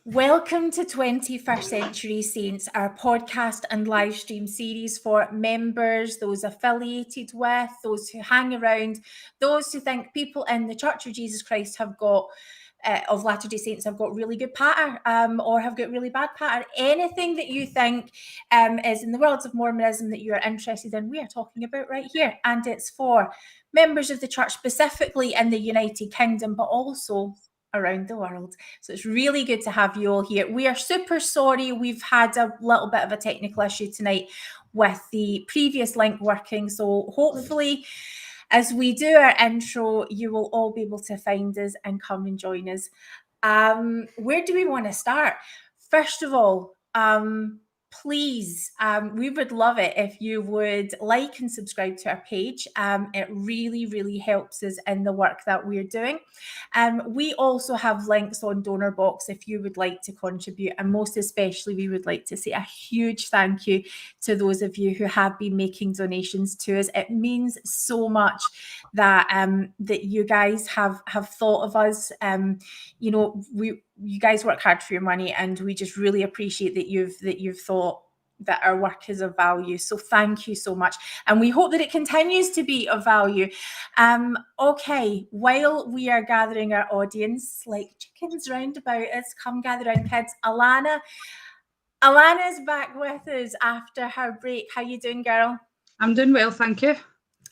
Welcome to 21st Century Saints, our podcast and live stream series for members, those affiliated with, those who hang around, those who think people in the Church of Jesus Christ have got, of Latter-day Saints have got really good patter or have got really bad patter. Anything that you think is in the world of Mormonism that you are interested in, we are talking about right here. And it's for members of the church, specifically in the United Kingdom, but also around the world. So it's really good to have you all here. We are super sorry we've had a little bit of a technical issue tonight with the previous link working. So hopefully as we do our intro, you will all be able to find us and come and join us. Where do we want to start? First of all, please, we would love it if you would like and subscribe to our page. It really, really helps us in the work that we're doing. We also have links on Donor Box if you would like to contribute, and most especially we would like to say a huge thank you to those of you who have been making donations to us. It means so much that that you guys have thought of us. You know, you guys work hard for your money, and we just really appreciate that you've thought that our work is of value. So thank you so much, and we hope that it continues to be of value. Okay, while we are gathering our audience like chickens round about us, come gather around, kids. Alana's back with us after her break. How you doing, girl? I'm doing well, thank you.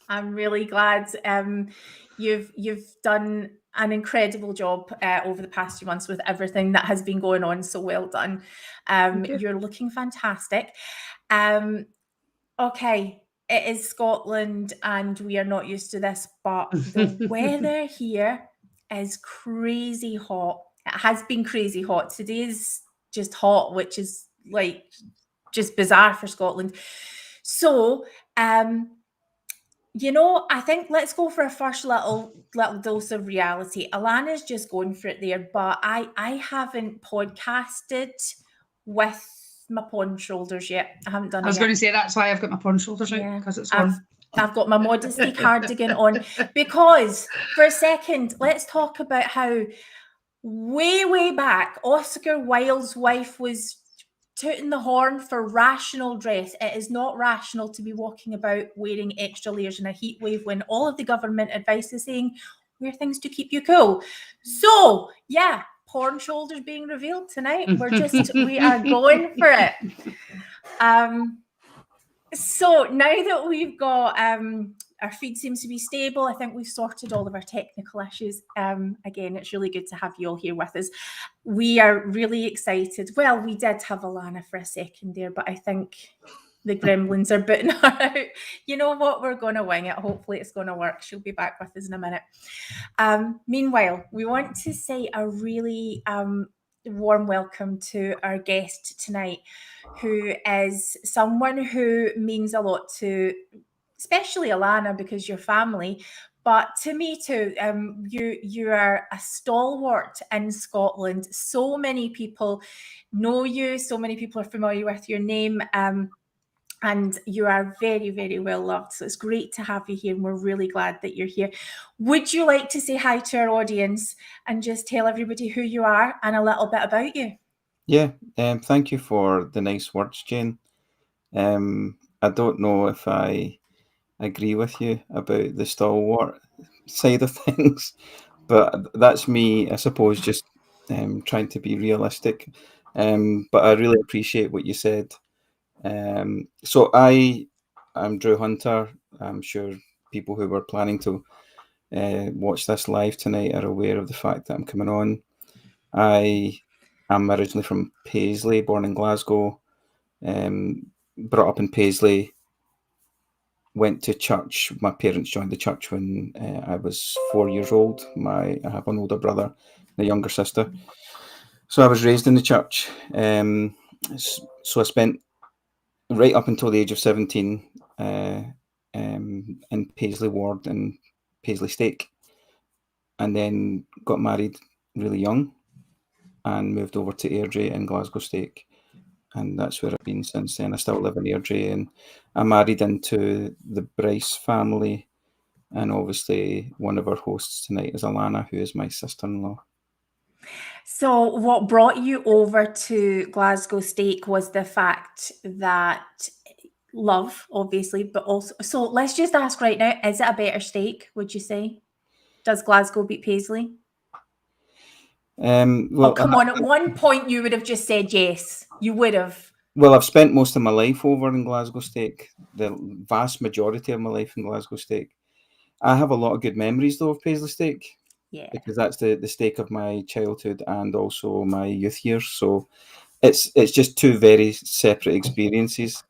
I'm really glad you've done an incredible job over the past few months with everything that has been going on. So well done. You're looking fantastic. Okay, it is Scotland and we are not used to this, but the weather here is crazy hot. It has been crazy hot. Today's just hot, which is like just bizarre for Scotland. So, you know, I think let's go for a first little dose of reality. Alana's just going for it there, but I haven't podcasted with my pawn shoulders yet. I haven't done it yet. I was going to say that's why I've got my pawn shoulders out, because it's on. I've got my modesty cardigan on, because for a second, let's talk about how way back Oscar Wilde's wife was tooting the horn for rational dress. It is not rational to be walking about wearing extra layers in a heat wave when all of the government advice is saying wear things to keep you cool. So yeah, porn shoulders being revealed tonight. We are going for it. So now that we've got our feed seems to be stable, I think we've sorted all of our technical issues. Again, it's really good to have you all here with us. We are really excited. Well, we did have Alana for a second there, but I think the gremlins are booting her out. You know what? We're going to wing it. Hopefully it's going to work. She'll be back with us in a minute. Meanwhile, we want to say a really warm welcome to our guest tonight, who is someone who means a lot to, especially Alana, because you're family, but to me too. You are a stalwart in Scotland. So many people know you. So many people are familiar with your name. And you are very, very well loved. So it's great to have you here, and we're really glad that you're here. Would you like to say hi to our audience and just tell everybody who you are and a little bit about you? Yeah, thank you for the nice words, Jane. I don't know if I agree with you about the stalwart side of things, but that's me, I suppose, just trying to be realistic. But I really appreciate what you said. So I'm Drew Hunter. I'm sure people who were planning to watch this live tonight are aware of the fact that I'm coming on. I'm originally from Paisley, born in Glasgow, brought up in Paisley, went to church. My parents joined the church when I was 4 years old. I have an older brother and a younger sister. So I was raised in the church. So I spent right up until the age of 17 in Paisley Ward and Paisley Stake, and then got married really young and moved over to Airdrie in Glasgow Stake, and that's where I've been since then. I still live in Airdrie, and I married into the Bryce family And obviously one of our hosts tonight is Alana, who is my sister-in-law. So what brought you over to Glasgow Steak was the fact that love, obviously, but also, so let's just ask right now, is it a better steak, would you say? Does Glasgow beat Paisley? Well, come on, at one point you would have just said yes. You would have. Well, I've spent most of my life over in Glasgow Steak, the vast majority of my life in Glasgow Steak. I have a lot of good memories, though, of Paisley Steak. Yeah. Because that's the steak of my childhood and also my youth years. So it's just two very separate experiences.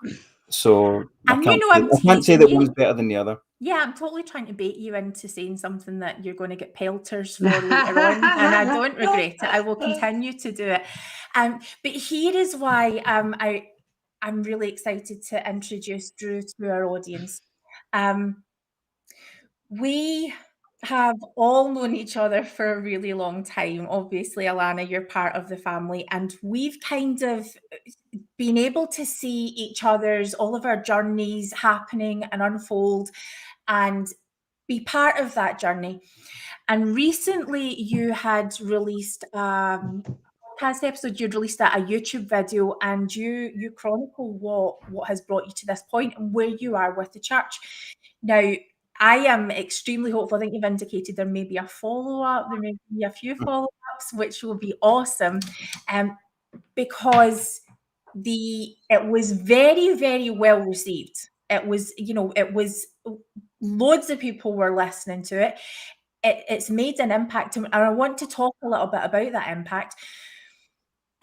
So I can't say that one's better than the other. Yeah, I'm totally trying to bait you into saying something that you're going to get pelters for later on, and I don't regret it. I will continue to do it. But here is why I'm really excited to introduce Drew to our audience. We have all known each other for a really long time. Obviously, Alana, you're part of the family, and we've kind of been able to see each other's, all of our journeys happening and unfold and be part of that journey. And recently you had released podcast episode, you'd released a YouTube video, and you chronicle what has brought you to this point and where you are with the church. Now, I am extremely hopeful. I think you've indicated there may be a follow-up, there may be a few follow-ups, which will be awesome. Because it was very, very well received. It was, loads of people were listening to it. It's made an impact, and I want to talk a little bit about that impact.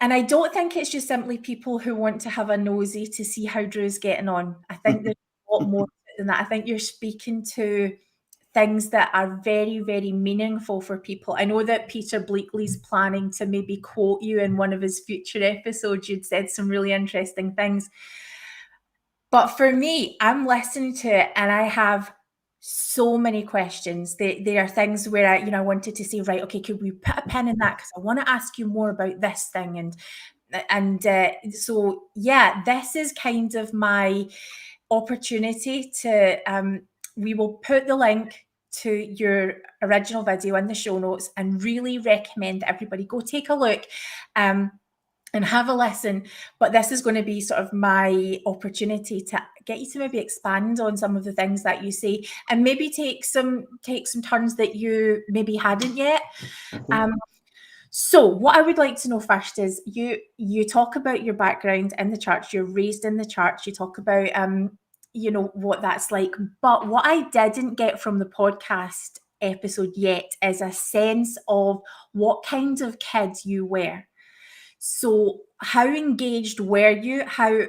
And I don't think it's just simply people who want to have a nosy to see how Drew's getting on. I think there's a lot more than that. I think you're speaking to things that are very, very meaningful for people. I know that Peter Bleakley's planning to maybe quote you in one of his future episodes. You'd said some really interesting things. But for me, I'm listening to it and I have so many questions. There are things where I wanted to say, right, okay, could we put a pin in that? Because I want to ask you more about this thing. So yeah, this is kind of my opportunity to, we will put the link to your original video in the show notes and really recommend that everybody go take a look. And have a listen, but this is going to be sort of my opportunity to get you to maybe expand on some of the things that you say and maybe take some turns that you maybe hadn't yet. Okay. So what I would like to know first is you talk about your background in the church, you're raised in the church, you talk about what that's like, but what I didn't get from the podcast episode yet is a sense of what kind of kid you were. So how engaged were you? How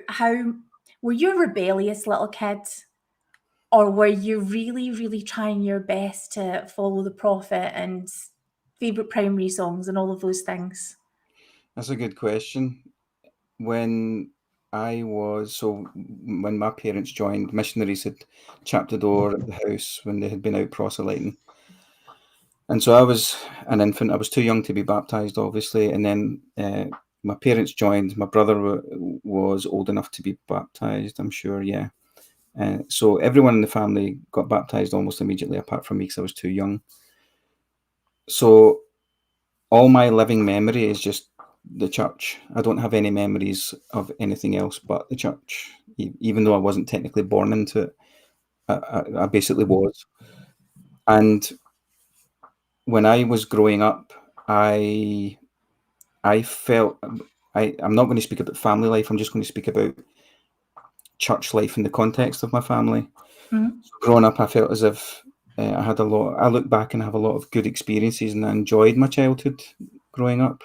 were you a rebellious little kid? Or were you really, really trying your best to follow the prophet and favourite primary songs and all of those things? That's a good question. When my parents joined, missionaries had chapped the door at the house when they had been out proselyting. And so I was an infant. I was too young to be baptized, obviously. And then my parents joined. My brother was old enough to be baptized, I'm sure, yeah. So everyone in the family got baptized almost immediately, apart from me, because I was too young. So all my living memory is just the church. I don't have any memories of anything else but the church, even though I wasn't technically born into it. I basically was. And when I was growing up, I felt I'm not going to speak about family life. I'm just going to speak about church life in the context of my family. Mm-hmm. So growing up, I felt as if I look back and have a lot of good experiences, and I enjoyed my childhood growing up.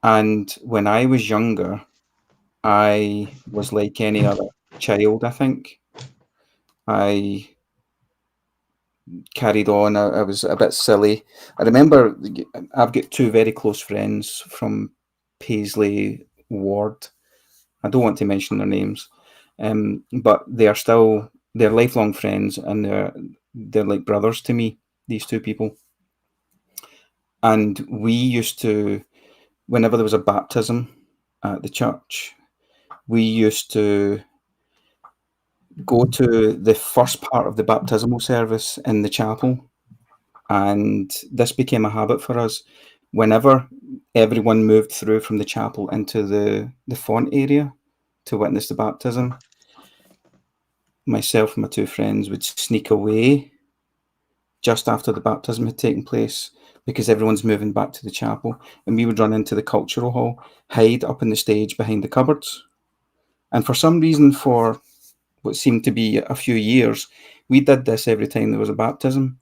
And when I was younger, I was like any other child, I think. I carried on. I was a bit silly. I remember I've got two very close friends from Paisley Ward. I don't want to mention their names, but they're lifelong friends, and they're like brothers to me, these two people. And we used to, whenever there was a baptism at the church, we used to go to the first part of the baptismal service in the chapel. And this became a habit for us. Whenever everyone moved through from the chapel into the font area to witness the baptism, myself and my two friends would sneak away just after the baptism had taken place, because everyone's moving back to the chapel, and we would run into the cultural hall, hide up in the stage behind the cupboards. And for some reason, for what seemed to be a few years, we did this every time there was a baptism.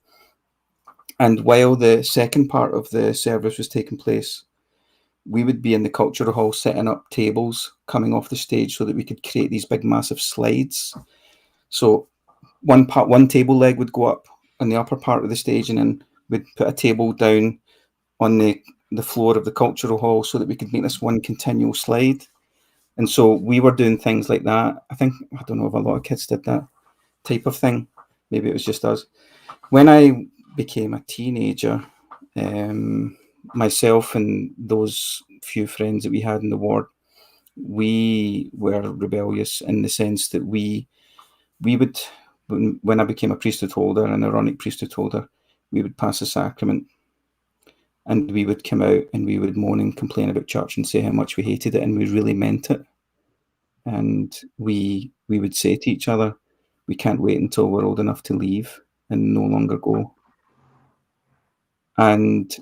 And while the second part of the service was taking place, we would be in the cultural hall setting up tables coming off the stage so that we could create these big massive slides. So one table leg would go up on the upper part of the stage, and then we'd put a table down on the floor of the cultural hall so that we could make this one continual slide. And so we were doing things like that. I don't know if a lot of kids did that type of thing. Maybe it was just us. When I became a teenager, myself and those few friends that we had in the ward, we were rebellious in the sense that we would, when I became a priesthood holder, an Aaronic priesthood holder, we would pass the sacrament, and we would come out and we would moan and complain about church and say how much we hated it, and we really meant it. And we would say to each other, we can't wait until we're old enough to leave and no longer go. And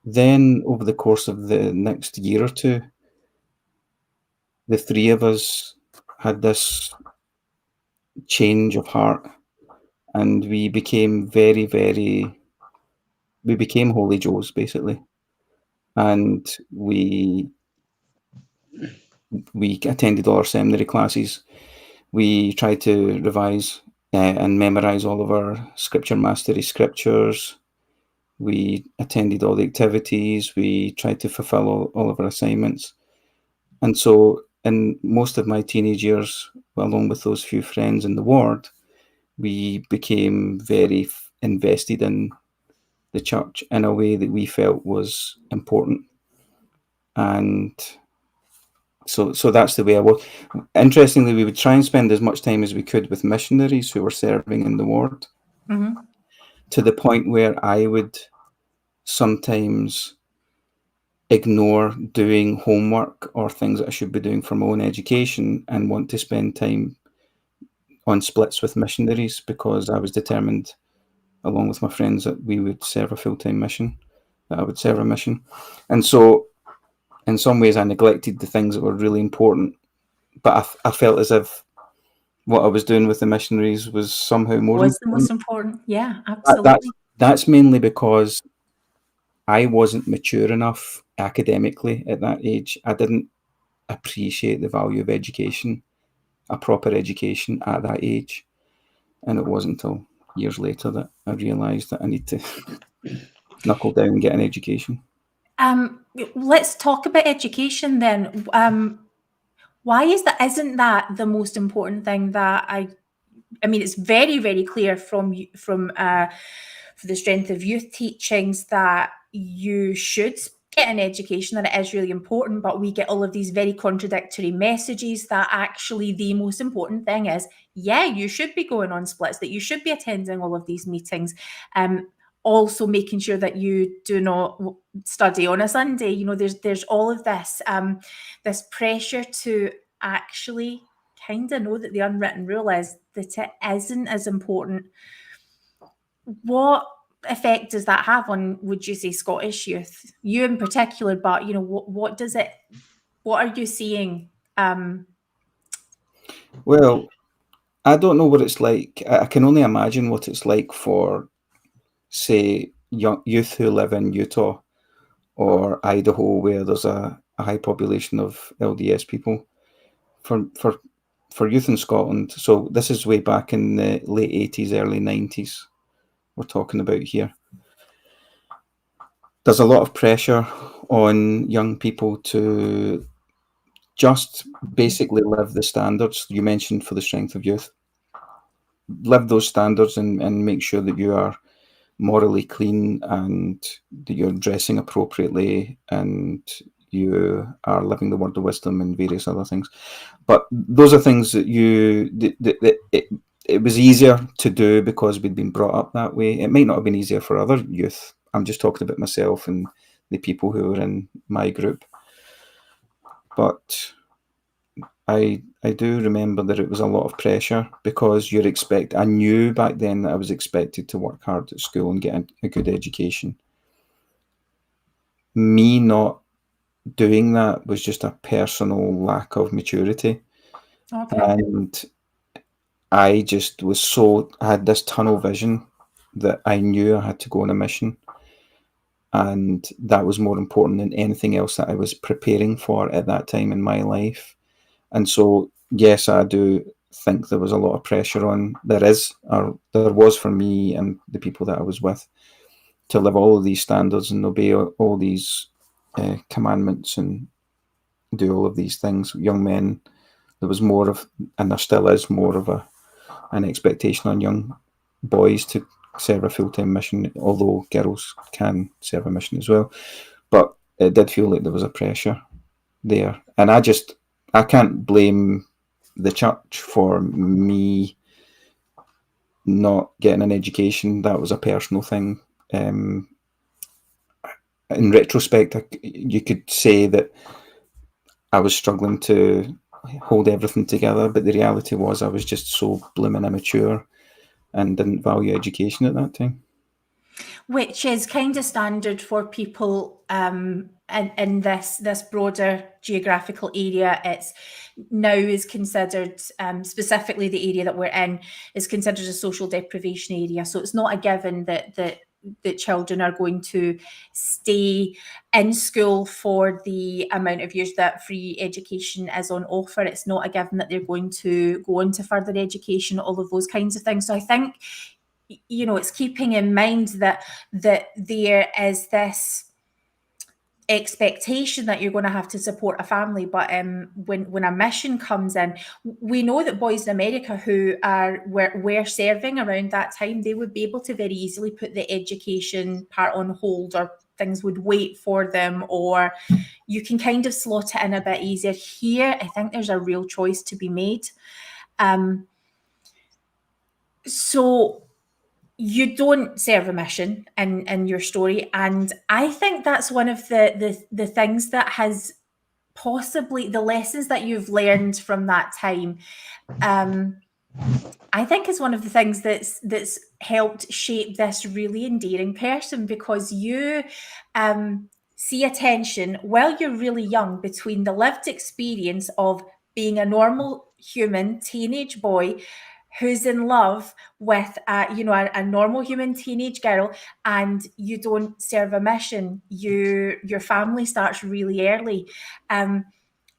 then over the course of the next year or two, the three of us had this change of heart, and we became we became Holy Joes, basically. And we attended all our seminary classes. We tried to revise and memorize all of our scripture mastery scriptures. We attended all the activities. We tried to fulfill all of our assignments. And so in most of my teenage years, along with those few friends in the ward, we became very invested in the church in a way that we felt was important. And so that's the way I was. Interestingly, we would try and spend as much time as we could with missionaries who were serving in the ward, to the point where I would sometimes ignore doing homework or things that I should be doing for my own education and want to spend time on splits with missionaries, because I was determined, along with my friends, that we would serve a full-time mission, that I would serve a mission. And so in some ways I neglected the things that were really important, but I felt as if what I was doing with the missionaries was somehow more was the most important. Yeah, absolutely. That's mainly because I wasn't mature enough academically at that age. I didn't appreciate the value of education, a proper education at that age. And it wasn't until years later that I realised that I need to knuckle down and get an education. Let's talk about education then. Why isn't that the most important thing that I mean, it's very, very clear from for the Strength of Youth teachings that you should get an education, that it is really important, but we get all of these very contradictory messages that actually the most important thing is, yeah, you should be going on splits, that you should be attending all of these meetings. Also making sure that you do not study on a Sunday. You know, there's all of this this pressure to actually kind of know that the unwritten rule is that it isn't as important. What effect does that have on, would you say, Scottish youth? You in particular, but you know, what are you seeing? Well, I don't know what it's like. I can only imagine what it's like for, say, young youth who live in Utah or Idaho, where there's a high population of LDS people. For youth in Scotland, so this is way back in the late 80s, early 90s, we're talking about here. There's a lot of pressure on young people to just basically live the standards you mentioned for the Strength of Youth. Live those standards and make sure that you are morally clean and that you're dressing appropriately and you are living the word of wisdom and various other things. But those are things that it was easier to do because we'd been brought up that way. It might not have been easier for other youth. I'm just talking about myself and the people who were in my group. But I do remember that it was a lot of pressure because I knew back then that I was expected to work hard at school and get a good education. Me not doing that was just a personal lack of maturity. Okay. And I just I had this tunnel vision that I knew I had to go on a mission. And that was more important than anything else that I was preparing for at that time in my life. And so, yes, I do think there was a lot of pressure on. There was for me and the people that I was with to live all of these standards and obey all these commandments and do all of these things. Young men, there was more of, and there still is more of an expectation on young boys to serve a full-time mission, although girls can serve a mission as well. But it did feel like there was a pressure there. And I can't blame the church for me not getting an education. That was a personal thing. In retrospect, you could say that I was struggling to hold everything together, but the reality was I was just so blooming immature and didn't value education at that time. Which is kind of standard for people in this broader geographical area. It's now is considered, specifically the area that we're in, is considered a social deprivation area. So it's not a given that children are going to stay in school for the amount of years that free education is on offer. It's not a given that they're going to go on to further education, all of those kinds of things. So I think, it's keeping in mind that there is this expectation that you're going to have to support a family. But when a mission comes in, we know that boys in America who were serving around that time, they would be able to very easily put the education part on hold, or things would wait for them, or you can kind of slot it in a bit easier. Here, I think there's a real choice to be made. So you don't serve a mission in your story, and I think that's one of the things that has possibly the lessons that you've learned from that time. I think is one of the things that's helped shape this really endearing person, because you see a tension while you're really young between the lived experience of being a normal human teenage boy who's in love with a normal human teenage girl, and you don't serve a mission. Your family starts really early, and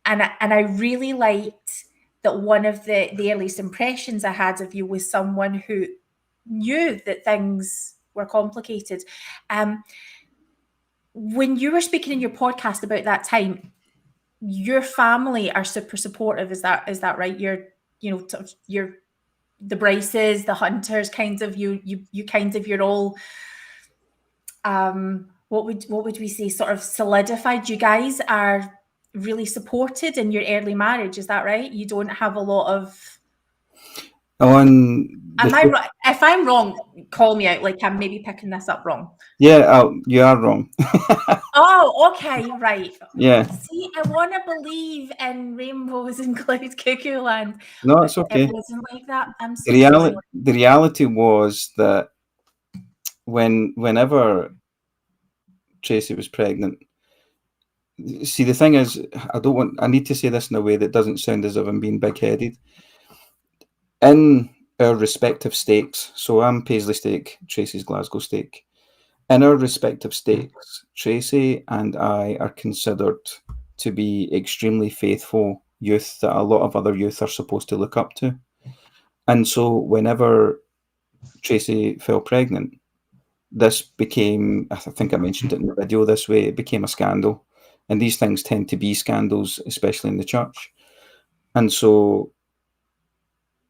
I really liked that one of the earliest impressions I had of you was someone who knew that things were complicated. When you were speaking in your podcast about that time, your family are super supportive. Is that right? You're the Bryces, the Hunters, kind of you kind of, you're all what would we say, sort of solidified. You guys are really supported in your early marriage. Is that right? You don't have a lot of if I'm wrong, call me out, like I'm maybe picking this up wrong. Yeah, you are wrong. Oh, okay, right. Yeah. See, I want to believe in rainbows and cloud cuckoo land. No, it's okay. It wasn't like that. I'm so sorry. The reality was that whenever Tracy was pregnant, see, the thing is, I need to say this in a way that doesn't sound as if I'm being big-headed. In our respective stakes, so I'm Paisley Stake, Tracy's Glasgow Stake. In our respective stakes, Tracy and I are considered to be extremely faithful youth that a lot of other youth are supposed to look up to. And so whenever Tracy fell pregnant, this became, I think I mentioned it in the video this way, it became a scandal. And these things tend to be scandals, especially in the church. And so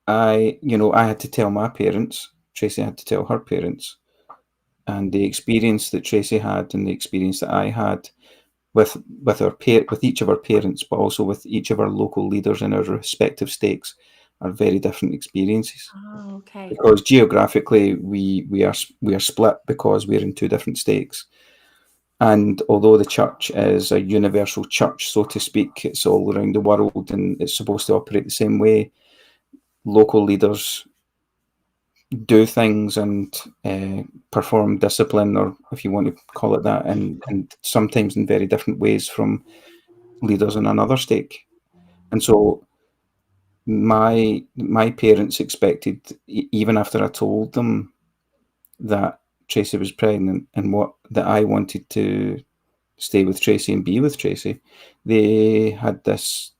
I had to tell my parents, Tracy had to tell her parents. And the experience that Tracy had and the experience that I had with each of our parents, but also with each of our local leaders in our respective stakes, are very different experiences. Oh, okay. Because geographically we are split because we're in two different stakes. And although the church is a universal church, so to speak, it's all around the world and it's supposed to operate the same way, local leaders do things and perform discipline, or if you want to call it that, and sometimes in very different ways from leaders in another stake. And so my parents expected, even after I told them that Tracy was pregnant and that I wanted to stay with Tracy and be with Tracy, they had this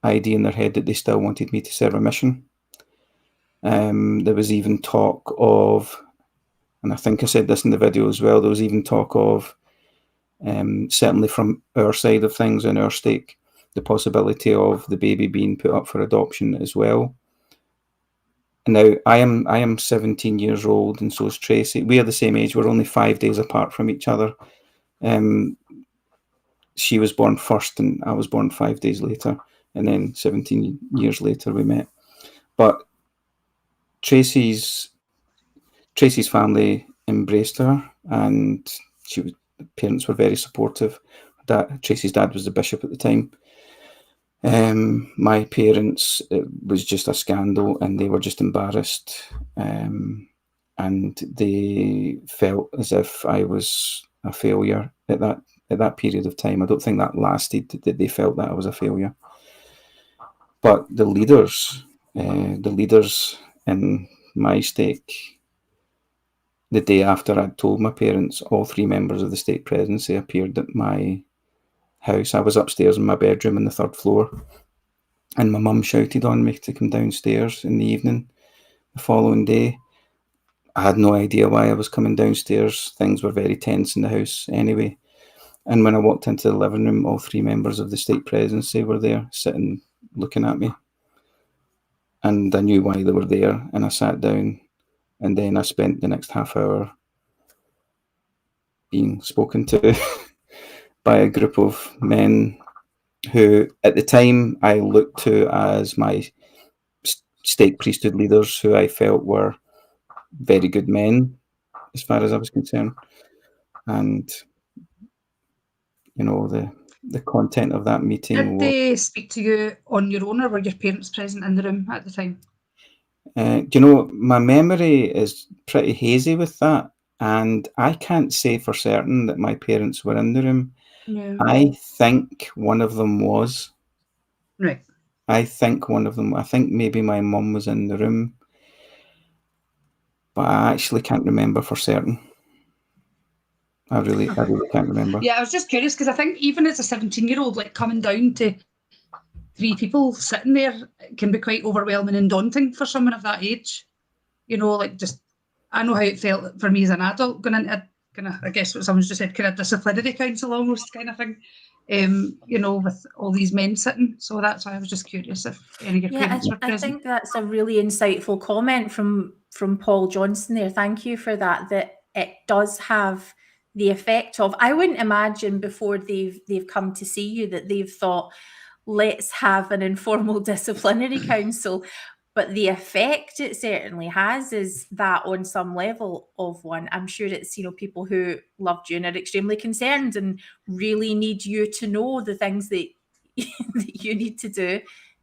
idea in their head that they still wanted me to serve a mission. There was even talk of, and I think I said this in the video as well, there was even talk of, certainly from our side of things in our stake, the possibility of the baby being put up for adoption as well. Now, I am 17 years old, and so is Tracy. We are the same age. We're only 5 days apart from each other. She was born first, and I was born 5 days later, and then 17 years later we met. But Tracy's family embraced her, and parents were very supportive. Tracy's dad was the bishop at the time. My parents, it was just a scandal, and they were just embarrassed, and they felt as if I was a failure at that period of time. I don't think that lasted, that they felt that I was a failure. But the leaders in my stake, the day after I'd told my parents, all three members of the stake presidency appeared at my house. I was upstairs in my bedroom on the third floor, and my mum shouted on me to come downstairs in the evening the following day. I had no idea why I was coming downstairs. Things were very tense in the house anyway. And when I walked into the living room, all three members of the stake presidency were there, sitting, looking at me. And I knew why they were there, and I sat down, and then I spent the next half hour being spoken to by a group of men who, at the time, I looked to as my stake priesthood leaders, who I felt were very good men, as far as I was concerned. And, you know, the content of that meeting. Did they speak to you on your own, or were your parents present in the room at the time? Do you know, my memory is pretty hazy with that, and I can't say for certain that my parents were in the room. Yeah. I think one of them was. Right. I think maybe my mum was in the room, but I actually can't remember for certain. I really can't remember. Yeah, I was just curious, because I think even as a 17-year-old, like, coming down to three people sitting there can be quite overwhelming and daunting for someone of that age. You know, like, just, I know how it felt for me as an adult going into kind of, I guess what someone's just said, kind of disciplinary council almost kind of thing. You know, with all these men sitting. So that's why I was just curious if any of your parents were present. I think that's a really insightful comment from Paul Johnson there. Thank you for that. That it does have the effect of, I wouldn't imagine before they've come to see you that they've thought, let's have an informal disciplinary council. But the effect it certainly has is that on some level of one. I'm sure it's, you know, people who loved you and are extremely concerned and really need you to know the things that that you need to do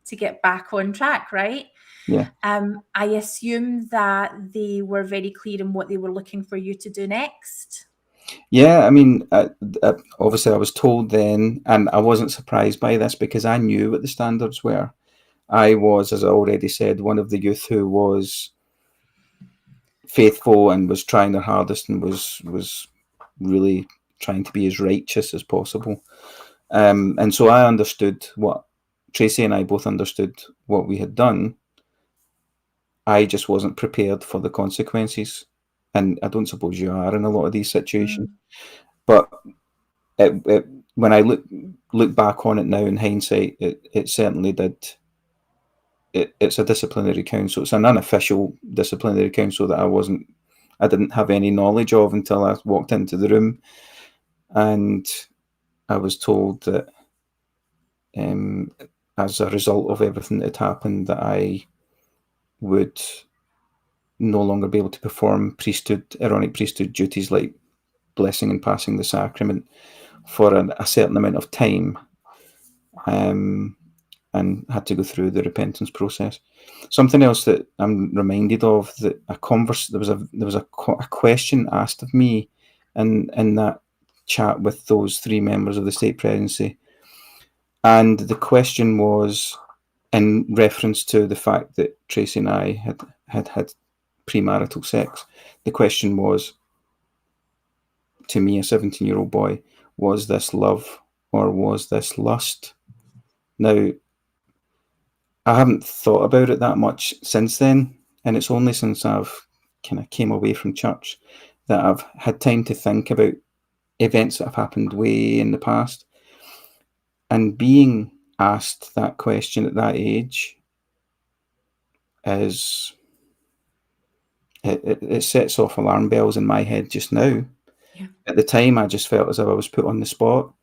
to get back on track, right? Yeah. I assume that they were very clear in what they were looking for you to do next. Yeah, I mean, obviously I was told then, and I wasn't surprised by this because I knew what the standards were. I was, as I already said, one of the youth who was faithful and was trying their hardest and was really trying to be as righteous as possible. And so I understood what Tracy and I both understood what we had done. I just wasn't prepared for the consequences. And I don't suppose you are in a lot of these situations. But when I look back on it now in hindsight, it certainly did. It's a disciplinary council. It's an unofficial disciplinary council that I didn't have any knowledge of until I walked into the room. And I was told that as a result of everything that had happened, that I would no longer be able to perform Aaronic priesthood duties like blessing and passing the sacrament for a certain amount of time, and had to go through the repentance process. Something else that I'm reminded of, that there was a question asked of me in that chat with those three members of the state presidency, and the question was in reference to the fact that Tracy and I had premarital sex. The question was, to me, a 17-year-old boy, was this love or was this lust? Now, I haven't thought about it that much since then, and it's only since I've kind of came away from church that I've had time to think about events that have happened way in the past. And being asked that question at that age it sets off alarm bells in my head just now. Yeah. At the time, I just felt as if I was put on the spot,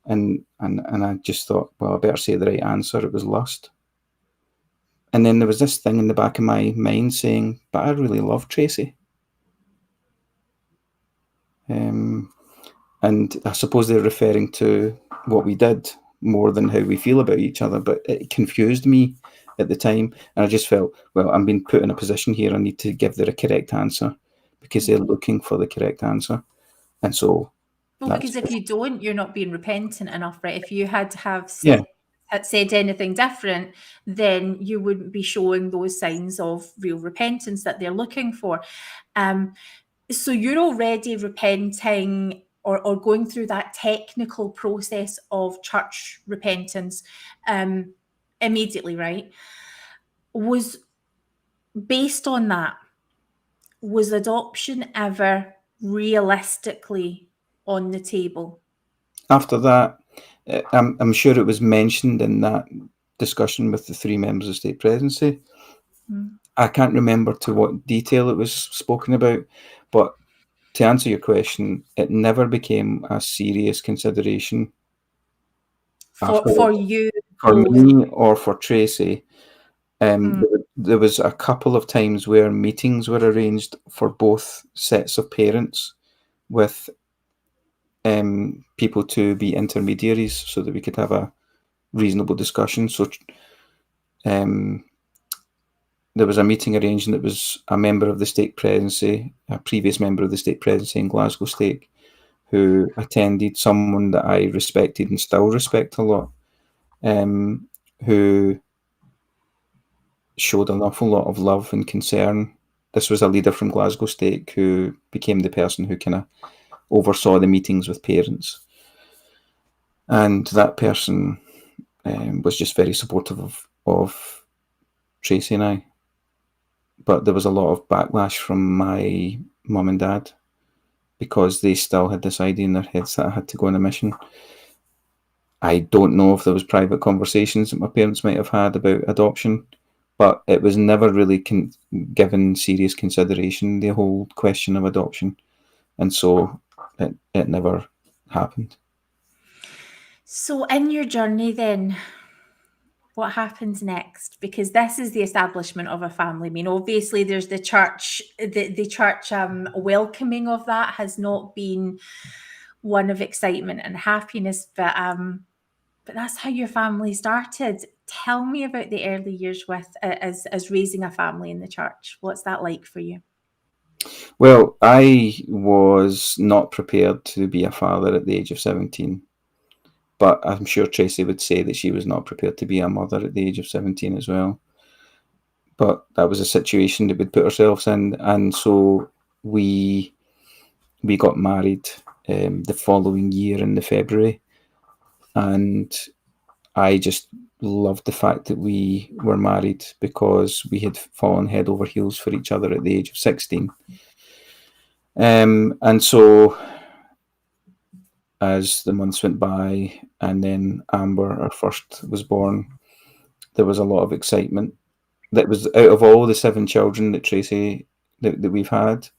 and I just thought, well, I better say the right answer. It was lust. And then there was this thing in the back of my mind saying, but I really love Tracy. And I suppose they're referring to what we did more than how we feel about each other, but it confused me at the time. And I just felt, well, I'm being put in a position here. I need to give the correct answer because they're looking for the correct answer. And so... Well, because if you don't, you're not being repentant enough, right? If you had had said anything different, then you wouldn't be showing those signs of real repentance that they're looking for. So you're already repenting or going through that technical process of church repentance immediately, right? Was based on that, was adoption ever realistically on the table? After that, I'm sure it was mentioned in that discussion with the three members of state presidency. I can't remember to what detail it was spoken about, but to answer your question, it never became a serious consideration for you, for me or for Tracy. There was a couple of times where meetings were arranged for both sets of parents with people to be intermediaries so that we could have a reasonable discussion. So there was a meeting arranged, and it was a member of the state presidency, a previous member of the state presidency in Glasgow Stake, who attended, someone that I respected and still respect a lot, who showed an awful lot of love and concern. This was a leader from Glasgow Stake who became the person who kind of oversaw the meetings with parents. And that person was just very supportive of Tracy and I. But there was a lot of backlash from my mum and dad because they still had this idea in their heads that I had to go on a mission. I don't know if there was private conversations that my parents might have had about adoption, but it was never really given serious consideration, the whole question of adoption. And so it never happened. So in your journey then, what happens next? Because this is the establishment of a family. I mean, obviously there's the church, the church welcoming of that has not been one of excitement and happiness, but that's how your family started. Tell me about the early years as raising a family in the church. What's that like for you? Well, I was not prepared to be a father at the age of 17. But I'm sure Tracy would say that she was not prepared to be a mother at the age of 17 as well. But that was a situation that we'd put ourselves in. And so we got married the following year in the February. And I just loved the fact that we were married because we had fallen head over heels for each other at the age of 16. And so as the months went by, and then Amber, our first, was born, there was a lot of excitement. That was, out of all the 7 children that Tracy, that we've had,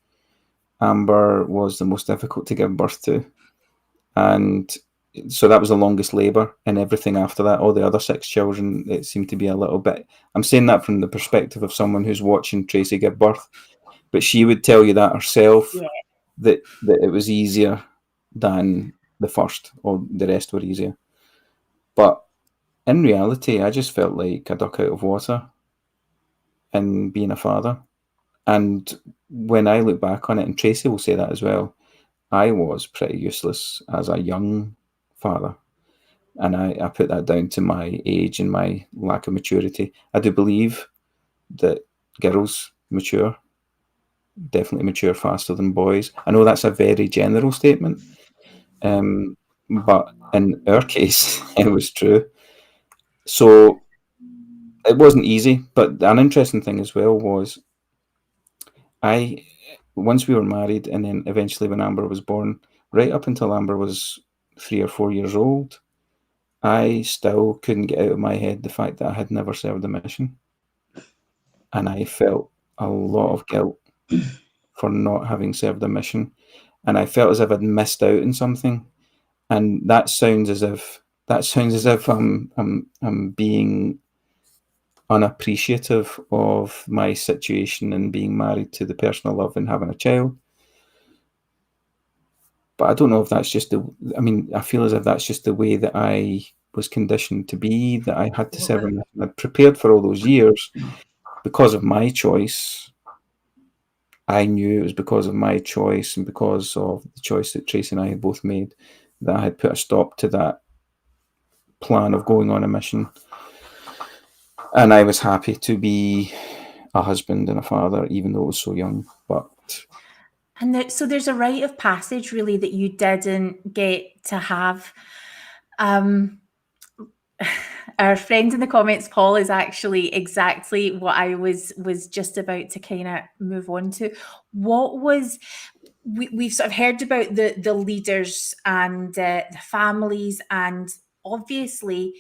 Amber was the most difficult to give birth to. And so that was the longest labour, and everything after that, all the other 6 children, it seemed to be a little bit. I'm saying that from the perspective of someone who's watching Tracy give birth, but she would tell you that herself, that it was easier than the first, or the rest were easier. But in reality, I just felt like a duck out of water in being a father. And when I look back on it, and Tracy will say that as well, I was pretty useless as a young father. And I put that down to my age and my lack of maturity. I do believe that girls mature, definitely mature faster than boys. I know that's a very general statement, but in our case, it was true. So it wasn't easy, but an interesting thing as well was once we were married, and then eventually when Amber was born, right up until Amber was 3 or 4 years old, I still couldn't get out of my head the fact that I had never served a mission. And I felt a lot of guilt for not having served a mission. And I felt as if I'd missed out on something. And that sounds as if I'm being unappreciative of my situation and being married to the person I love and having a child. But I don't know if that's just I feel as if that's just the way that I was conditioned to be, that I had to serve a mission. I'd prepared for all those years because of my choice. I knew it was because of my choice and because of the choice that Tracy and I had both made that I had put a stop to that plan of going on a mission. And I was happy to be a husband and a father, even though I was so young. So there's a rite of passage, really, that you didn't get to have. Our friend in the comments, Paul, is actually exactly what I was just about to kind of move on to. What was we've sort of heard about the leaders and the families, and obviously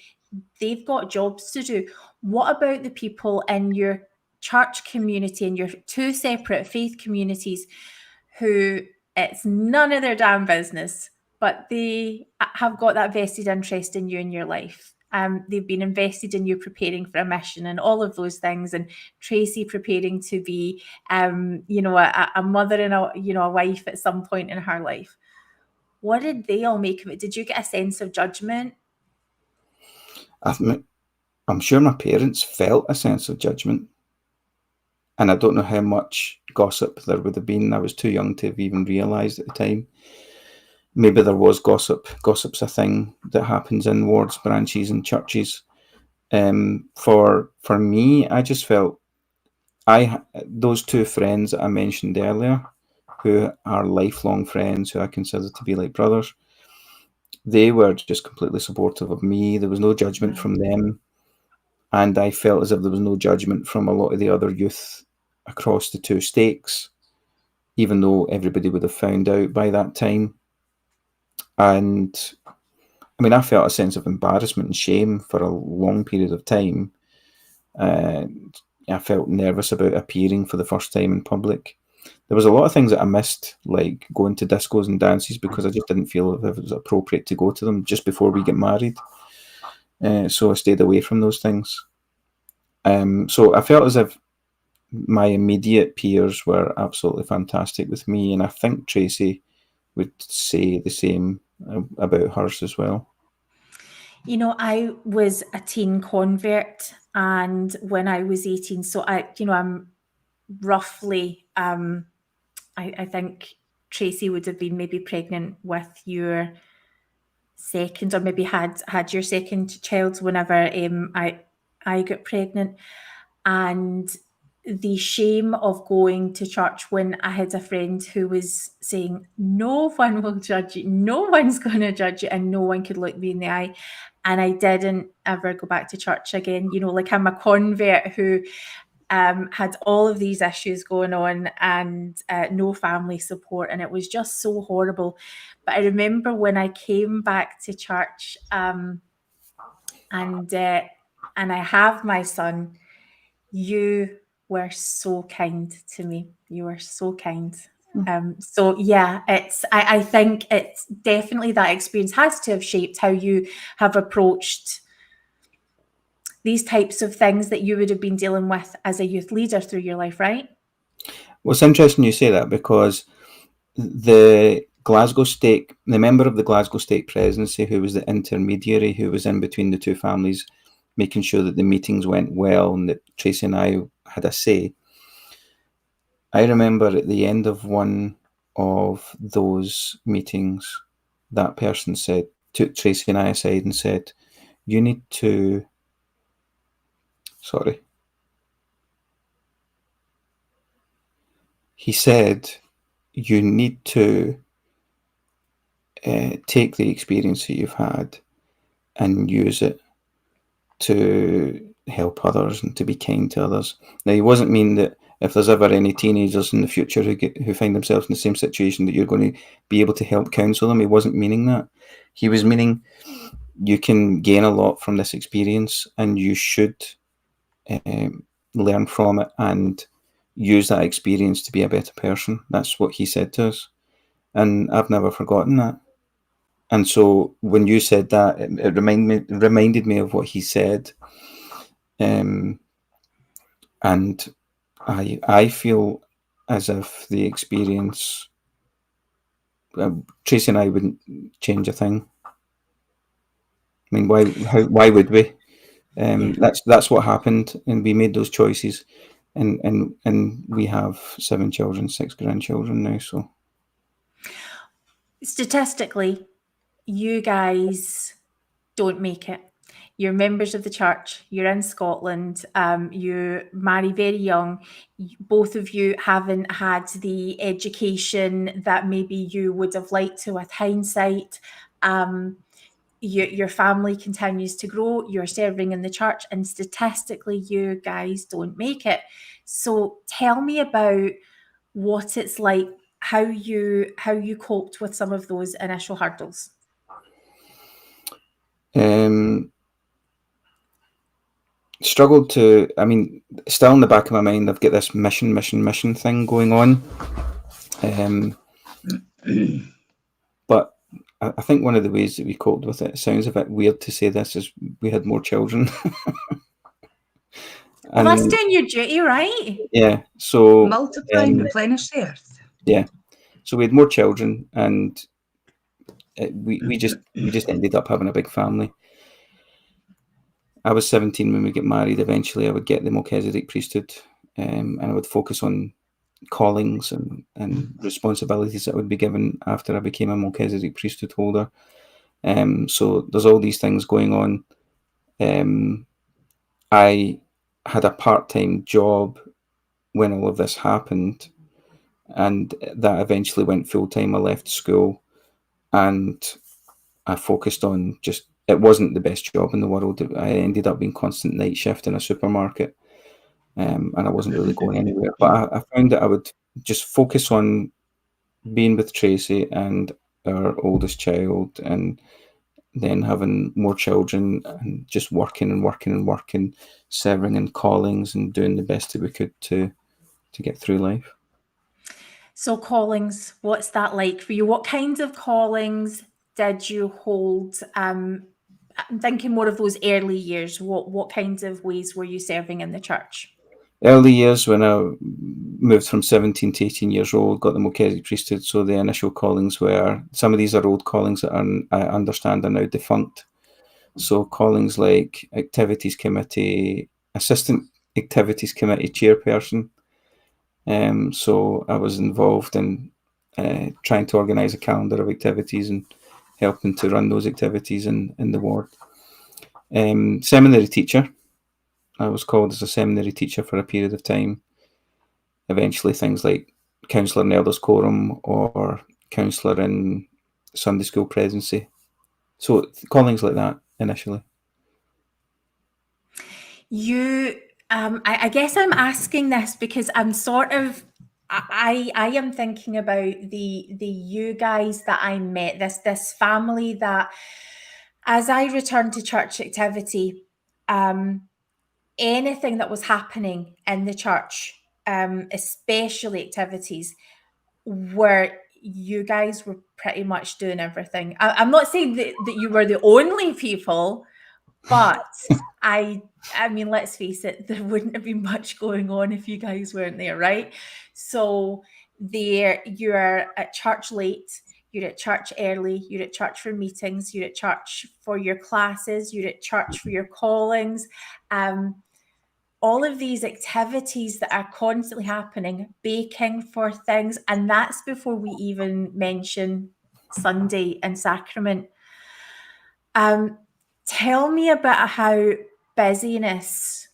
they've got jobs to do. What about the people in your church community, in your 2 separate faith communities, who it's none of their damn business, but they have got that vested interest in you in your life? They've been invested in you preparing for a mission and all of those things, and Tracy preparing to be, a mother and a wife at some point in her life. What did they all make of it? Did you get a sense of judgment? I'm sure my parents felt a sense of judgment. And I don't know how much gossip there would have been. I was too young to have even realised at the time. Maybe there was gossip. Gossip's a thing that happens in wards, branches, and churches. For me, I just felt those 2 friends that I mentioned earlier, who are lifelong friends, who I consider to be like brothers, they were just completely supportive of me. There was no judgment from them. And I felt as if there was no judgment from a lot of the other youth across the 2 stakes, even though everybody would have found out by that time. And I felt a sense of embarrassment and shame for a long period of time. I felt nervous about appearing for the first time in public. There was a lot of things that I missed, like going to discos and dances, because I just didn't feel if it was appropriate to go to them just before we get married. So I stayed away from those things. So I felt as if my immediate peers were absolutely fantastic with me, and I think Tracy would say the same about hers as well. I was a teen convert, and when I was 18, so I'm roughly, I think Tracy would have been maybe pregnant with your second, or maybe had your second child whenever I got pregnant. And the shame of going to church when I had a friend who was saying, no one will judge you, no one's going to judge you, and no one could look me in the eye. And I didn't ever go back to church again. Like, I'm a convert who had all of these issues going on, and no family support, and it was just so horrible. But I remember when I came back to church, and I have my son, you were so kind to me. You were so kind. So yeah, I think it's definitely that experience has to have shaped how you have approached these types of things that you would have been dealing with as a youth leader through your life, right? Well, it's interesting you say that, because the member of the Glasgow State Presidency, who was the intermediary, who was in between the two families, making sure that the meetings went well and that Tracy and I had a say. I remember at the end of one of those meetings, that person took Tracy and I aside and said, you need to, he said, you need to take the experience that you've had and use it to help others and to be kind to others. Now, he wasn't mean that if there's ever any teenagers in the future who find themselves in the same situation, that you're going to be able to help counsel them. He wasn't meaning that. He was meaning you can gain a lot from this experience, and you should learn from it and use that experience to be a better person. That's what he said to us, and I've never forgotten that. And so when you said that, it reminded me of what he said. And I feel as if the experience, Tracy and I wouldn't change a thing. I mean, why would we? That's what happened, and we made those choices, and we have 7 children, 6 grandchildren now. So statistically, you guys don't make it. You're members of the church. You're in Scotland. You marry very young. Both of you haven't had the education that maybe you would have liked to with hindsight. Your family continues to grow. You're serving in the church, and statistically, you guys don't make it. So tell me about what it's like, how you coped with some of those initial hurdles. Struggled to, I mean, still in the back of my mind, I've got this mission thing going on. But I think one of the ways that we coped with it, sounds a bit weird to say this, is we had more children. Well, that's doing your duty, right? Yeah. So multiply and replenish the earth. Yeah. So we had more children, and we just ended up having a big family. I was 17 when we get married. Eventually, I would get the Melchizedek priesthood, and I would focus on callings and responsibilities that would be given after I became a Melchizedek priesthood holder. So there's all these things going on. I had a part-time job when all of this happened, and that eventually went full-time. I left school, and I focused on it wasn't the best job in the world. I ended up being constant night shift in a supermarket, and I wasn't really going anywhere. But I found that I would just focus on being with Tracy and our oldest child, and then having more children, and just working, serving in callings, and doing the best that we could to get through life. So callings, what's that like for you? What kinds of callings did you hold? I'm thinking more of those early years. What kinds of ways were you serving in the church? Early years, when I moved from 17 to 18 years old, got the Melchizedek priesthood. So the initial callings were, some of these are old callings that I understand are now defunct. So callings like activities committee, assistant activities committee chairperson. So I was involved in trying to organise a calendar of activities and helping to run those activities in the ward. Seminary teacher. I was called as a seminary teacher for a period of time. Eventually things like counsellor in elders quorum or counsellor in Sunday school presidency. So callings like that initially. I guess I'm asking this because I'm sort of, I am thinking about the you guys that I met, this family that, as I returned to church activity, anything that was happening in the church, especially activities, where you guys were pretty much doing everything. I'm not saying that you were the only people, but I mean, let's face it, there wouldn't have been much going on if you guys weren't there, right? So you're at church late, you're at church early, you're at church for meetings, you're at church for your classes, you're at church for your callings. All of these activities that are constantly happening, baking for things, and that's before we even mention Sunday and sacrament. Tell me about how busyness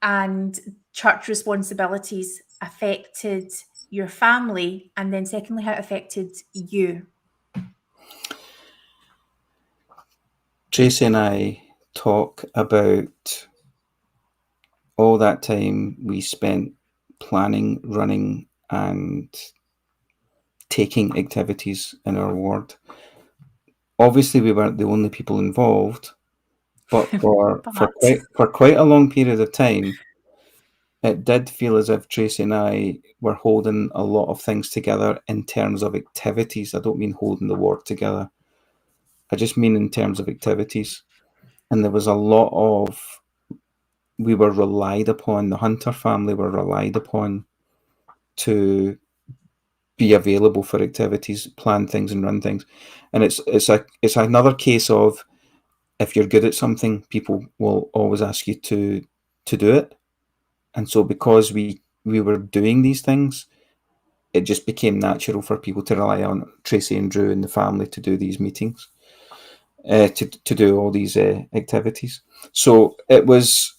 and church responsibilities affected your family, and then secondly, how it affected you. Tracy and I talk about all that time we spent planning, running, and taking activities in our ward. Obviously, we weren't the only people involved, but for quite a long period of time, it did feel as if Tracy and I were holding a lot of things together in terms of activities. I don't mean holding the ward together. I just mean in terms of activities. And there was a lot of, we were relied upon, the Hunter family were relied upon to be available for activities, plan things and run things. And it's another case of, if you're good at something, people will always ask you to do it. And so because we were doing these things, it just became natural for people to rely on Tracy and Drew and the family to do these meetings, to do all these activities. So it was,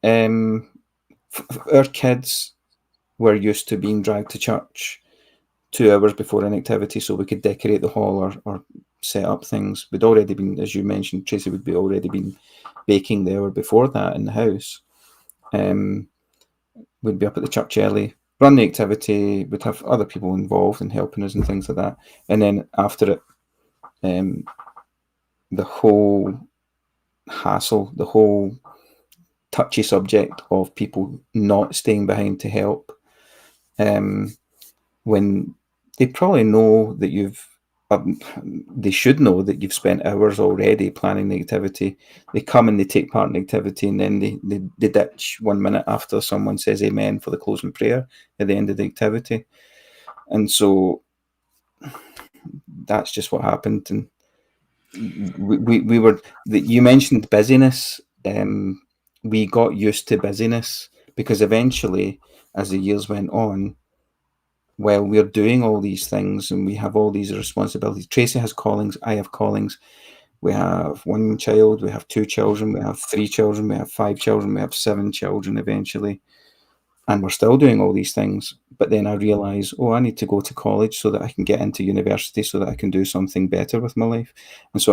our kids were used to being dragged to church 2 hours before an activity so we could decorate the hall or set up things. We'd already been, as you mentioned, Tracy would be already been baking the hour before that in the house. We'd be up at the church early, run the activity, we'd have other people involved in helping us and things like that. And then after it, the whole hassle, the whole touchy subject of people not staying behind to help, when they probably know that they should know that you've spent hours already planning the activity. They come and they take part in the activity, and then they ditch 1 minute after someone says amen for the closing prayer at the end of the activity. And so that's just what happened. And we were, you mentioned busyness. We got used to busyness because eventually, as the years went on, while we're doing all these things and we have all these responsibilities, Tracy has callings, I have callings. We have 1 child, we have 2 children, we have 3 children, we have 5 children, we have 7 children eventually. And we're still doing all these things. But then I realise, I need to go to college so that I can get into university so that I can do something better with my life. And so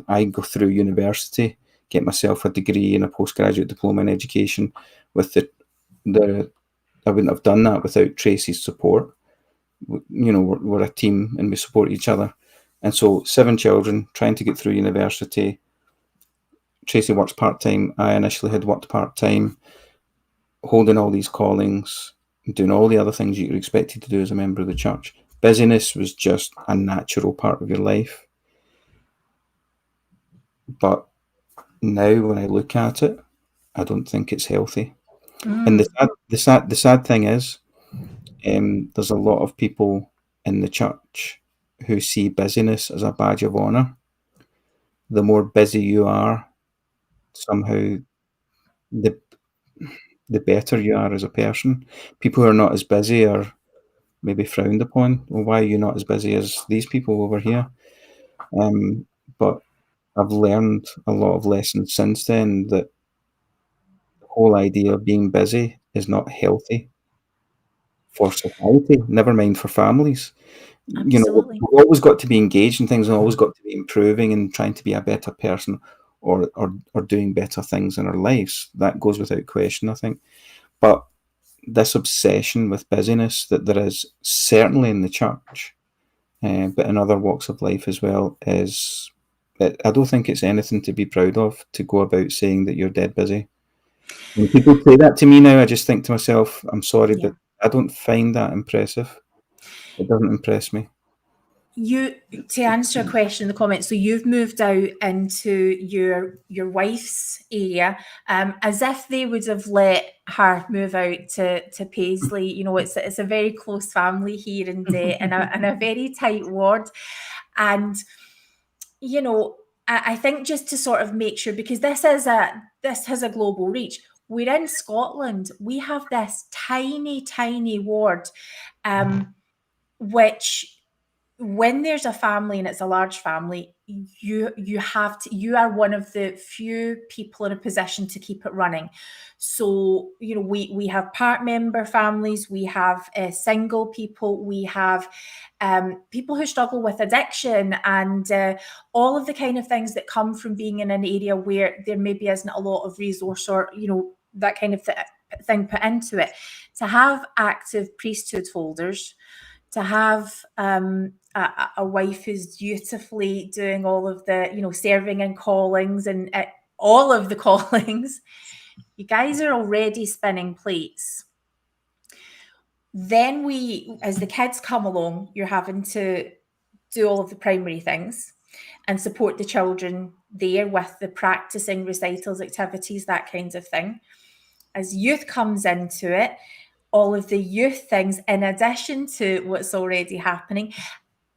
I go through university, get myself a degree and a postgraduate diploma in education. With I wouldn't have done that without Tracy's support. You know, we're a team and we support each other. And so 7 children trying to get through university. Tracy works part-time. I initially had worked part-time, holding all these callings, doing all the other things you're expected to do as a member of the church. Busyness was just a natural part of your life. But now when I look at it, I don't think it's healthy. And the sad thing is, there's a lot of people in the church who see busyness as a badge of honour. The more busy you are, somehow the better you are as a person. People who are not as busy are maybe frowned upon. Well, why are you not as busy as these people over here? But I've learned a lot of lessons since then that the whole idea of being busy is not healthy for society, never mind for families. Absolutely. You know, we've always got to be engaged in things and always got to be improving and trying to be a better person or doing better things in our lives. That goes without question, I think. But this obsession with busyness that there is certainly in the church, but in other walks of life as well, I don't think it's anything to be proud of to go about saying that you're dead busy. When people say that to me now, I just think to myself, I'm sorry, but I don't find that impressive. It doesn't impress me. To answer a question in the comments, so you've moved out into your wife's area, as if they would have let her move out to Paisley. You know, it's a very close family here in a very tight ward, and you know, I think just to sort of make sure, because this has a global reach. We're in Scotland. We have this tiny ward, which, when there's a family and it's a large family, you are one of the few people in a position to keep it running. So, you know, we have part member families, we have single people, we have people who struggle with addiction, and all of the kind of things that come from being in an area where there maybe isn't a lot of resource, or, you know, that kind of thing put into it. To have active priesthood holders, to have a wife who's dutifully doing all of the, you know, serving and callings and all of the callings, you guys are already spinning plates. Then as the kids come along, you're having to do all of the primary things and support the children there with the practicing recitals, activities, that kind of thing. As youth comes into it, all of the youth things in addition to what's already happening.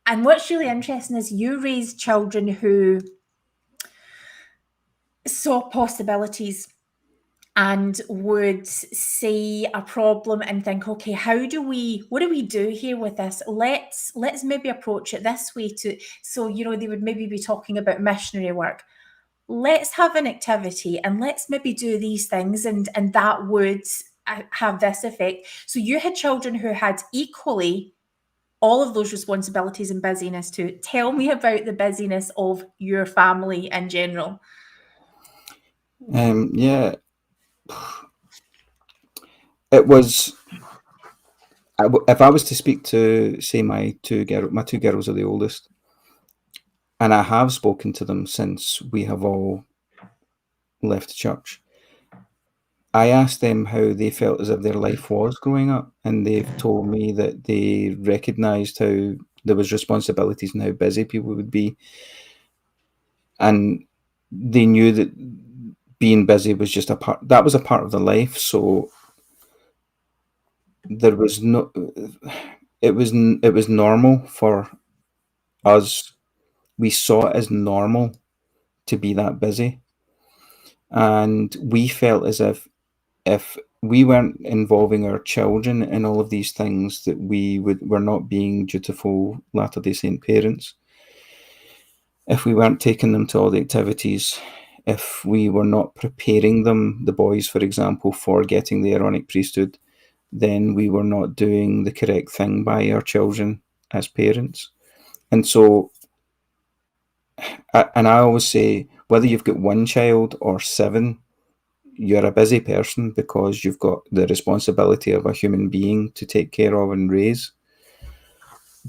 And what's really interesting is you raised children who saw possibilities and would see a problem and think, okay, what do we do here with this? Let's maybe approach it this way. So, you know, they would maybe be talking about missionary work. Let's have an activity and let's maybe do these things, and that would have this effect. So you had children who had equally all of those responsibilities and busyness too. Tell me about the busyness of your family in general. Yeah, it was. If I was to speak to, say, my two girls are the oldest, and I have spoken to them since we have all left church. I asked them how they felt as if their life was growing up, and they've told me that they recognised how there was responsibilities and how busy people would be, and they knew that being busy was just a part of the life. So there was no, it was normal for us. We saw it as normal to be that busy, and we felt as if we weren't involving our children in all of these things, that were not being dutiful Latter-day Saint parents. If we weren't taking them to all the activities, if we were not preparing them, the boys, for example, for getting the Aaronic priesthood, then we were not doing the correct thing by our children as parents. And so, I always say, whether you've got one child or 7, you're a busy person, because you've got the responsibility of a human being to take care of and raise.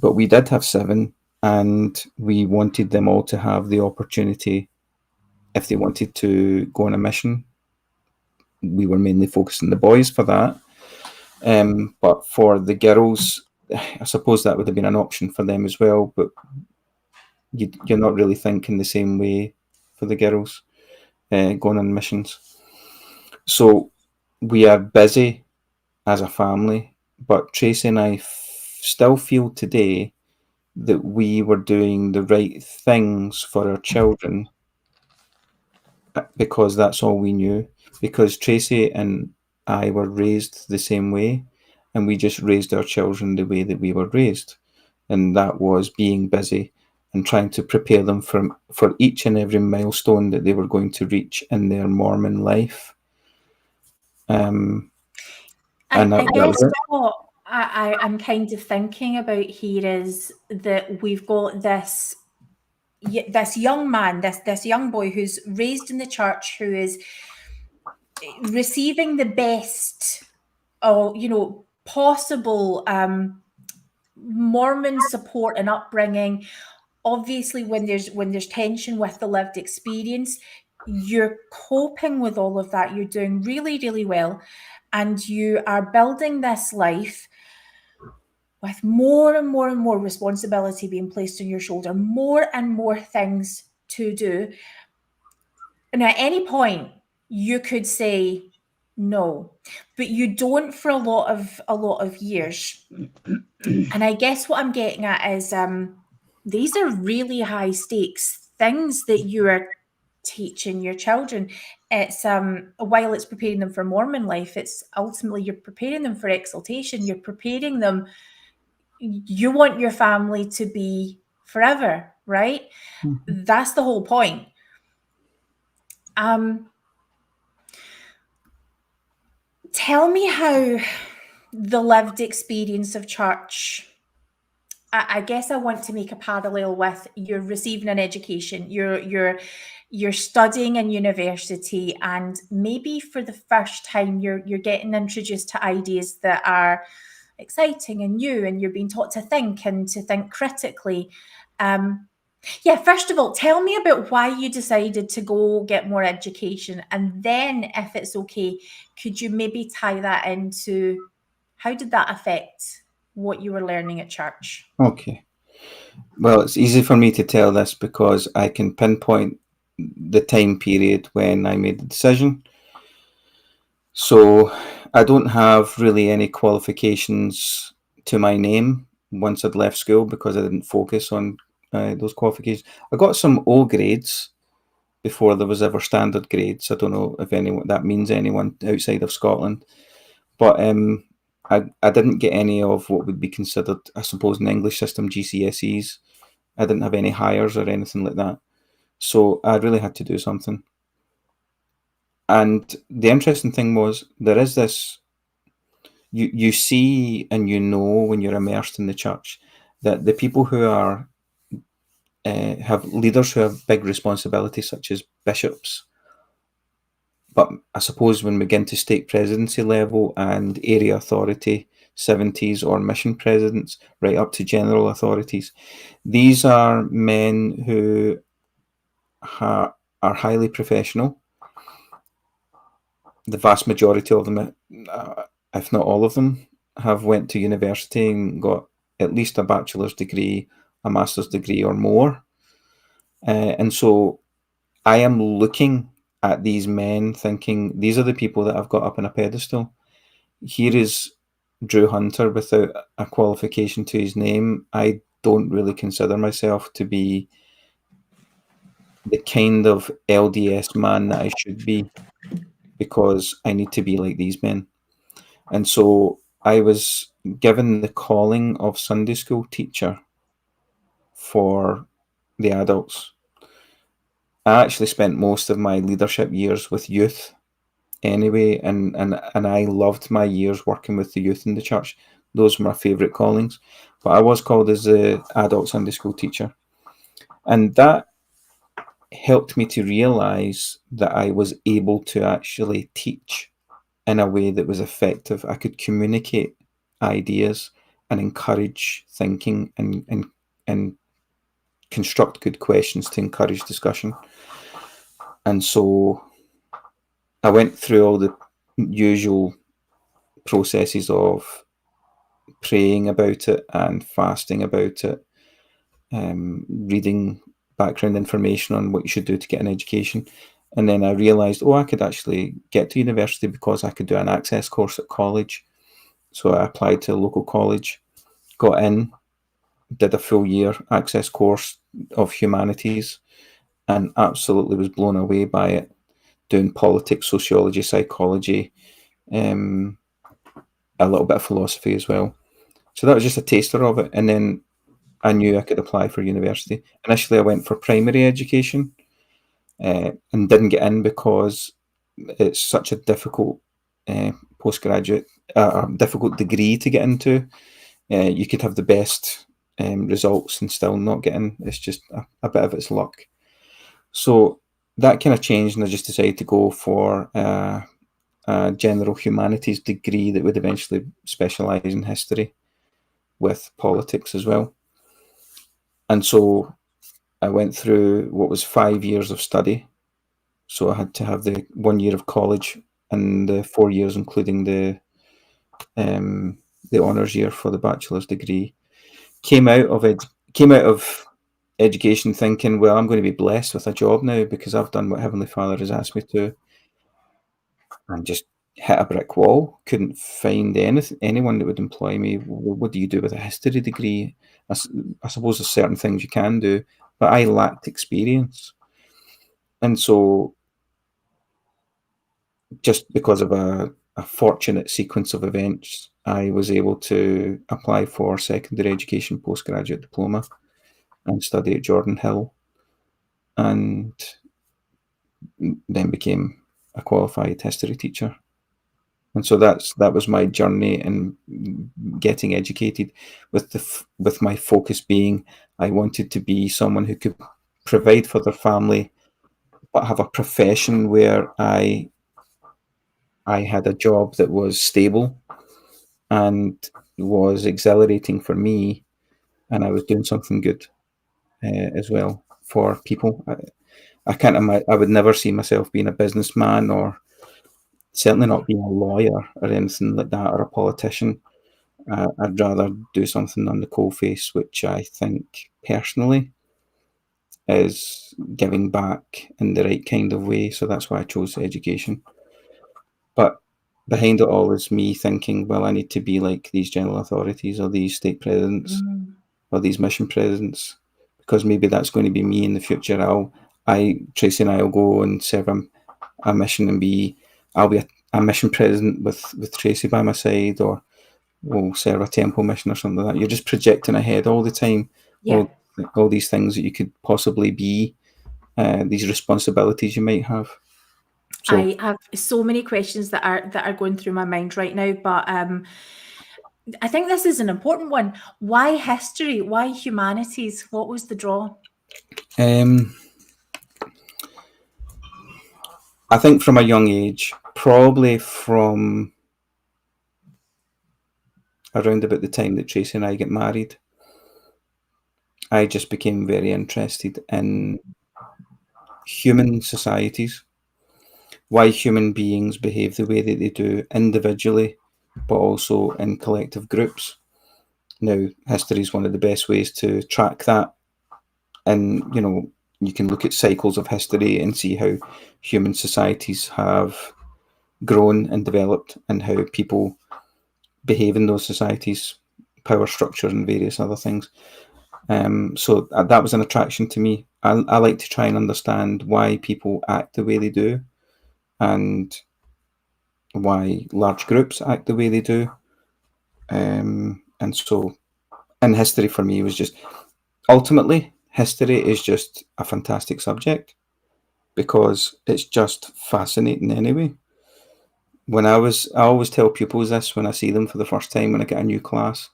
But we did have 7, and we wanted them all to have the opportunity. If they wanted to go on a mission, we were mainly focusing the boys for that. But for the girls, I suppose that would have been an option for them as well, but you're not really thinking the same way for the girls going on missions. So we are busy as a family, but Tracy and I still feel today that we were doing the right things for our children, because that's all we knew. Because Tracy and I were raised the same way, and we just raised our children the way that we were raised, and that was being busy and trying to prepare them for each and every milestone that they were going to reach in their Mormon life. I guess what I'm kind of thinking about here is that we've got this young man, this young boy who's raised in the church, who is receiving the best, possible Mormon support and upbringing. Obviously, when there's tension with the lived experience, you're coping with all of that. You're doing really, really well, and you are building this life with more and more and more responsibility being placed on your shoulder, more and more things to do. And at any point, you could say no, but you don't for a lot of years. And I guess what I'm getting at is these are really high stakes things that you are teaching your children. It's while it's preparing them for Mormon life, it's ultimately you're preparing them for exaltation. You're preparing them. You want your family to be forever, right? Mhm. That's the whole point. Tell me how the lived experience of church. I guess I want to make a parallel with you're receiving an education, you're studying in university, and maybe for the first time you're getting introduced to ideas that are exciting and new, and you're being taught to think critically. Yeah, first of all, tell me about why you decided to go get more education, and then, if it's okay, could you maybe tie that into how did that affect what you were learning at church? Okay. Well, it's easy for me to tell this because I can pinpoint the time period when I made the decision. So I don't have really any qualifications to my name once I'd left school because I didn't focus on those qualifications. I got some O grades before there was ever standard grades. I don't know if that means anyone outside of Scotland, but I didn't get any of what would be considered, I suppose, an English system GCSEs. I didn't have any hires or anything like that. So I really had to do something. And the interesting thing was there is this, you see and you know when you're immersed in the church that the people who are have leaders who have big responsibilities, such as bishops, but I suppose when we get to stake presidency level and area authority, 70s, or mission presidents, right up to general authorities, these are men who are highly professional. The vast majority of them, if not all of them, have went to university and got at least a bachelor's degree, a master's degree, or more. And so I am looking at these men thinking, these are the people that I've got up on a pedestal. Here is Drew Hunter without a qualification to his name. I don't really consider myself to be the kind of LDS man that I should be because I need to be like these men. And so I was given the calling of Sunday school teacher for the adults. I actually spent most of my leadership years with youth anyway, and I loved my years working with the youth in the church. Those were my favourite callings. But I was called as the adult Sunday school teacher. And that helped me to realise that I was able to actually teach in a way that was effective. I could communicate ideas and encourage thinking and construct good questions to encourage discussion. And so I went through all the usual processes of praying about it and fasting about it, reading background information on what you should do to get an education. And then I realised, I could actually get to university because I could do an access course at college. So I applied to a local college, got in, did a full year access course of humanities, and absolutely was blown away by it, doing politics, sociology, psychology, a little bit of philosophy as well. So that was just a taster of it. And then I knew I could apply for university. Initially, I went for primary education and didn't get in because it's such a difficult postgraduate, difficult degree to get into. You could have the best results and still not get in. It's just a bit of its luck. So that kind of changed, and I just decided to go for a general humanities degree that would eventually specialise in history with politics as well. And so I went through what was 5 years of study. So I had to have the 1 year of college and the 4 years, including the the honours year for the bachelor's degree. Came out of education thinking, well, I'm going to be blessed with a job now because I've done what Heavenly Father has asked me to, and just hit a brick wall. Couldn't find anyone that would employ me. What do you do with a history degree? I suppose there's certain things you can do, but I lacked experience. And so just because of a fortunate sequence of events, I was able to apply for secondary education postgraduate diploma and study at Jordan Hill, and then became a qualified history teacher. And so that was my journey in getting educated, with my focus being I wanted to be someone who could provide for their family, but have a profession where I had a job that was stable and was exhilarating for me, and I was doing something good as well for people. I can't imagine. I would never see myself being a businessman, or certainly not being a lawyer or anything like that, or a politician. I'd rather do something on the coalface, which I think personally is giving back in the right kind of way. So that's why I chose education. But behind it all is me thinking, well, I need to be like these general authorities or these state presidents or these mission presidents, because maybe that's going to be me in the future. Tracy and I will go and serve a mission, and I'll be a mission president with Tracy by my side, or we'll serve a temple mission or something like that. You're just projecting ahead all the time. Yeah. All these things that you could possibly be, these responsibilities you might have. So, I have so many questions that are going through my mind right now, but I think this is an important one. Why history? Why humanities? What was the draw? I think from a young age, probably from around about the time that Tracy and I get married, I just became very interested in human societies, why human beings behave the way that they do individually, but also in collective groups. Now, history is one of the best ways to track that. And, you can look at cycles of history and see how human societies have grown and developed, and how people behave in those societies, power structure and various other things. So that was an attraction to me. I like to try and understand why people act the way they do, and why large groups act the way they do. And so, in history for me was just, ultimately, history is just a fantastic subject because it's just fascinating anyway. I always tell pupils this when I see them for the first time when I get a new class.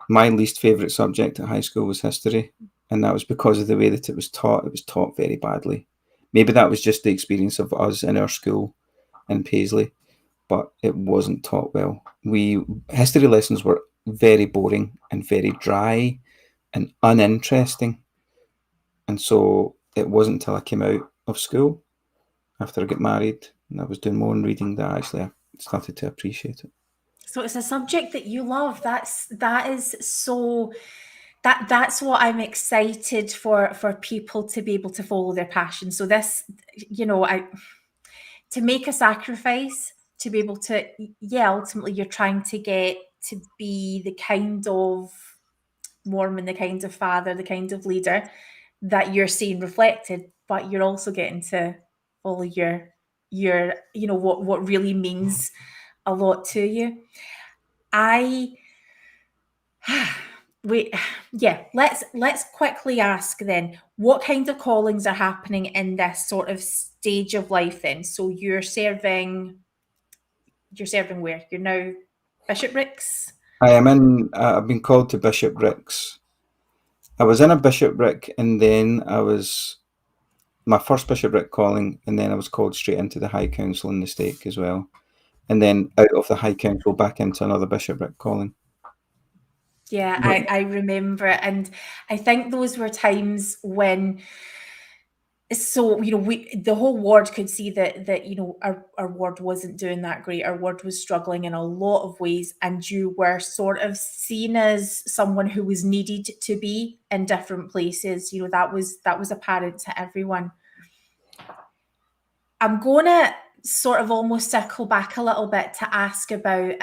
My least favourite subject at high school was history, and that was because of the way that it was taught. It was taught very badly. Maybe that was just the experience of us in our school in Paisley, but it wasn't taught well. History lessons were very boring and very dry and uninteresting. And so it wasn't until I came out of school, after I got married, and I was doing my own reading, that actually I started to appreciate it. So it's a subject that you love. That's what I'm excited for people to be able to follow their passion. So this, to make a sacrifice, to be able to, ultimately you're trying to get to be the kind of Mormon, the kind of father, the kind of leader that you're seeing reflected, but you're also getting to follow your what really means a lot to you. Let's quickly ask then, what kind of callings are happening in this sort of stage of life then? So you're serving where? You're now bishoprics? I've been called to bishoprics. I was in a bishopric, and then I was my first bishopric calling, and then I was called straight into the High Council in the stake as well. And then out of the High Council back into another bishopric calling. Yeah, I remember, and I think those were times when so the whole ward could see that our ward wasn't doing that great. Our ward was struggling in a lot of ways, and you were sort of seen as someone who was needed to be in different places. That was apparent to everyone. I'm gonna sort of almost circle back a little bit to ask about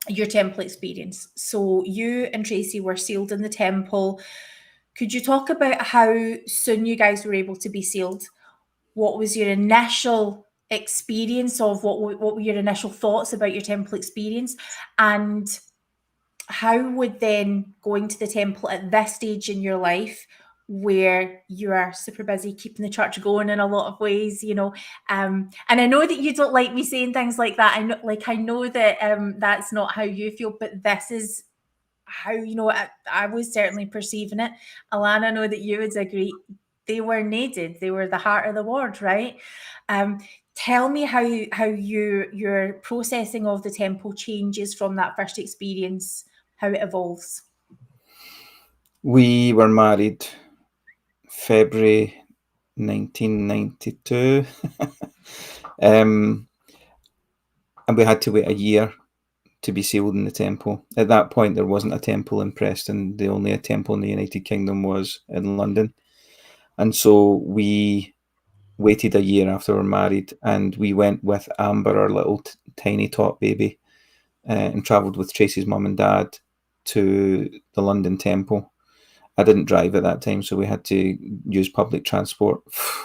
your temple experience. So you and Tracy were sealed in the temple. Could you talk about how soon you guys were able to be sealed? What was your initial experience of what were your initial thoughts about your temple experience? And how would then going to the temple at this stage in your life, where you are super busy keeping the church going in a lot of ways, and I know that you don't like me saying things like that. I know that that's not how you feel, but this is how I was certainly perceiving it. Alana, I know that you would agree. They were needed. They were the heart of the ward, right? Tell me how your processing of the temple changes from that first experience, how it evolves. We were married February 1992, and we had to wait a year to be sealed in the temple. At that point, there wasn't a temple in Preston. The only temple in the United Kingdom was in London. And so we waited a year after we were married, and we went with Amber, our little tiny tot baby, and travelled with Tracy's mum and dad to the London temple. I didn't drive at that time, so we had to use public transport.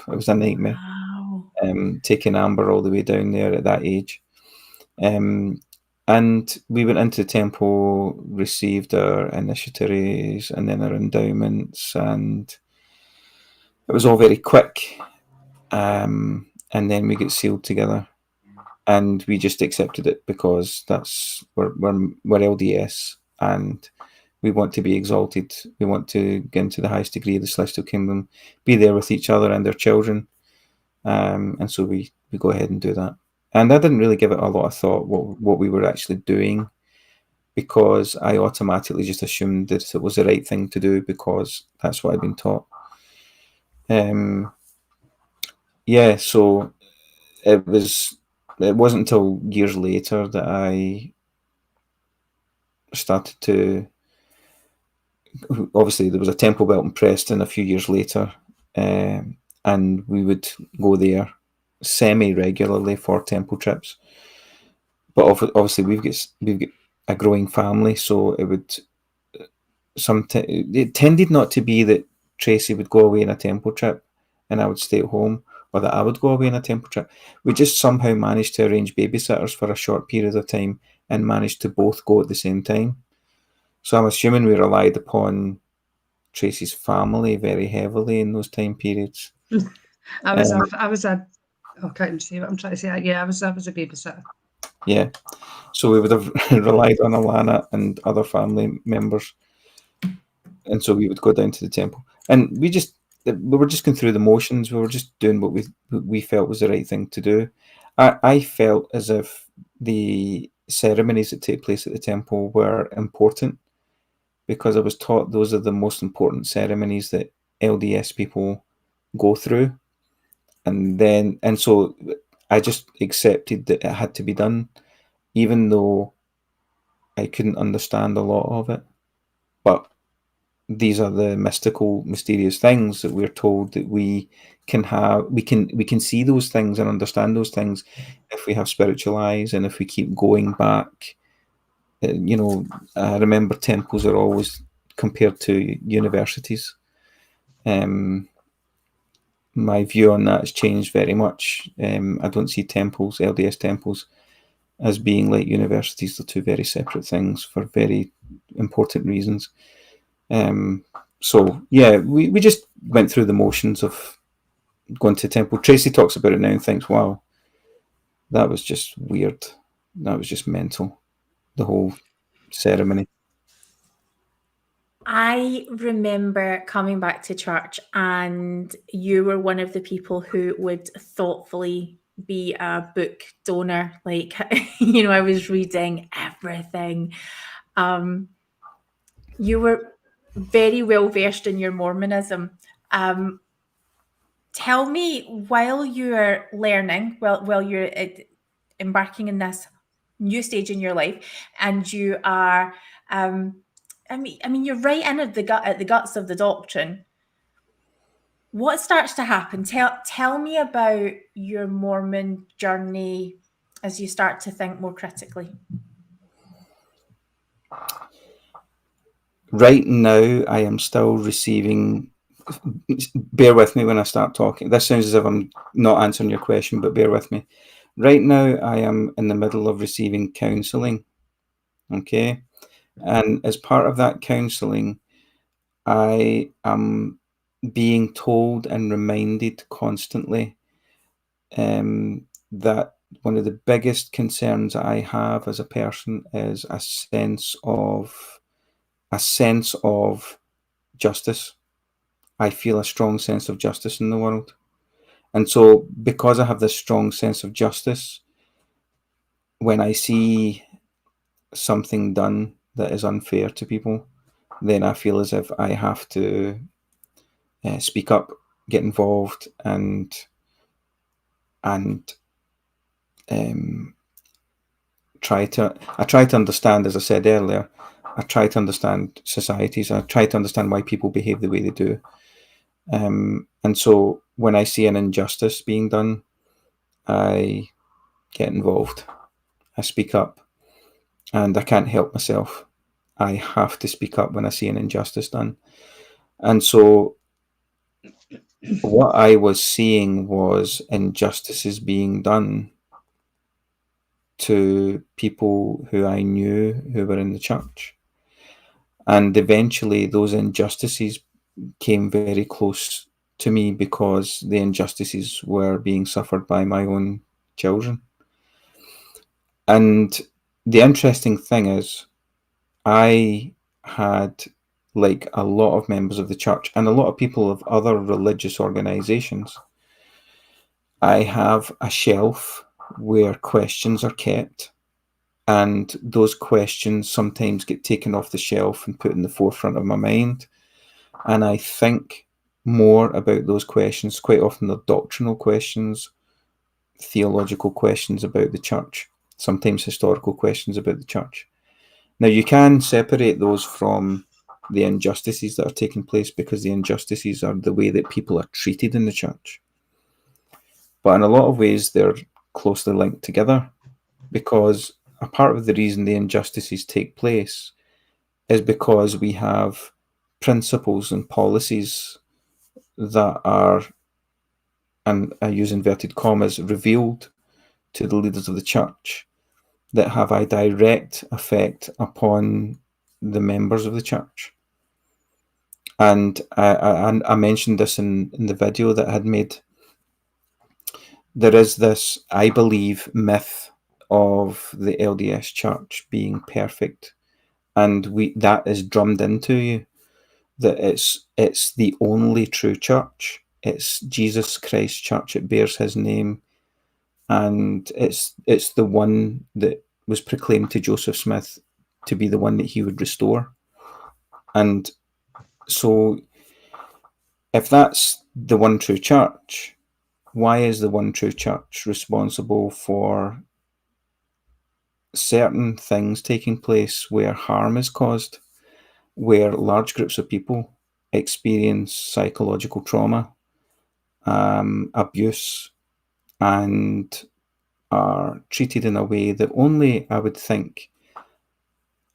It was a nightmare. Wow. Taking Amber all the way down there at that age. And we went into the temple, received our initiatories and then our endowments, and it was all very quick. And then we get sealed together, and we just accepted it because we're LDS, and we want to be exalted. We want to get into the highest degree of the celestial kingdom, be there with each other and their children, and so we go ahead and do that. And I didn't really give it a lot of thought what we were actually doing, because I automatically just assumed that it was the right thing to do because that's what I'd been taught. Yeah, so it wasn't until years later that I started to. Obviously, there was a temple built in Preston a few years later, and we would go there semi-regularly for temple trips. But obviously, we've got a growing family, so it tended not to be that Tracy would go away on a temple trip and I would stay at home, or that I would go away on a temple trip. We just somehow managed to arrange babysitters for a short period of time and managed to both go at the same time. So I'm assuming we relied upon Tracy's family very heavily in those time periods. I can't even say what I'm trying to say. Yeah, I was a babysitter. Yeah. So we would have relied on Alana and other family members. And so we would go down to the temple. And we were just going through the motions. We were just doing what we felt was the right thing to do. I felt as if the ceremonies that take place at the temple were important, because I was taught those are the most important ceremonies that LDS people go through. And so I just accepted that it had to be done, even though I couldn't understand a lot of it. But these are the mystical, mysterious things that we're told that we can have. We can see those things and understand those things if we have spiritual eyes and if we keep going back. I remember temples are always compared to universities. My view on that has changed very much. I don't see temples, LDS temples, as being like universities. They're two very separate things for very important reasons. So yeah, we just went through the motions of going to temple. Tracy talks about it now and thinks, wow, that was just weird. That was just mental, the whole ceremony. I remember coming back to church, and you were one of the people who would thoughtfully be a book donor. Like, I was reading everything. You were very well versed in your Mormonism. tell me, while you're learning, while you're embarking in this new stage in your life, and you are, I mean, you're right in at the guts of the doctrine. What starts to happen? Tell me about your Mormon journey as you start to think more critically. Right now, I am still receiving. Bear with me when I start talking. This sounds as if I'm not answering your question, but bear with me. Right now, I am in the middle of receiving counselling. Okay. And as part of that counselling, I am being told and reminded constantly that one of the biggest concerns I have as a person is a sense of justice. I feel a strong sense of justice in the world. And so because I have this strong sense of justice, when I see something done that is unfair to people, then I feel as if I have to speak up, get involved, and try to understand, as I said earlier, I try to understand societies. I try to understand why people behave the way they do. And so when I see an injustice being done, I get involved. I speak up, and I can't help myself. I have to speak up when I see an injustice done. And so what I was seeing was injustices being done to people who I knew who were in the church. And eventually those injustices came very close to me because the injustices were being suffered by my own children. And the interesting thing is, I had, like a lot of members of the church and a lot of people of other religious organizations, I have a shelf where questions are kept, and those questions sometimes get taken off the shelf and put in the forefront of my mind. And I think more about those questions. Quite often they're doctrinal questions, theological questions about the church, sometimes historical questions about the church. Now, you can separate those from the injustices that are taking place, because the injustices are the way that people are treated in the church. But in a lot of ways, they're closely linked together, because a part of the reason the injustices take place is because we have principles and policies that are, and I use inverted commas, revealed to the leaders of the church that have a direct effect upon the members of the church. And I mentioned this in the video that I had made. There is this, I believe, myth of the LDS church being perfect, and that is drummed into you, that it's the only true church. It's Jesus Christ's church. It bears his name, and it's the one that was proclaimed to Joseph Smith to be the one that he would restore. And so if that's the one true church, why is the one true church responsible for certain things taking place where harm is caused, where large groups of people experience psychological trauma, abuse, and are treated in a way that only, I would think,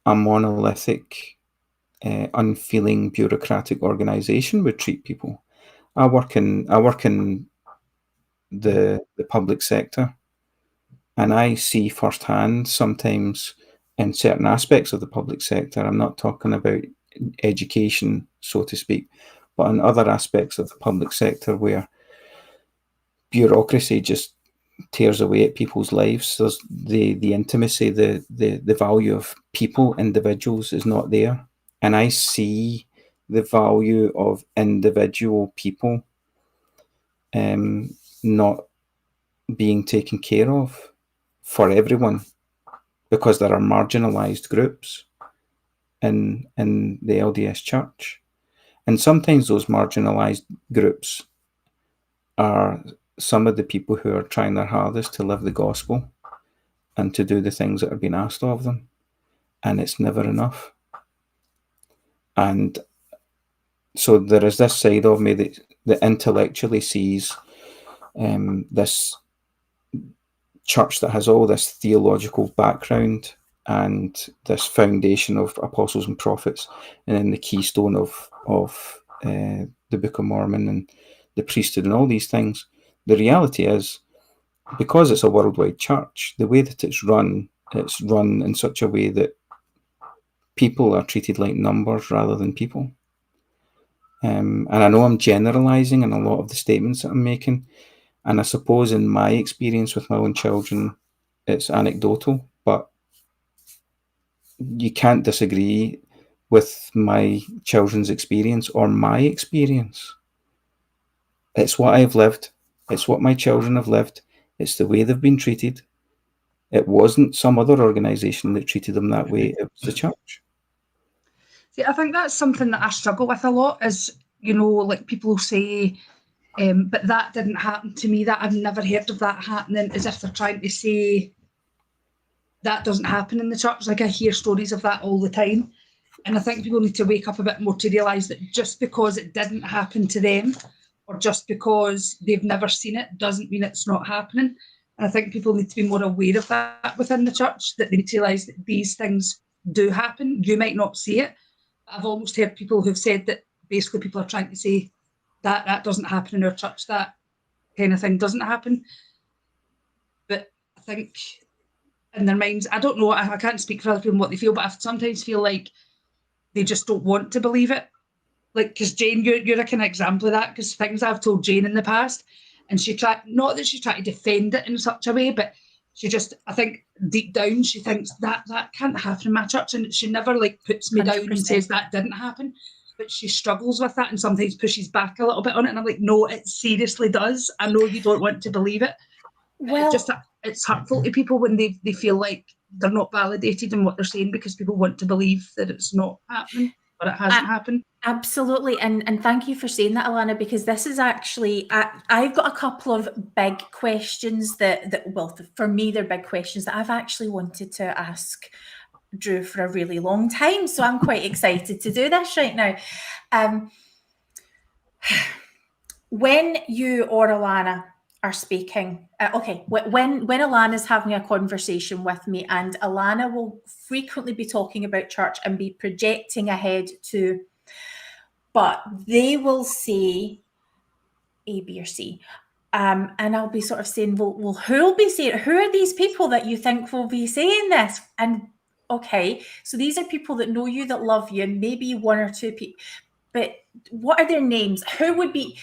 a monolithic, unfeeling bureaucratic organization would treat people? I work in the public sector, and I see firsthand sometimes in certain aspects of the public sector, I'm not talking about education, so to speak, but in other aspects of the public sector where bureaucracy just tears away at people's lives. There's the intimacy, the value of people, individuals is not there. And I see the value of individual people not being taken care of for everyone, because there are marginalized groups in the LDS church. And sometimes those marginalized groups are some of the people who are trying their hardest to live the gospel and to do the things that are being asked of them, and it's never enough. And so there is this side of me that intellectually sees this church that has all this theological background and this foundation of apostles and prophets, and then the keystone of the Book of Mormon and the priesthood and all these things. The reality is, because it's a worldwide church, the way that it's run in such a way that people are treated like numbers rather than people. And I know I'm generalizing in a lot of the statements that I'm making, and I suppose in my experience with my own children, it's anecdotal, but you can't disagree with my children's experience or my experience. It's what I've lived. It's what my children have lived. It's the way they've been treated. It wasn't some other organisation that treated them that way. It was the church. See, I think that's something that I struggle with a lot is, like people say, but that didn't happen to me, that I've never heard of that happening, as if they're trying to say that doesn't happen in the church. Like I hear stories of that all the time. And I think people need to wake up a bit more to realise that just because it didn't happen to them or just because they've never seen it doesn't mean it's not happening. And I think people need to be more aware of that within the church, that they need to realise that these things do happen. You might not see it. I've almost heard people who've said that basically people are trying to say that doesn't happen in our church, that kind of thing doesn't happen. But I think in their minds, I don't know, I can't speak for other people and what they feel, but I sometimes feel like they just don't want to believe it. Like, because Jane, you're a kind of example of that, because things I've told Jane in the past, and she tried, not that she tried to defend it in such a way, but she just, I think deep down, she thinks that can't happen in my church, and she never like puts me 100%. Down and says that didn't happen, but she struggles with that and sometimes pushes back a little bit on it, and I'm like, no, it seriously does. I know you don't want to believe it. Well, it's hurtful to people when they feel like they're not validated in what they're saying because people want to believe that it's not happening, but it hasn't happened. Absolutely. And thank you for saying that, Alana, because this is actually, I've got a couple of big questions that, well, for me, they're big questions that I've actually wanted to ask Drew for a really long time. So I'm quite excited to do this right now. When you or Alana are speaking, when Alana's having a conversation with me, and Alana will frequently be talking about church and be projecting ahead to, but they will say A, B, or C. And I'll be sort of saying, well, who will be saying, who are these people that you think will be saying this? And okay, so these are people that know you, that love you, and maybe one or two people, but what are their names? Who would be,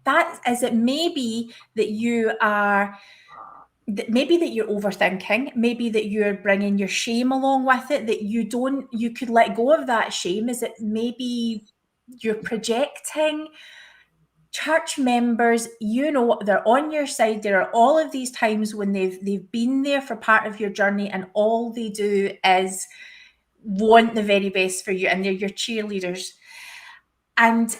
that is it maybe that you are, maybe that you're overthinking, maybe that you're bringing your shame along with it, that you could let go of that shame. Is it maybe you're projecting? Church members, they're on your side. There are all of these times when they've been there for part of your journey, and all they do is want the very best for you, and they're your cheerleaders. And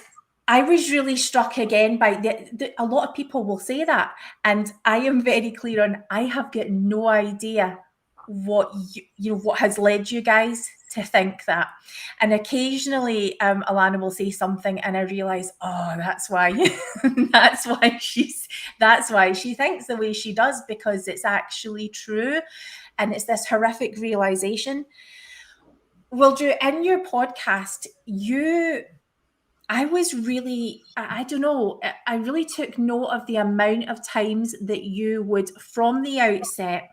I was really struck again by a lot of people will say that, and I am very clear on, I have got no idea what what has led you guys to think that. And occasionally Alana will say something and I realize, oh, that's why that's why she thinks the way she does, because it's actually true. And it's this horrific realization. Well, Drew, in your podcast, I really took note of the amount of times that you would, from the outset,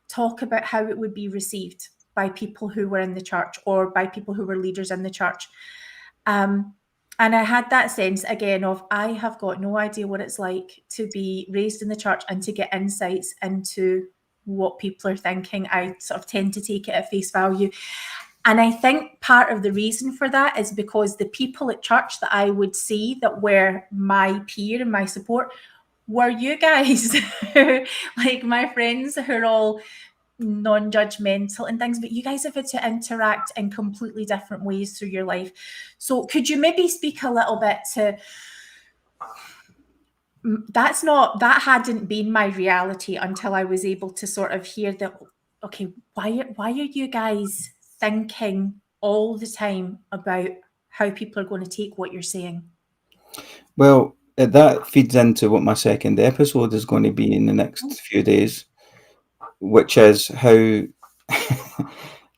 talk about how it would be received by people who were in the church or by people who were leaders in the church. And I had that sense again of, I have got no idea what it's like to be raised in the church and to get insights into what people are thinking. I sort of tend to take it at face value. And I think part of the reason for that is because the people at church that I would see that were my peer and my support were you guys, like my friends who are all non-judgmental and things, but you guys have had to interact in completely different ways through your life. So could you maybe speak a little bit to that hadn't been my reality until I was able to sort of hear that, okay, why are you guys thinking all the time about how people are going to take what you're saying? Well, that feeds into what my second episode is going to be in the next few days, which is how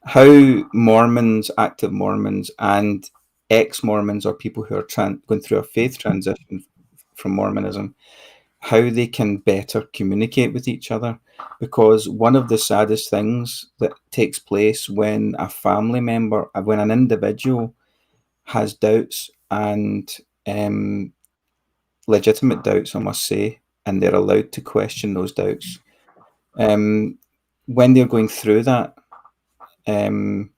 how Mormons, active Mormons, and ex-Mormons, or people who are going through a faith transition from Mormonism, how they can better communicate with each other. Because one of the saddest things that takes place when a family member, when an individual has doubts, and legitimate doubts, I must say, and they're allowed to question those doubts. When they're going through that, one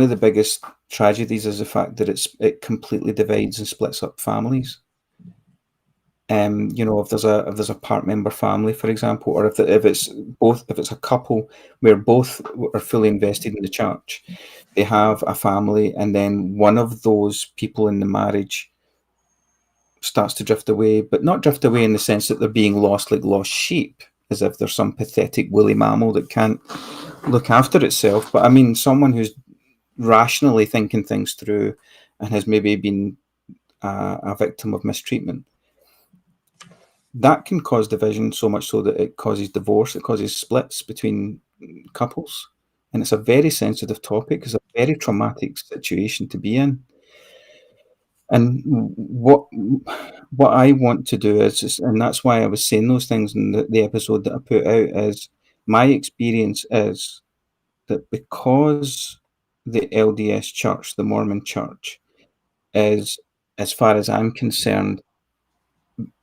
of the biggest tragedies is the fact that it completely divides and splits up families. If there's a part member family, for example, or if it's a couple where both are fully invested in the church, they have a family, and then one of those people in the marriage starts to drift away, but not drift away in the sense that they're being lost like lost sheep, as if there's some pathetic woolly mammal that can't look after itself. But I mean, someone who's rationally thinking things through and has maybe been a victim of mistreatment. That can cause division, so much so that it causes divorce, it causes splits between couples. And it's a very sensitive topic. It's a very traumatic situation to be in. And what I want to do is, and that's why I was saying those things in the episode that I put out, is my experience is that because the LDS Church, the Mormon Church, is, as far as I'm concerned,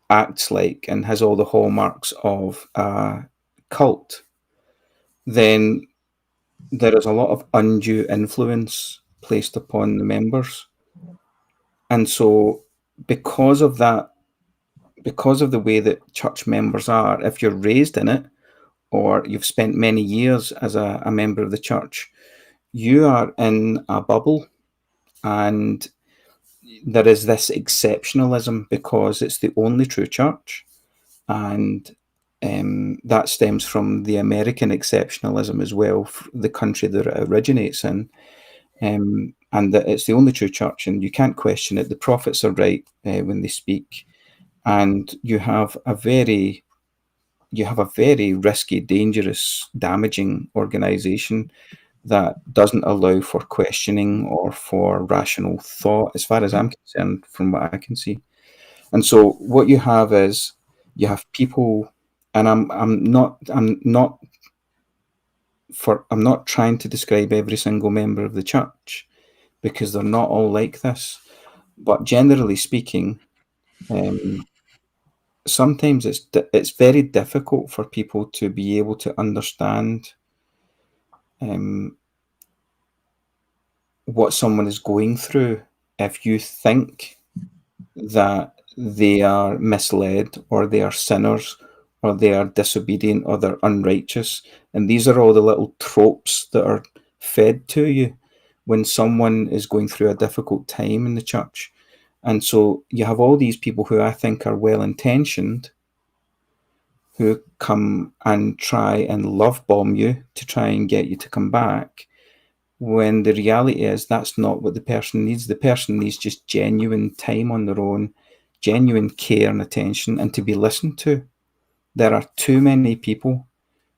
acts like and has all the hallmarks of a cult, then there is a lot of undue influence placed upon the members. And so because of that, because of the way that church members are, if you're raised in it or you've spent many years as a member of the church, you are in a bubble, and there is this exceptionalism because it's the only true church. And that stems from the American exceptionalism as well, the country that it originates in. And that it's the only true church, and you can't question it. The prophets are right when they speak, and you have a very risky, dangerous, damaging organization that doesn't allow for questioning or for rational thought, as far as I'm concerned, from what I can see. And so what you have is, you have people, and I'm not trying to describe every single member of the church, because they're not all like this. But generally speaking, sometimes it's very difficult for people to be able to understand what someone is going through if you think that they are misled, or they are sinners, or they are disobedient, or they're unrighteous. And these are all the little tropes that are fed to you when someone is going through a difficult time in the church. And so you have all these people who I think are well-intentioned, who come and try and love bomb you to try and get you to come back, when the reality is that's not what the person needs. The person needs just genuine time on their own, genuine care and attention, and to be listened to. There are too many people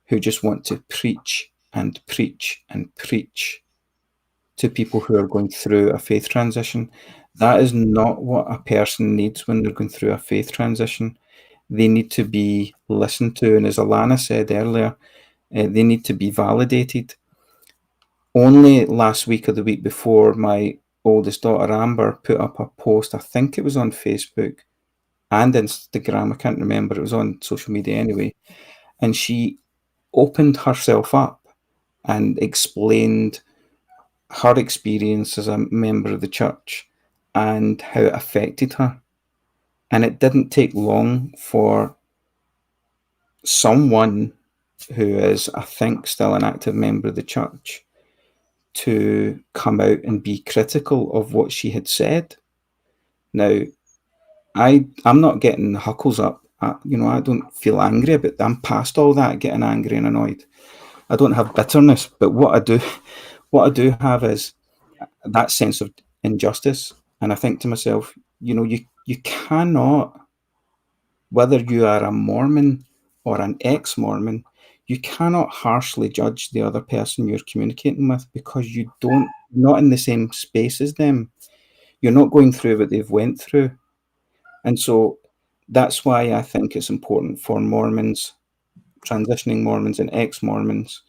who just want to preach and preach and preach to people who are going through a faith transition. That is not what a person needs when they're going through a faith transition. They need to be listened to, and as Alana said earlier, they need to be validated. Only last week or the week before, my oldest daughter Amber put up a post, I think it was on Facebook and Instagram, I can't remember, it was on social media anyway, and she opened herself up and explained her experience as a member of the church and how it affected her. And it didn't take long for someone who is, I think, still an active member of the church to come out and be critical of what she had said. Now, I'm not getting huckles up. I don't feel angry about that. I'm past all that, getting angry and annoyed. I don't have bitterness, but what I do have is that sense of injustice. And I think to myself, you cannot, whether you are a Mormon or an ex-Mormon, you cannot harshly judge the other person you're communicating with, because you're not in the same space as them. You're not going through what they've went through. And so that's why I think it's important for Mormons, transitioning Mormons and ex-Mormons,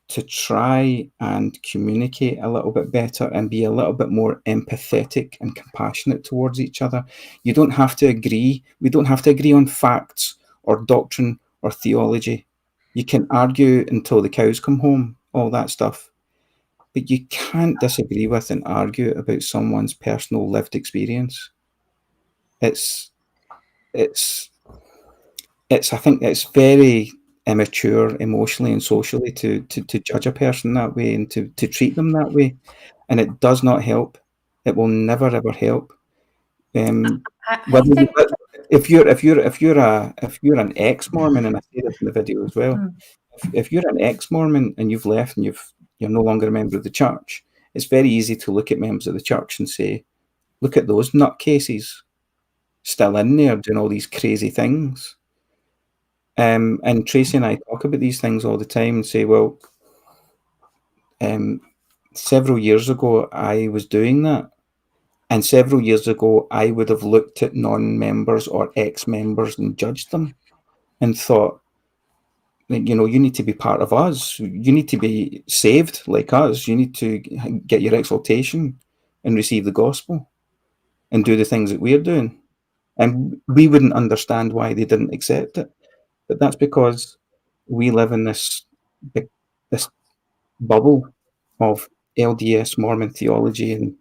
to try and communicate a little bit better and be a little bit more empathetic and compassionate towards each other. You don't have to agree. We don't have to agree on facts or doctrine or theology. You can argue until the cows come home, all that stuff. But you can't disagree with and argue about someone's personal lived experience. It's I think it's very immature emotionally and socially to judge a person that way and to treat them that way, and it does not help. It will never ever help. I Whether think if you're an ex-Mormon, and I say this in the video as well, if you're an ex-Mormon and you've left and you're no longer a member of the church, it's very easy to look at members of the church and say, look at those nutcases still in there doing all these crazy things. And Tracy and I talk about these things all the time and say, well, several years ago I was doing that, and several years ago I would have looked at non-members or ex-members and judged them and thought, you need to be part of us. You need to be saved like us. You need to get your exaltation and receive the gospel and do the things that we're doing. And we wouldn't understand why they didn't accept it. But that's because we live in this bubble of LDS Mormon theology, and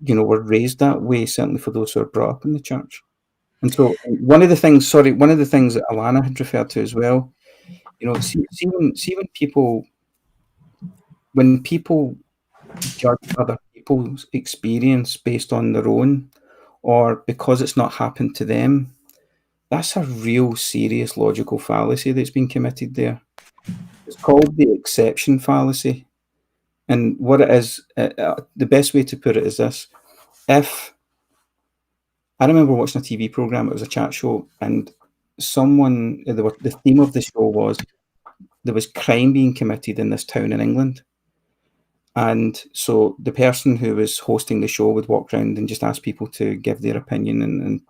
we're raised that way, certainly for those who are brought up in the church. And so one of the things that Alana had referred to as well, when people judge other people's experience based on their own, or because it's not happened to them, that's a real serious logical fallacy that's been committed there. It's called the exception fallacy. And what it is, the best way to put it is this. If I remember watching a TV program, it was a chat show, and the theme of the show was there was crime being committed in this town in England. And so the person who was hosting the show would walk around and just ask people to give their opinion and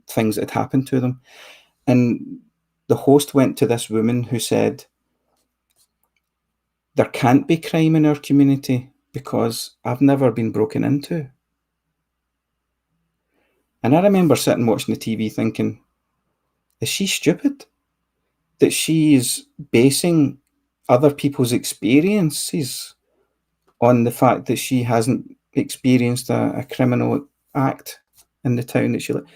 things that had happened to them. And the host went to this woman who said, there can't be crime in our community because I've never been broken into. And I remember sitting watching the TV thinking, is she stupid? That she's basing other people's experiences on the fact that she hasn't experienced a criminal act in the town that she lives.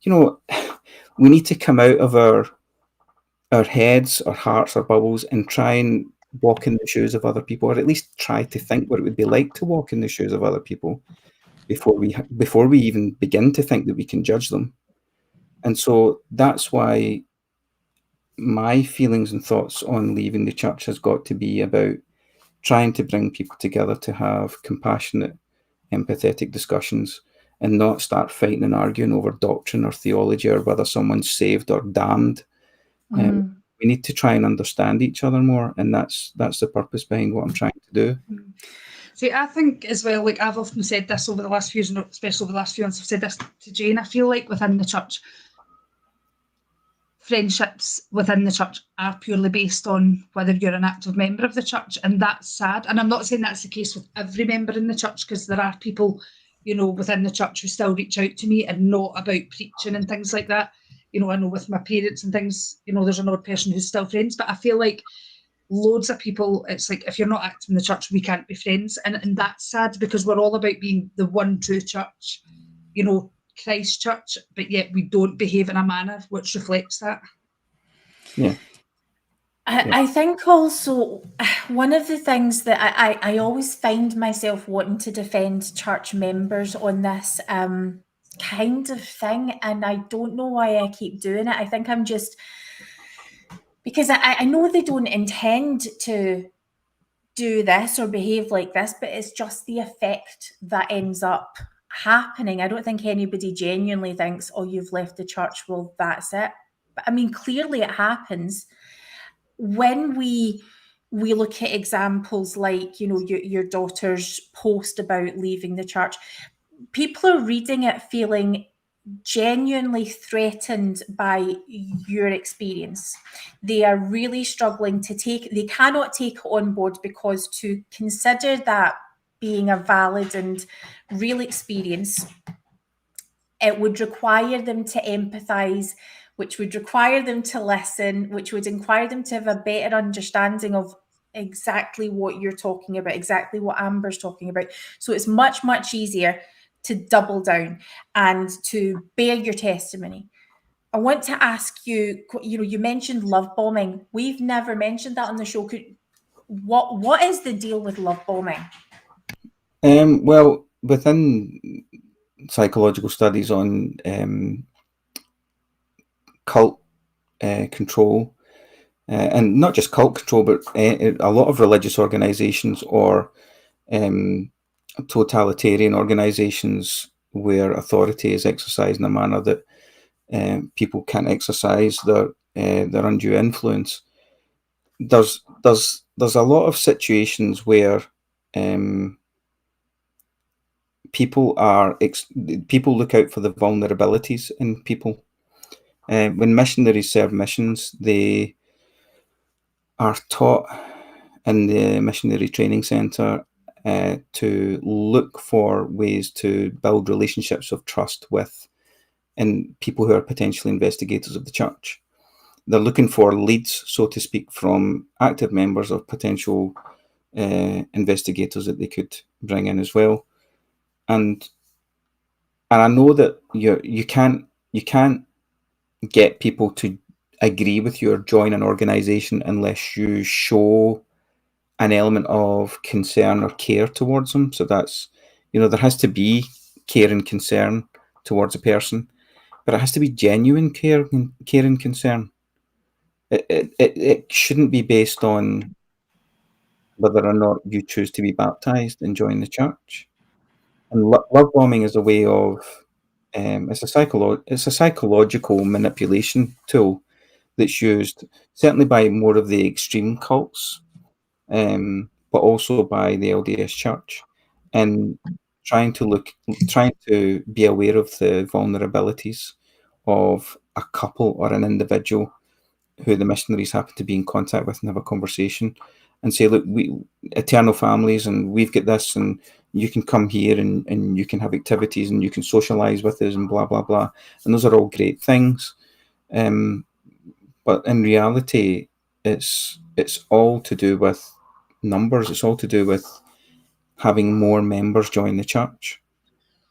We need to come out of our heads, our hearts, our bubbles, and try and walk in the shoes of other people, or at least try to think what it would be like to walk in the shoes of other people before we even begin to think that we can judge them. And so that's why my feelings and thoughts on leaving the church has got to be about trying to bring people together to have compassionate, empathetic discussions, and not start fighting and arguing over doctrine or theology or whether someone's saved or damned. We need to try and understand each other more, and that's the purpose behind what I'm trying to do. See, I think as well, like I've often said this over the last few years, especially over the last few months, I've said this to Jane, I feel like within the church, friendships within the church are purely based on whether you're an active member of the church, and that's sad. And I'm not saying that's the case with every member in the church, because there are people, within the church who still reach out to me, and not about preaching and things like that. I know with my parents and things, there's another person who's still friends, but I feel like loads of people, it's like, if you're not active in the church, we can't be friends. And that's sad, because we're all about being the one true church, Christ church, but yet we don't behave in a manner which reflects that. Yeah. I think also one of the things that I always find myself wanting to defend church members on this, kind of thing, and I don't know why I keep doing it. I think I'm just, because I know they don't intend to do this or behave like this, but it's just the effect that ends up happening. I don't think anybody genuinely thinks, oh, you've left the church, well, that's it. But I mean, clearly it happens. When we look at examples like, you know, your daughter's post about leaving the church, people are reading it feeling genuinely threatened by your experience. They are really struggling to they cannot take it on board, because to consider that being a valid and real experience, it would require them to empathize, which would require them to listen, which would require them to have a better understanding of exactly what you're talking about, exactly what Amber's talking about. So it's much, much easier to double down and to bear your testimony. I want to ask you, you know, you mentioned love bombing. We've never mentioned that on the show. What is the deal with love bombing? Well, within psychological studies on cult control, and not just cult control, but a lot of religious organizations or totalitarian organizations where authority is exercised in a manner that people can't exercise their undue influence. There's a lot of situations where people look out for the vulnerabilities in people. When missionaries serve missions, they are taught in the missionary training centre to look for ways to build relationships of trust with people who are potentially investigators of the church. They're looking for leads, so to speak, from active members of potential investigators that they could bring in as well. And I know that you can't get people to agree with you or join an organization unless you show an element of concern or care towards them. So that's, you know, there has to be care and concern towards a person, but it has to be genuine care and concern. It shouldn't be based on whether or not you choose to be baptized and join the church. And love bombing is a way of it's a psychological manipulation tool that's used certainly by more of the extreme cults, but also by the LDS Church, and trying to be aware of the vulnerabilities of a couple or an individual who the missionaries happen to be in contact with and have a conversation and say, look, we eternal families, and we've got this, and you can come here and you can have activities and you can socialize with us and blah, blah, blah. And those are all great things. But in reality, it's all to do with numbers. It's all to do with having more members join the church.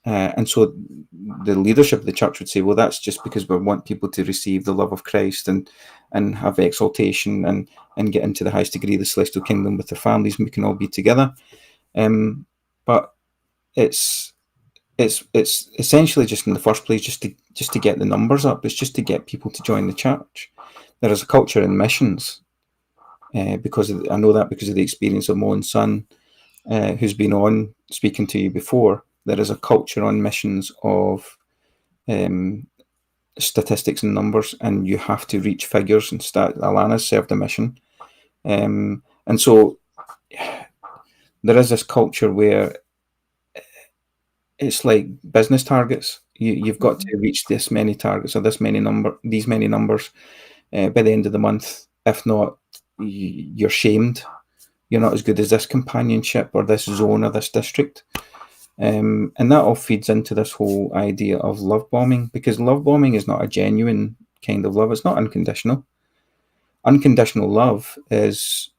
And so the leadership of the church would say, well, that's just because we want people to receive the love of Christ and have exaltation and get into the highest degree of the celestial kingdom with their families, and we can all be together. But it's essentially just in the first place just to get the numbers up. It's just to get people to join the church. There is a culture in missions, because I know that because of the experience of my own son, who's been on speaking to you before. There is a culture on missions of statistics and numbers, and you have to reach figures. And Alana's served a mission, and so there is this culture where it's like business targets. You've got to reach this many targets or these many numbers by the end of the month. If not, you're shamed. You're not as good as this companionship or this zone or this district. And that all feeds into this whole idea of love bombing, because love bombing is not a genuine kind of love. It's not unconditional. Unconditional love is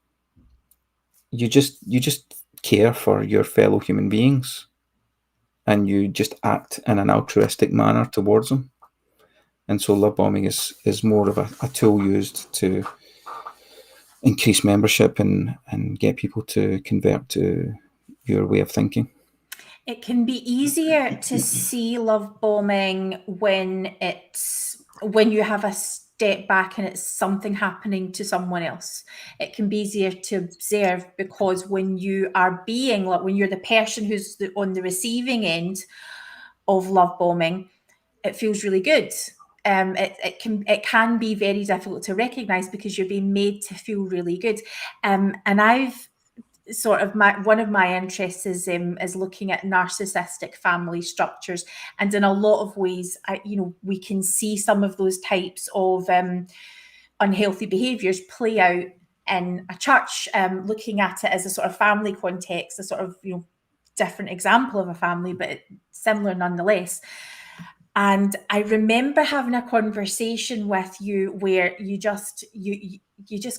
you just care for your fellow human beings, and you just act in an altruistic manner towards them. And so love bombing is more of a tool used to increase membership and get people to convert to your way of thinking. It can be easier to see love bombing when you have a step back and it's something happening to someone else. It can be easier to observe because when you are when you're the person who's on the receiving end of love bombing, it feels really good. It can be very difficult to recognize because you're being made to feel really good. And I've sort of one of my interests is looking at narcissistic family structures, and in a lot of ways, we can see some of those types of unhealthy behaviours play out in a church. Looking at it as a sort of family context, a sort of different example of a family, but similar nonetheless. And I remember having a conversation with you where you just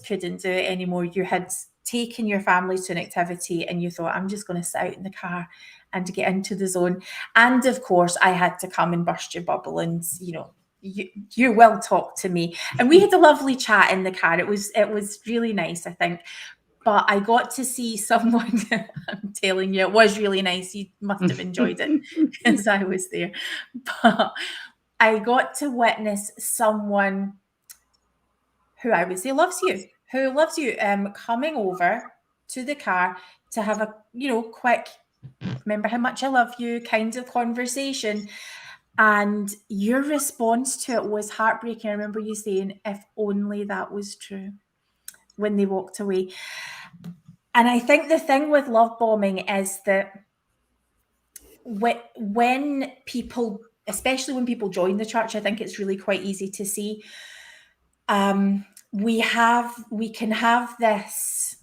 couldn't do it anymore. You had taken your family to an activity and you thought, I'm just going to sit out in the car and get into the zone. And of course, I had to come and burst your bubble and, you will talk to me. And we had a lovely chat in the car. It was really nice, I think. But I got to see someone, I'm telling you, it was really nice. You must have enjoyed it because I was there. But I got to witness someone who I would say loves you, coming over to the car to have a, quick, remember how much I love you kind of conversation. And your response to it was heartbreaking. I remember you saying, if only that was true, when they walked away. And I think the thing with love bombing is that when people, especially when people join the church, I think it's really quite easy to see. We can have this,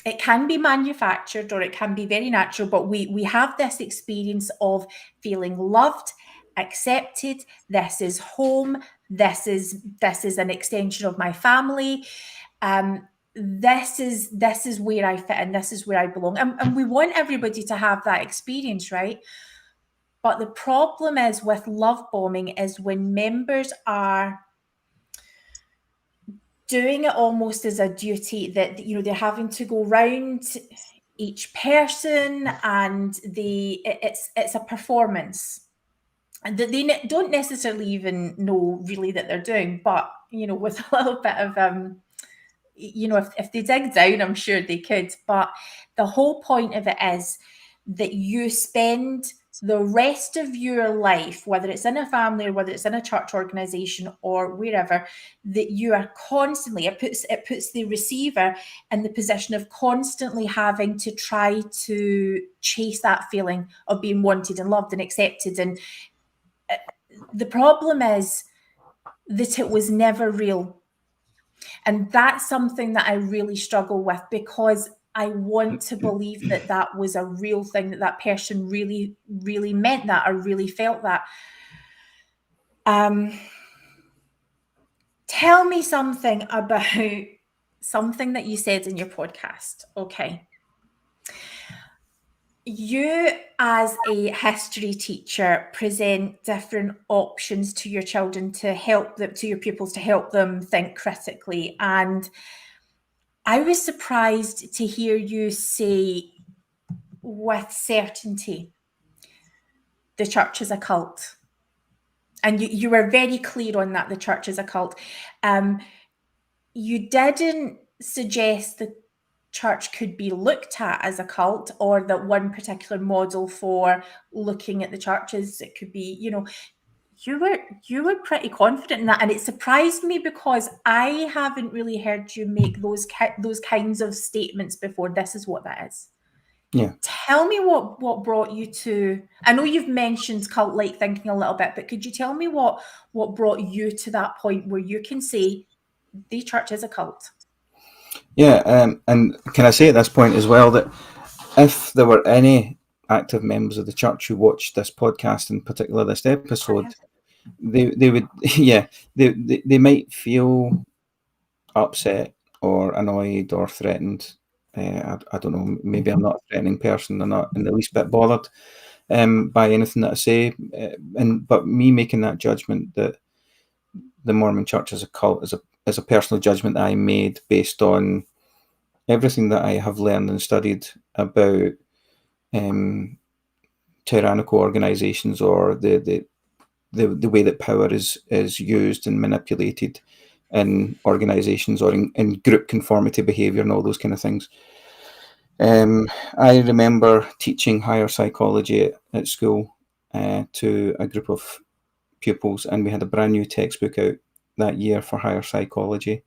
it can be manufactured or it can be very natural, but we have this experience of feeling loved, accepted. This is home. This is an extension of my family. This is where I fit in. This is where I belong. And we want everybody to have that experience, right? But the problem is with love bombing is when members are doing it almost as a duty that, they're having to go round each person and it's a performance. And that they don't necessarily even know really that they're doing, but, with a little bit of, if they dig down, I'm sure they could. But the whole point of it is that you spend the rest of your life, whether it's in a family or whether it's in a church organization or wherever, that you are constantly, it puts the receiver in the position of constantly having to try to chase that feeling of being wanted and loved and accepted. And the problem is that it was never real. And that's something that I really struggle with, because I want to believe that that was a real thing, that person really, really meant that or really felt that. Tell me something about something that you said in your podcast. Okay. You, as a history teacher, present different options to your children to help them, to your pupils, to help them think critically. And I was surprised to hear you say with certainty, the church is a cult. And you were very clear on that, the church is a cult. You didn't suggest the church could be looked at as a cult, or that one particular model for looking at the churches, it could be, you were pretty confident in that. And it surprised me because I haven't really heard you make those kinds of statements before. This is what that is. Yeah. Tell me what brought you to, I know you've mentioned cult-like thinking a little bit, but could you tell me what brought you to that point where you can say the church is a cult? Yeah, and can I say at this point as well that if there were any active members of the church who watched this podcast, in particular this episode, they would, yeah, they might feel upset or annoyed or threatened. I don't know, maybe I'm not a threatening person, I'm not in the least bit bothered by anything that I say. But me making that judgment that the Mormon church is a cult is a personal judgment that I made based on everything that I have learned and studied about tyrannical organizations, or the way that power is used and manipulated in organizations, or in group conformity behavior and all those kind of things. I remember teaching higher psychology at school to a group of pupils, and we had a brand new textbook out that year for higher psychology,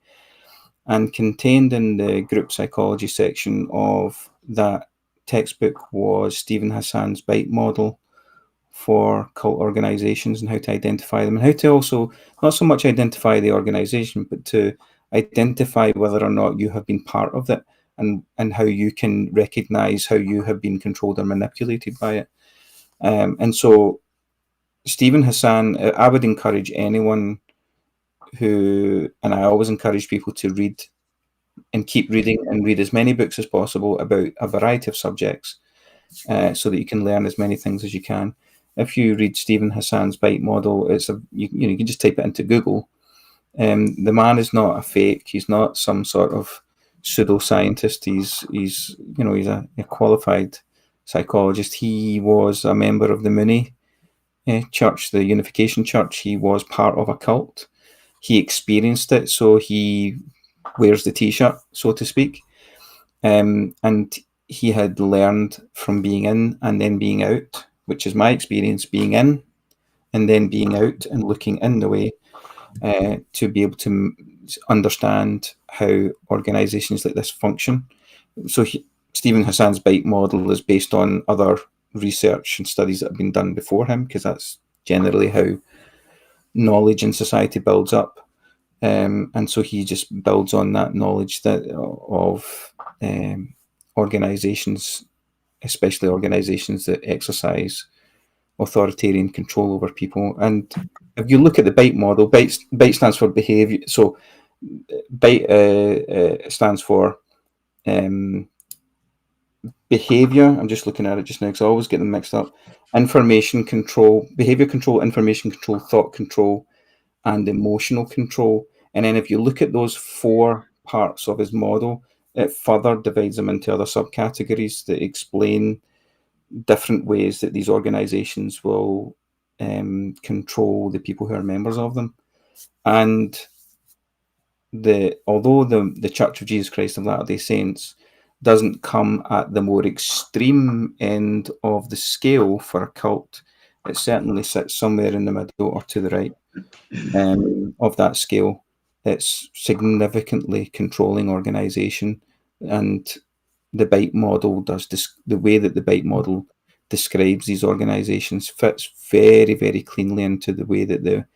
and contained in the group psychology section of that textbook was Stephen Hassan's BITE model for cult organizations, and how to identify them, and how to also not so much identify the organization, but to identify whether or not you have been part of it, and how you can recognize how you have been controlled or manipulated by it. And so Stephen Hassan, I would encourage anyone who, and I always encourage people to read and keep reading, and read as many books as possible about a variety of subjects, so that you can learn as many things as you can. If you read Stephen Hassan's BITE model, it's you can just type it into Google. The man is not a fake. He's not some sort of pseudoscientist. He's a qualified psychologist. He was a member of the Mooney Church, the Unification Church. He was part of a cult. He experienced it, so he wears the T-shirt, so to speak. And he had learned from being in and then being out, which is my experience, being in and then being out and looking in the way, to be able to understand how organizations like this function. So Stephen Hassan's BITE model is based on other research and studies that have been done before him, because that's generally how knowledge in society builds up. And so he just builds on that knowledge of organizations, especially organizations that exercise authoritarian control over people. And if you look at the BITE model, BITE stands for behavior. So BITE stands for behavior. I'm just looking at it just now because I always get them mixed up. Information control, behavior control, information control, thought control, and emotional control. And then if you look at those 4 parts of his model, it further divides them into other subcategories that explain different ways that these organizations will control the people who are members of them. And although the Church of Jesus Christ of Latter-day Saints doesn't come at the more extreme end of the scale for a cult, it certainly sits somewhere in the middle or to the right of that scale. It's significantly controlling organization, and the BITE model the way that the BITE model describes these organizations fits very, very cleanly into the way that the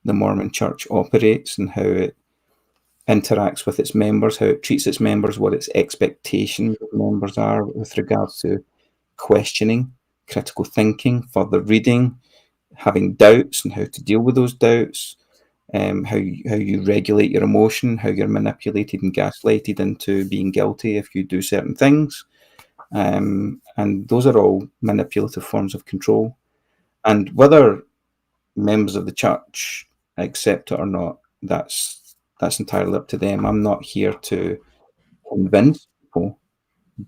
Mormon Church operates, and how it interacts with its members, how it treats its members, what its expectations of members are with regards to questioning, critical thinking, further reading, having doubts, and how to deal with those doubts, how you regulate your emotion, how you're manipulated and gaslighted into being guilty if you do certain things. And those are all manipulative forms of control. And whether members of the church accept it or not, that's entirely up to them. I'm not here to convince people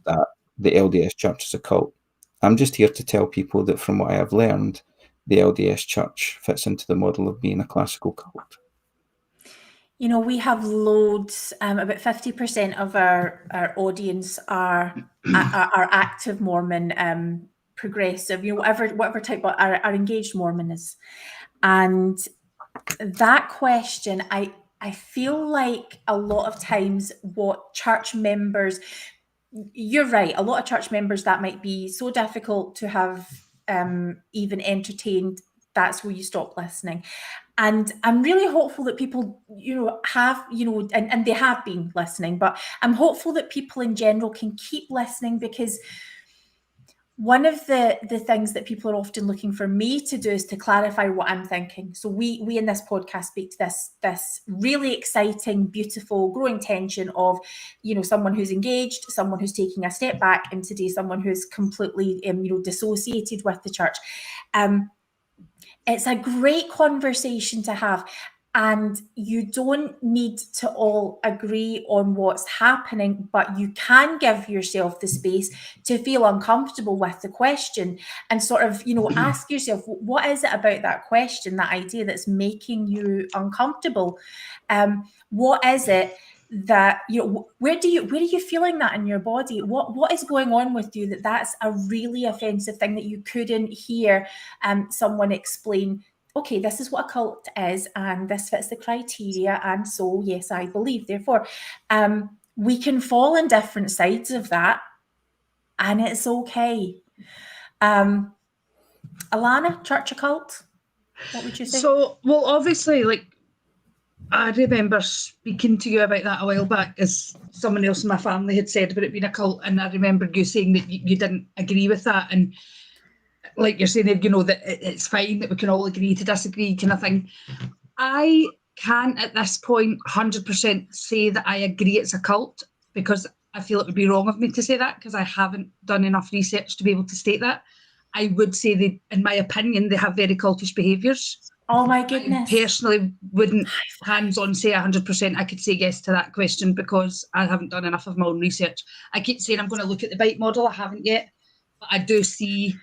that the LDS Church is a cult. I'm just here to tell people that from what I have learned, the LDS Church fits into the model of being a classical cult. You know, we have loads, about 50% of our audience are active Mormon, progressive, you know, whatever type, but are engaged Mormonists. And that question, I feel like a lot of times what church members, you're right, a lot of church members, that might be so difficult to have even entertained, that's where you stop listening. And I'm really hopeful that people, have, and they have been listening, but I'm hopeful that people in general can keep listening, because one of the things that people are often looking for me to do is to clarify what I'm thinking. So we in this podcast speak to this really exciting, beautiful, growing tension of, someone who's engaged, someone who's taking a step back, and today someone who's completely, dissociated with the church. It's a great conversation to have. And you don't need to all agree on what's happening, but you can give yourself the space to feel uncomfortable with the question and sort of, ask yourself, what is it about that question, that idea that's making you uncomfortable? What is it that, where are you feeling that in your body? What is going on with you that's a really offensive thing that you couldn't hear someone explain? Okay, this is what a cult is, and this fits the criteria, and so yes, I believe. Therefore, we can fall on different sides of that, and it's okay. Alana, church occult, what would you say? So, well, obviously, like, I remember speaking to you about that a while back, as someone else in my family had said about it being a cult, and I remember you saying that you didn't agree with that, and like you're saying, that it's fine that we can all agree to disagree, kind of thing. I can't at this point 100% say that I agree it's a cult, because I feel it would be wrong of me to say that, because I haven't done enough research to be able to state that. I would say they, in my opinion, they have very cultish behaviours. Oh my goodness. I personally wouldn't hands-on say 100% I could say yes to that question, because I haven't done enough of my own research. I keep saying I'm going to look at the bite model, I haven't yet, but I do see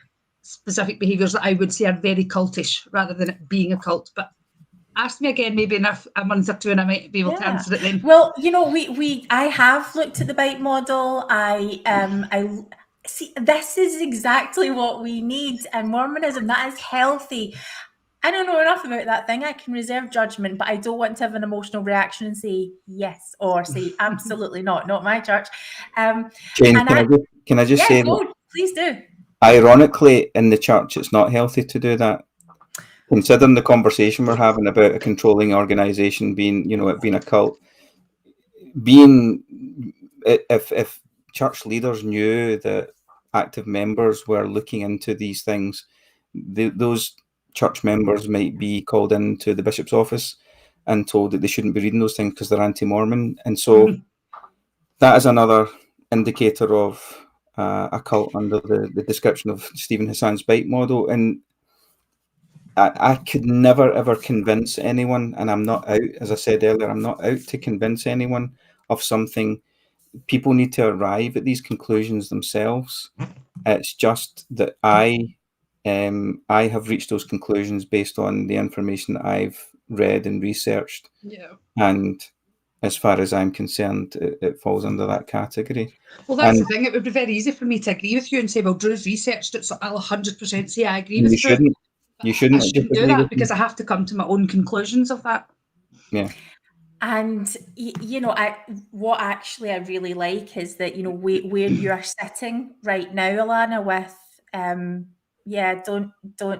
specific behaviours that I would say are very cultish rather than it being a cult. But ask me again maybe in a month or two and I might be able to answer it then. Well, I have looked at the bite model. I see, this is exactly what we need, and Mormonism, that is healthy. I don't know enough about that thing. I can reserve judgment, but I don't want to have an emotional reaction and say yes or say absolutely not my church. Jane, can I just say that, please do. Ironically, in the church, it's not healthy to do that. Considering the conversation we're having about a controlling organisation being, it being a cult, if church leaders knew that active members were looking into these things, those church members might be called into the bishop's office and told that they shouldn't be reading those things because they're anti-Mormon. And so that is another indicator of a cult under the description of Stephen Hassan's bite model. And I could never, ever convince anyone, and I'm not out, as I said earlier, I'm not out to convince anyone of something. People need to arrive at these conclusions themselves. It's just that I have reached those conclusions based on the information that I've read and researched. Yeah. And as far as I'm concerned, it falls under that category. Well, that's the thing. It would be very easy for me to agree with you and say, well, Drew's researched it, so I'll 100% say I agree with Drew. You shouldn't. I shouldn't do that because I have to come to my own conclusions of that. Yeah. And what actually I really like is that where you're sitting right now, Alana, with don't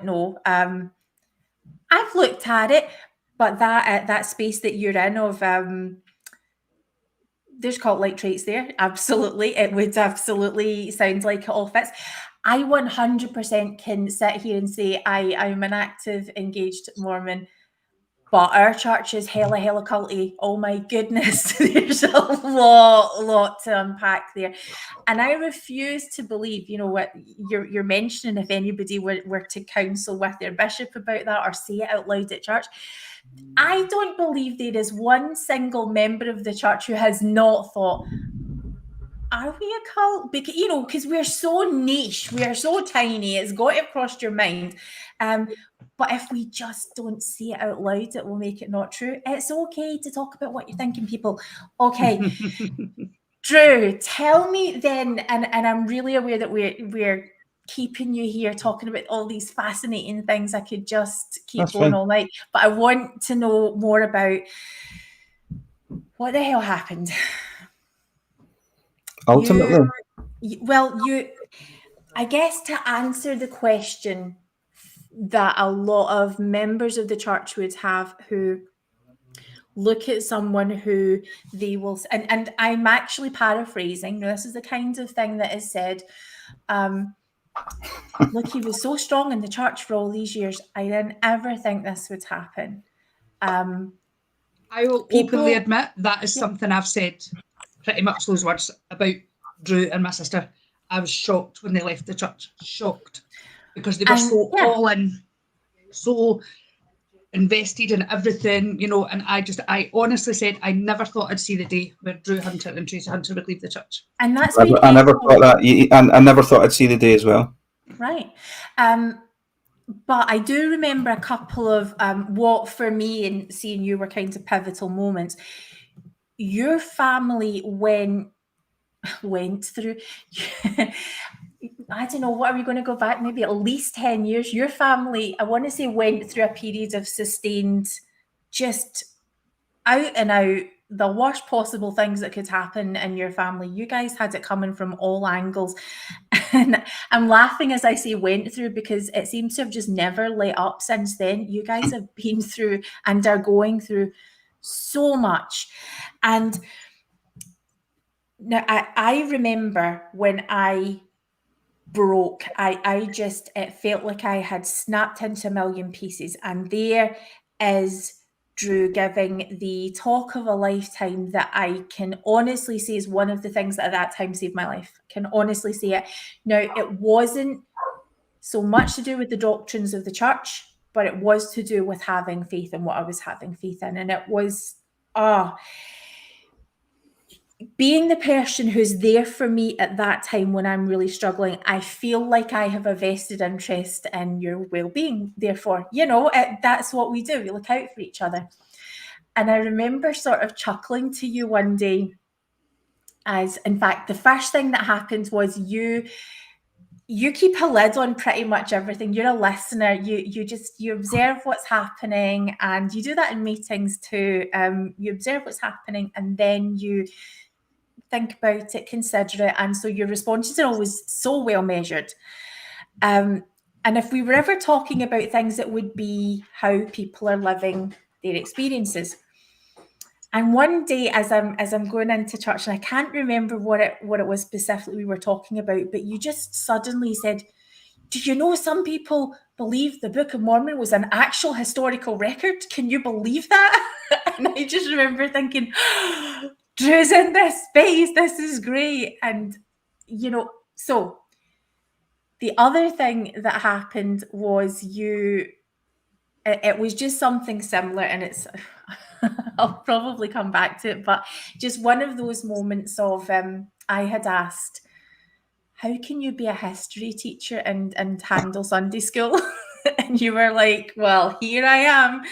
know. I've looked at it, but that space that you're in of there's cult-like traits there. Absolutely, it would absolutely sound like it all fits. I 100% can sit here and say I'm an active, engaged Mormon. But our church is hella culty. Oh my goodness, there's a lot to unpack there. And I refuse to believe, what you're mentioning, if anybody were to counsel with their bishop about that or say it out loud at church. I don't believe there is one single member of the church who has not thought, are we a cult? Because we're so niche, we are so tiny, it's got to cross your mind. But if we just don't say it out loud, it will make it not true. It's okay to talk about what you're thinking, people. Okay. Drew, tell me then, and I'm really aware that we're keeping you here talking about all these fascinating things. I could just keep going all night, but I want to know more about what the hell happened. Ultimately, I guess to answer the question that a lot of members of the church would have, who look at someone who they will, and I'm actually paraphrasing, this is the kind of thing that is said, look, he was so strong in the church for all these years, I didn't ever think this would happen. I will openly admit that is something I've said, pretty much those words about Drew and my sister. I was shocked when they left the church, shocked, because they were so all in, so invested in everything, you know, and I honestly said I never thought I'd see the day where Drew Hunter and Tracy Hunter would leave the church. And that's I never thought that. I never thought I'd see the day as well. Right. But I do remember a couple of what for me, and seeing you, were kind of pivotal moments. Your family went through, I don't know, what are we going to go back? Maybe at least 10 years. Your family, I want to say, went through a period of sustained, just out and out, the worst possible things that could happen in your family. You guys had it coming from all angles. And I'm laughing as I say went through, because it seems to have just never let up since then. You guys have been through and are going through so much. And now I remember when I broke, it felt like I had snapped into a million pieces. And there is Drew giving the talk of a lifetime that I can honestly say is one of the things that at that time saved my life. I can honestly say it. Now, it wasn't so much to do with the doctrines of the church, but it was to do with having faith in what I was having faith in. And it was, being the person who's there for me at that time when I'm really struggling. I feel like I have a vested interest in your well-being. Therefore, you know, that's what we do. We look out for each other. And I remember sort of chuckling to you one day, as in fact, the first thing that happened was you keep a lid on pretty much everything. You're a listener. You observe what's happening, and you do that in meetings too. You observe what's happening, and then you think about it, consider it, and so your responses are always so well measured. And if we were ever talking about things, it would be how people are living their experiences. And one day, as I'm going into church, and I can't remember what it was specifically we were talking about, but you just suddenly said, "Do you know some people believe the Book of Mormon was an actual historical record? Can you believe that?" And I just remember thinking, Drew's in this space. This is great. And, you know, so the other thing that happened was it was just something similar, and it's, I'll probably come back to it, but just one of those moments of, I had asked, how can you be a history teacher and handle Sunday school? And you were like, well, here I am.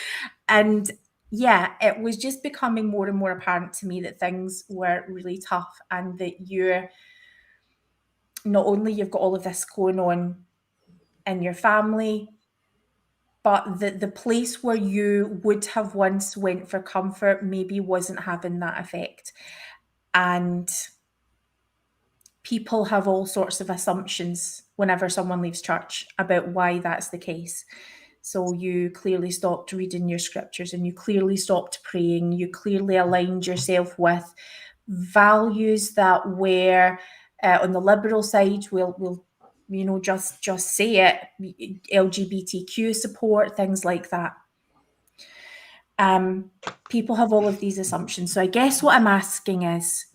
And yeah, it was just becoming more and more apparent to me that things were really tough, and that not only you've got all of this going on in your family, but the place where you would have once went for comfort maybe wasn't having that effect. And people have all sorts of assumptions whenever someone leaves church about why that's the case. So you clearly stopped reading your scriptures, and you clearly stopped praying. You clearly aligned yourself with values that were on the liberal side. We'll you know, just say it, LGBTQ support, things like that. People have all of these assumptions. So I guess what I'm asking is,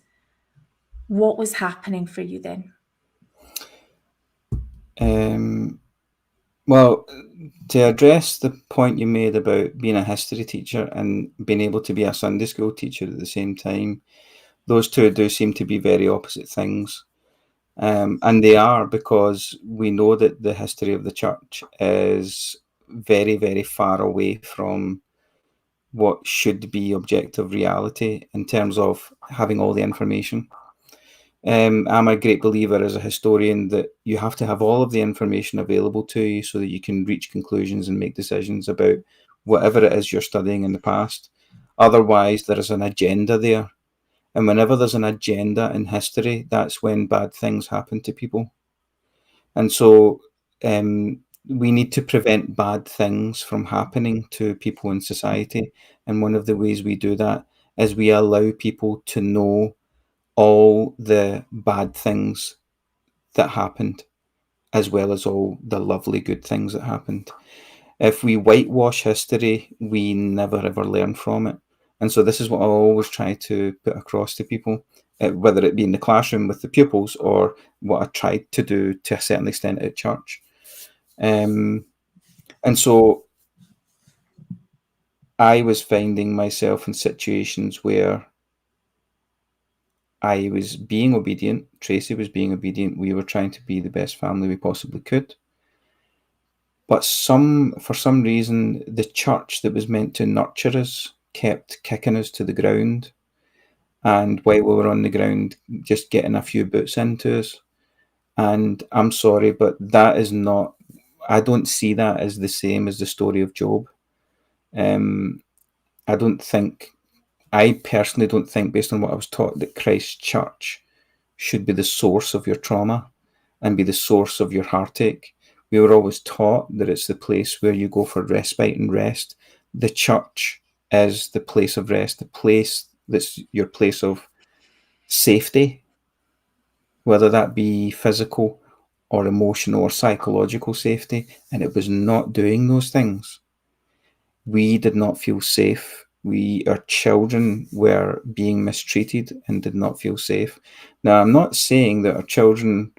what was happening for you then? Well, to address the point you made about being a history teacher and being able to be a Sunday school teacher at the same time, those two do seem to be very opposite things. And they are, because we know that the history of the church is very, very far away from what should be objective reality in terms of having all the information. I'm a great believer as a historian that you have to have all of the information available to you so that you can reach conclusions and make decisions about whatever it is you're studying in the past. Otherwise, there is an agenda there. And whenever there's an agenda in history, that's when bad things happen to people. And so we need to prevent bad things from happening to people in society. And one of the ways we do that is we allow people to know all the bad things that happened, as well as all the lovely good things that happened. If we whitewash history, we never ever learn from it. And so this is what I always try to put across to people, whether it be in the classroom with the pupils or what I tried to do to a certain extent at church. And so I was finding myself in situations where I was being obedient, Tracy was being obedient, we were trying to be the best family we possibly could. But for some reason, the church that was meant to nurture us kept kicking us to the ground. And while we were on the ground, just getting a few boots into us. And I'm sorry, but that is not, I don't see that as the same as the story of Job. I personally don't think, based on what I was taught, that Christ's church should be the source of your trauma and be the source of your heartache. We were always taught that it's the place where you go for respite and rest. The church is the place of rest, the place that's your place of safety, whether that be physical or emotional or psychological safety. And it was not doing those things. We did not feel safe. Our children were being mistreated and did not feel safe. Now, I'm not saying that our children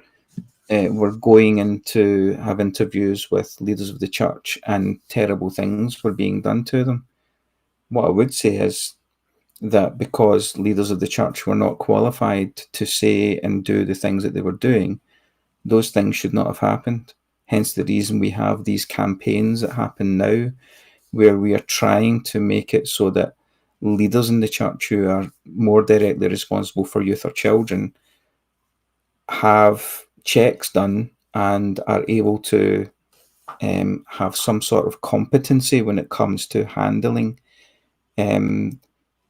were going in to have interviews with leaders of the church and terrible things were being done to them. What I would say is that because leaders of the church were not qualified to say and do the things that they were doing, those things should not have happened. Hence the reason we have these campaigns that happen now, where we are trying to make it so that leaders in the church who are more directly responsible for youth or children have checks done and are able to have some sort of competency when it comes to handling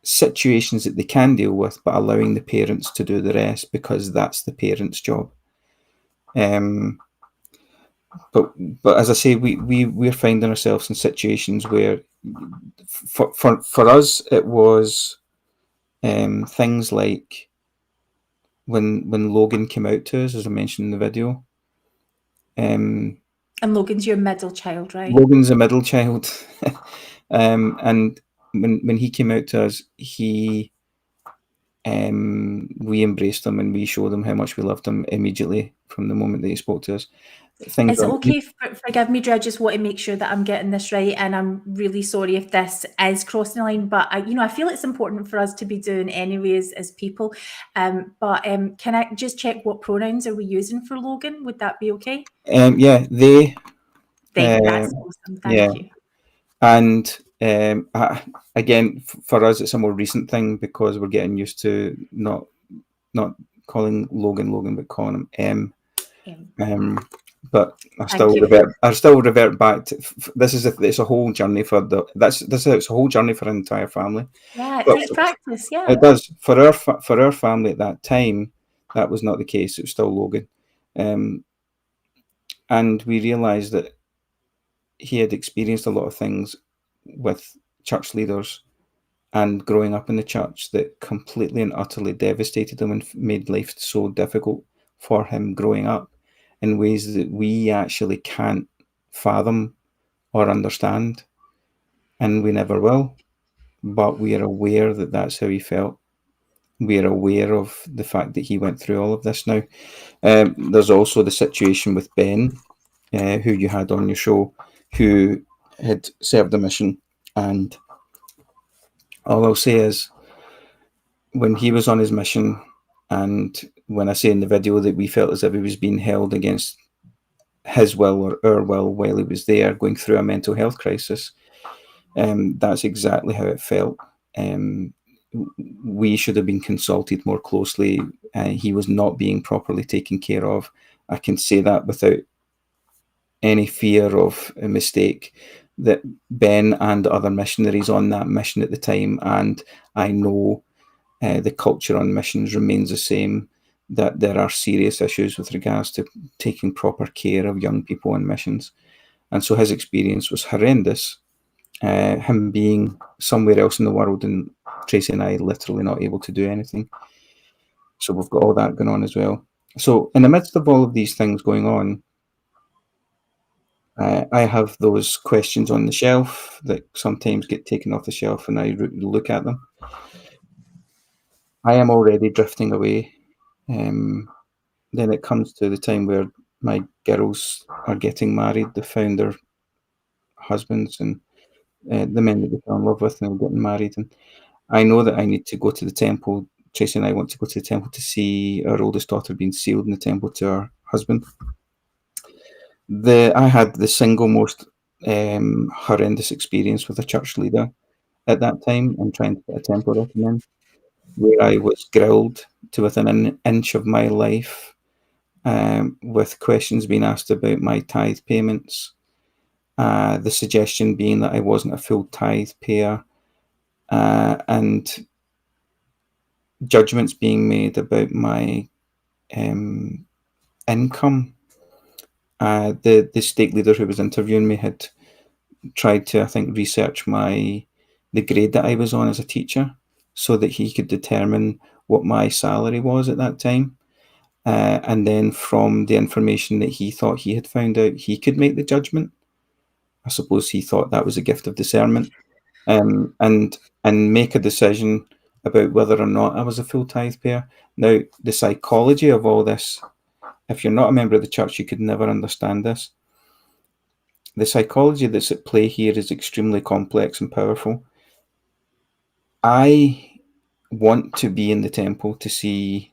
situations that they can deal with, but allowing the parents to do the rest, because that's the parents' job. But as I say, we're finding ourselves in situations where, for us, it was things like when Logan came out to us, as I mentioned in the video. And Logan's your middle child, right? Logan's a middle child. And when he came out to us, we embraced him and we showed him how much we loved him immediately from the moment that he spoke to us. Is it okay? Forgive me, Drew. I just want to make sure that I'm getting this right, and I'm really sorry if this is crossing the line. But I feel it's important for us to be doing anyways as people. But can I just check what pronouns are we using for Logan? Would that be okay? Yeah, they. That's awesome. Thank you. And again, for us, it's a more recent thing because we're getting used to not calling Logan, but calling him M. But I still revert back to this. It's a whole journey for it's a whole journey for an entire family. Yeah, it takes practice. Yeah, it does. For our family at that time, that was not the case. It was still Logan, and we realised that he had experienced a lot of things with church leaders and growing up in the church that completely and utterly devastated him and made life so difficult for him growing up in ways that we actually can't fathom or understand, and we never will. But we are aware that that's how he felt. We are aware of the fact that he went through all of this now. There's also the situation with Ben, who you had on your show, who had served a mission. And all I'll say is, when he was on his mission, and when I say in the video that we felt as if he was being held against his will or our will while he was there going through a mental health crisis, that's exactly how it felt. We should have been consulted more closely. He was not being properly taken care of. I can say that without any fear of a mistake, that Ben and other missionaries on that mission at the time, and I know the culture on missions remains the same, that there are serious issues with regards to taking proper care of young people on missions. And so his experience was horrendous, him being somewhere else in the world and Tracy and I literally not able to do anything. So we've got all that going on as well. So in the midst of all of these things going on, I have those questions on the shelf that sometimes get taken off the shelf and I look at them. I am already drifting away. Then it comes to the time where my girls are getting married. They found their husbands and the men that they fell in love with, and they were getting married. And I know that I need to go to the temple. Tracy and I want to go to the temple to see our oldest daughter being sealed in the temple to her husband. I had the single most horrendous experience with a church leader at that time and trying to get a temple recommend, where I was grilled to within an inch of my life, with questions being asked about my tithe payments, the suggestion being that I wasn't a full tithe payer, and judgments being made about my income. The stake leader who was interviewing me had tried to, I think, research the grade that I was on as a teacher so that he could determine what my salary was at that time. And then from the information that he thought he had found out, he could make the judgment. I suppose he thought that was a gift of discernment, and make a decision about whether or not I was a full tithe payer. Now, the psychology of all this, if you're not a member of the church, you could never understand this. The psychology that's at play here is extremely complex and powerful. I want to be in the temple to see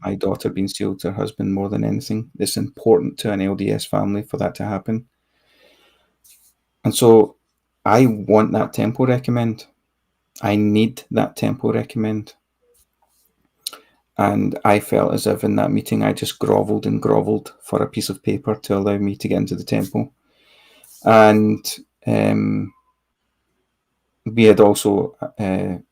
my daughter being sealed to her husband more than anything. It's important to an LDS family for that to happen. And so I want that temple recommend. I need that temple recommend. And I felt as if in that meeting I just grovelled and grovelled for a piece of paper to allow me to get into the temple. And we had also been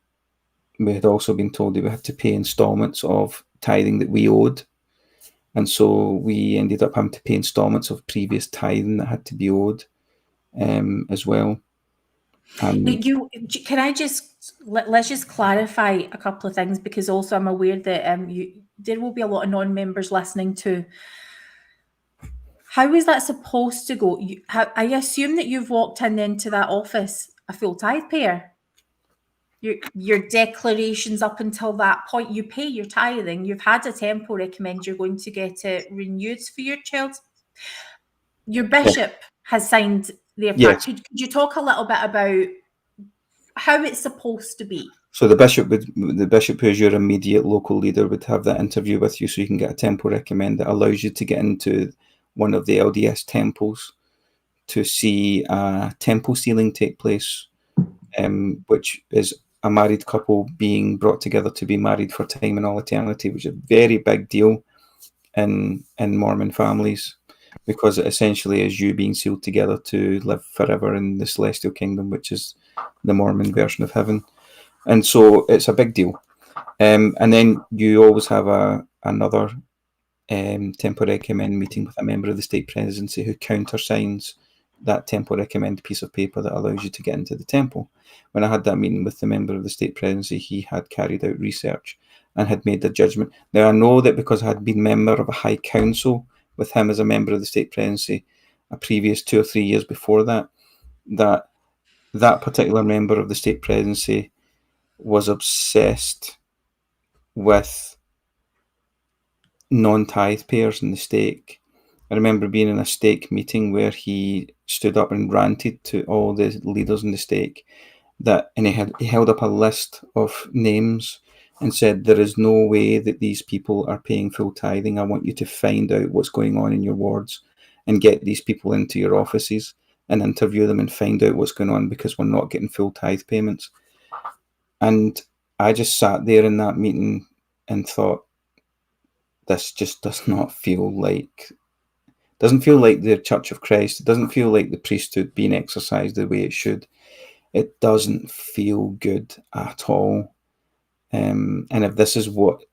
told that we had to pay instalments of tithing that we owed. And so we ended up having to pay instalments of previous tithing that had to be owed as well. Can I let's just clarify a couple of things, because also I'm aware that there will be a lot of non-members listening too. How is that supposed to go? I assume that you've walked into that office a full tithe payer. Your declarations up until that point, you pay your tithing. You've had a temple recommend you're going to get it renewed for your child. Your bishop has signed their part. Yes. Could you talk a little bit about how it's supposed to be? So the bishop who is your immediate local leader would have that interview with you so you can get a temple recommend that allows you to get into one of the LDS temples to see a temple sealing take place, which is a married couple being brought together to be married for time and all eternity, which is a very big deal in Mormon families, because it essentially is you being sealed together to live forever in the celestial kingdom, which is the Mormon version of heaven. And so it's a big deal. And then you always have another temple recommend meeting with a member of the state presidency who countersigns that temple recommend piece of paper that allows you to get into the temple. When I had that meeting with the member of the state presidency, he had carried out research and had made the judgment. Now, I know that because I had been member of a high council with him as a member of the state presidency a previous 2 or 3 years before that particular member of the state presidency was obsessed with non-tithe payers in the stake. I remember being in a stake meeting where he stood up and ranted to all the leaders in the stake and he held up a list of names and said, there is no way that these people are paying full tithing. I want you to find out what's going on in your wards and get these people into your offices and interview them and find out what's going on, because we're not getting full tithe payments. And I just sat there in that meeting and thought, this just doesn't feel like the Church of Christ. It doesn't feel like the priesthood being exercised the way it should. It doesn't feel good at all. And if this is what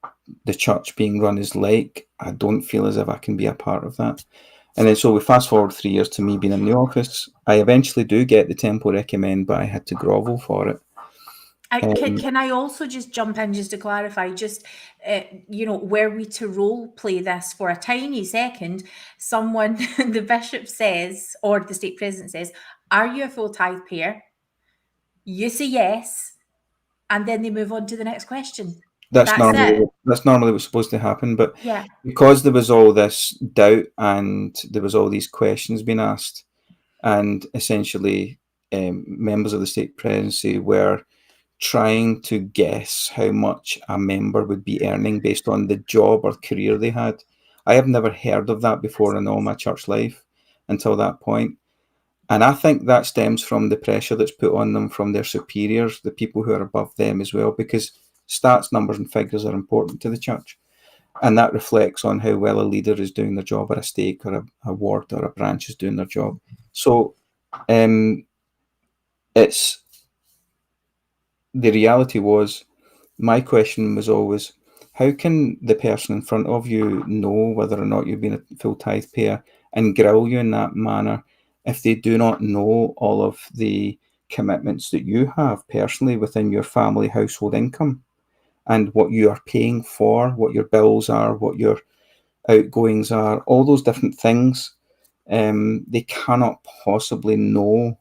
the church being run is like, I don't feel as if I can be a part of that. And then so we fast forward 3 years to me being in the office. I eventually do get the temple recommend, but I had to grovel for it. Can I also just jump in just to clarify, were we to role play this for a tiny second, someone, the bishop says, or the state president says, are you a full tithe payer? You say yes, and then they move on to the next question. That's normally what's supposed to happen. But yeah, because there was all this doubt and there was all these questions being asked, and essentially members of the state presidency were trying to guess how much a member would be earning based on the job or career they had. I have never heard of that before in all my church life until that point. And I think that stems from the pressure that's put on them from their superiors, the people who are above them as well, because stats, numbers, and figures are important to the church. And that reflects on how well a leader is doing their job, or a stake, or a ward, or a branch is doing their job. So it's the reality was, my question was always, how can the person in front of you know whether or not you've been a full tithe payer and grill you in that manner if they do not know all of the commitments that you have personally within your family household income and what you are paying for, what your bills are, what your outgoings are, all those different things. They cannot possibly know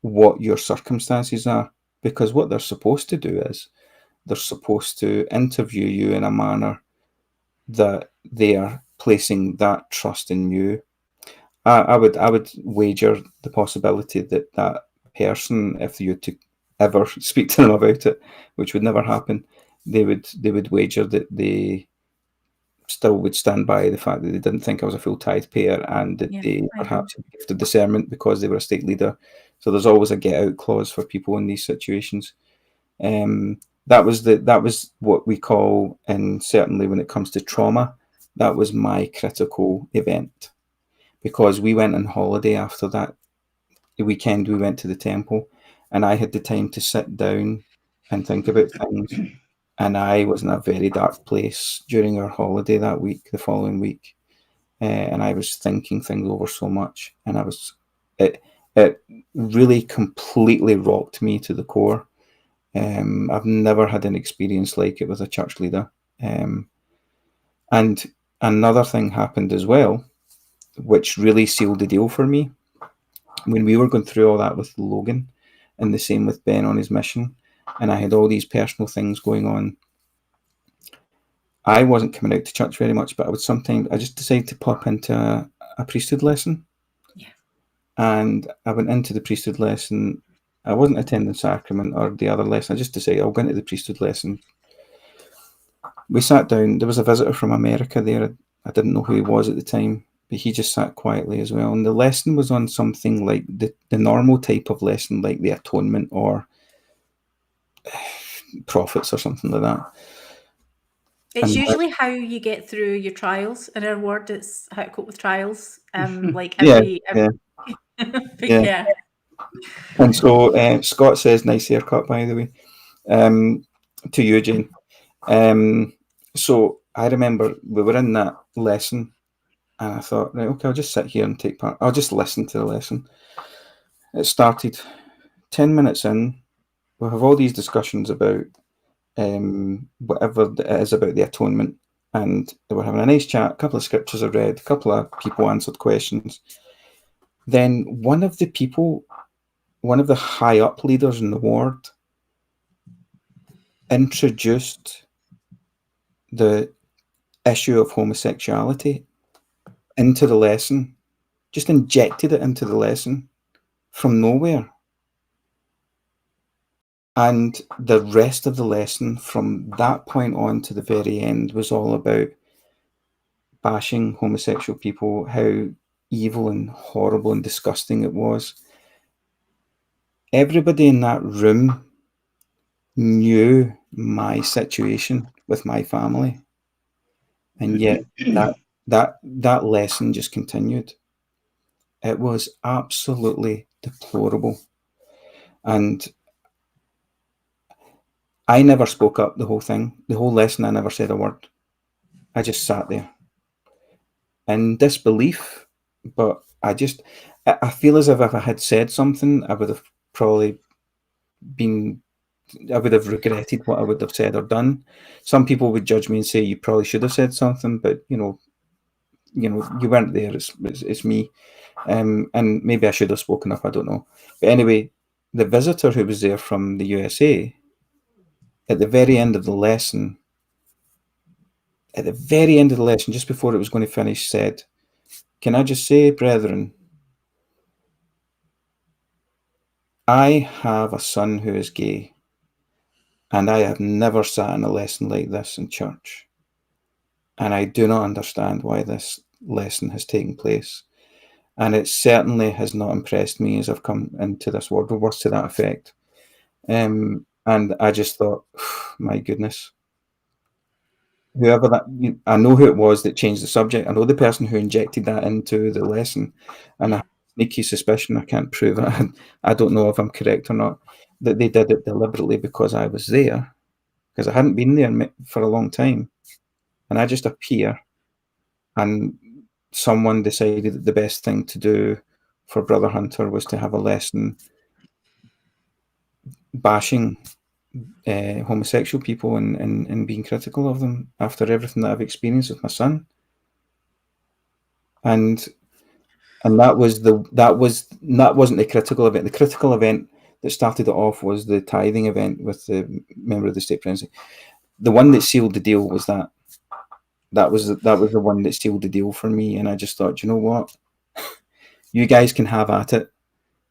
what your circumstances are, because what they're supposed to do is they're supposed to interview you in a manner that they are placing that trust in you. I would wager the possibility that that person, if you to ever speak to them about it, which would never happen, they would wager that they still would stand by the fact that they didn't think I was a full tithe payer, and that they perhaps had gifted discernment because they were a state leader. So there's always a get out clause for people in these situations. That was what we call, and certainly when it comes to trauma, that was my critical event, because we went on holiday after that. The weekend we went to the temple, and I had the time to sit down and think about things. And I was in a very dark place during our holiday that week, the following week, and I was thinking things over so much, and it really completely rocked me to the core. I've never had an experience like it with a church leader. And another thing happened as well, which really sealed the deal for me. When we were going through all that with Logan, and the same with Ben on his mission, and I had all these personal things going on, I wasn't coming out to church very much, but I just decided to pop into a priesthood lesson. Yeah. And I went into the priesthood lesson. I wasn't attending sacrament or the other lesson. I just decided I'll go into the priesthood lesson. We sat down. There was a visitor from America there. I didn't know who he was at the time, but he just sat quietly as well. And the lesson was on something like the normal type of lesson, like the atonement or prophets or something like that. It's usually how you get through your trials in our ward. It's how to cope with trials. Like every yeah. And so Scott says, nice haircut, by the way, to you, Jane. So I remember we were in that lesson, and I thought, right, okay, I'll just sit here and take part. I'll just listen to the lesson. It started 10 minutes in. We'll have all these discussions about whatever it is about the atonement, and they were having a nice chat. A couple of scriptures are read, a couple of people answered questions. Then one of the high up leaders in the ward introduced the issue of homosexuality into the lesson, just injected it into the lesson from nowhere. And the rest of the lesson from that point on to the very end was all about bashing homosexual people, how evil and horrible and disgusting it was. Everybody in that room knew my situation with my family, and yet that lesson just continued. It was absolutely deplorable, and I never spoke up the whole thing, the whole lesson. I never said a word. I just sat there in disbelief, but I feel as if I had said something, I would have probably I would have regretted what I would have said or done. Some people would judge me and say you probably should have said something, but you weren't there. It's me, and maybe I should have spoken up. I don't know. But anyway, the visitor who was there from the USA, at the very end of the lesson, just before it was going to finish, said, "Can I just say, brethren, I have a son who is gay, and I have never sat in a lesson like this in church. And I do not understand why this lesson has taken place. And it certainly has not impressed me as I've come into this world, or words to that effect. And I just thought, my goodness, whoever that, I know who it was that changed the subject. I know the person who injected that into the lesson, and I have a sneaky suspicion, I can't prove it, I don't know if I'm correct or not, that they did it deliberately because I was there, because I hadn't been there for a long time, and I just appear, and someone decided that the best thing to do for Brother Hunter was to have a lesson bashing homosexual people and being critical of them after everything that I've experienced with my son. And that wasn't the critical event. The critical event that started it off was the tithing event with the member of the state presidency. The one that sealed the deal was that. That was the one that sealed the deal for me. And I just thought, you know what? You guys can have at it.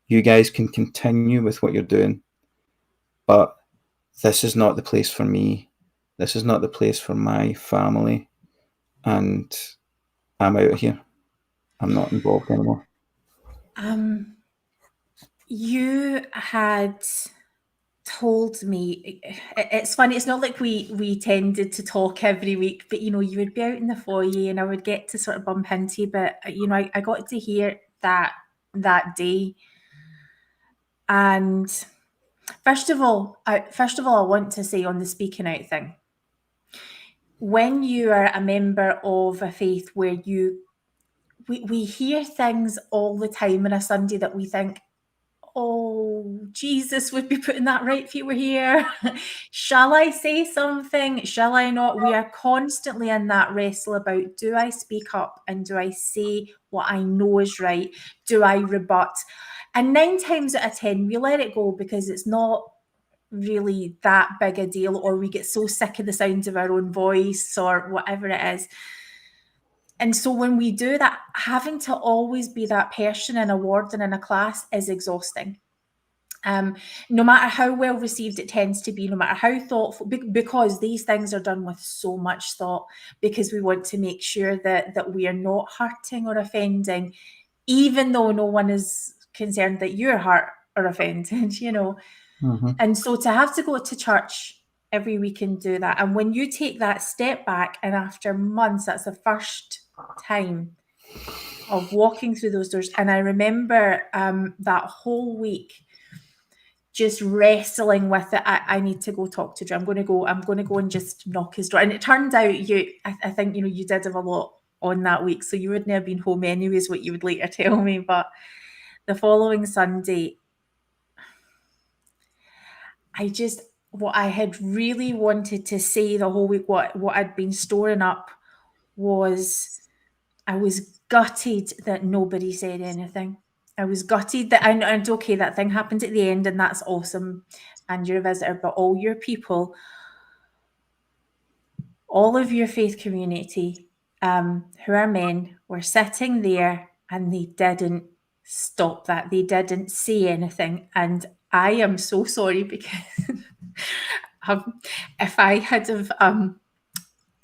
You guys can continue with what you're doing. But this is not the place for me. This is not the place for my family. And I'm out of here. I'm not involved anymore. You had told me, it's funny, it's not like we tended to talk every week, but you would be out in the foyer and I would get to sort of bump into you, but I got to hear that day. And first of all, I want to say on the speaking out thing, when you are a member of a faith where we hear things all the time on a Sunday that we think, oh, Jesus would be putting that right if he were here. Shall I say something? Shall I not? We are constantly in that wrestle about, do I speak up and do I say what I know is right? Do I rebut? And 9 times out of 10, we let it go because it's not really that big a deal, or we get so sick of the sound of our own voice or whatever it is. And so when we do that, having to always be that person in a ward and in a class is exhausting. No matter how well received it tends to be, no matter how thoughtful, because these things are done with so much thought, because we want to make sure that we are not hurting or offending, even though no one is concerned that you're hurt or offended, Mm-hmm. And so to have to go to church every week and do that, and when you take that step back, and after months, that's the first time of walking through those doors. And I remember that whole week just wrestling with it. I need to go talk to Drew. I'm going to go and just knock his door. And it turned out I think you did have a lot on that week, so you wouldn't have been home anyways, what you would later tell me. But the following Sunday, what I had really wanted to say the whole week, what I'd been storing up, was I was gutted that nobody said anything. I was gutted that, and okay, that thing happened at the end and that's awesome and you're a visitor, but all your people, all of your faith community, who are men, were sitting there and they didn't stop that. They didn't say anything. And I am so sorry, because if I had have,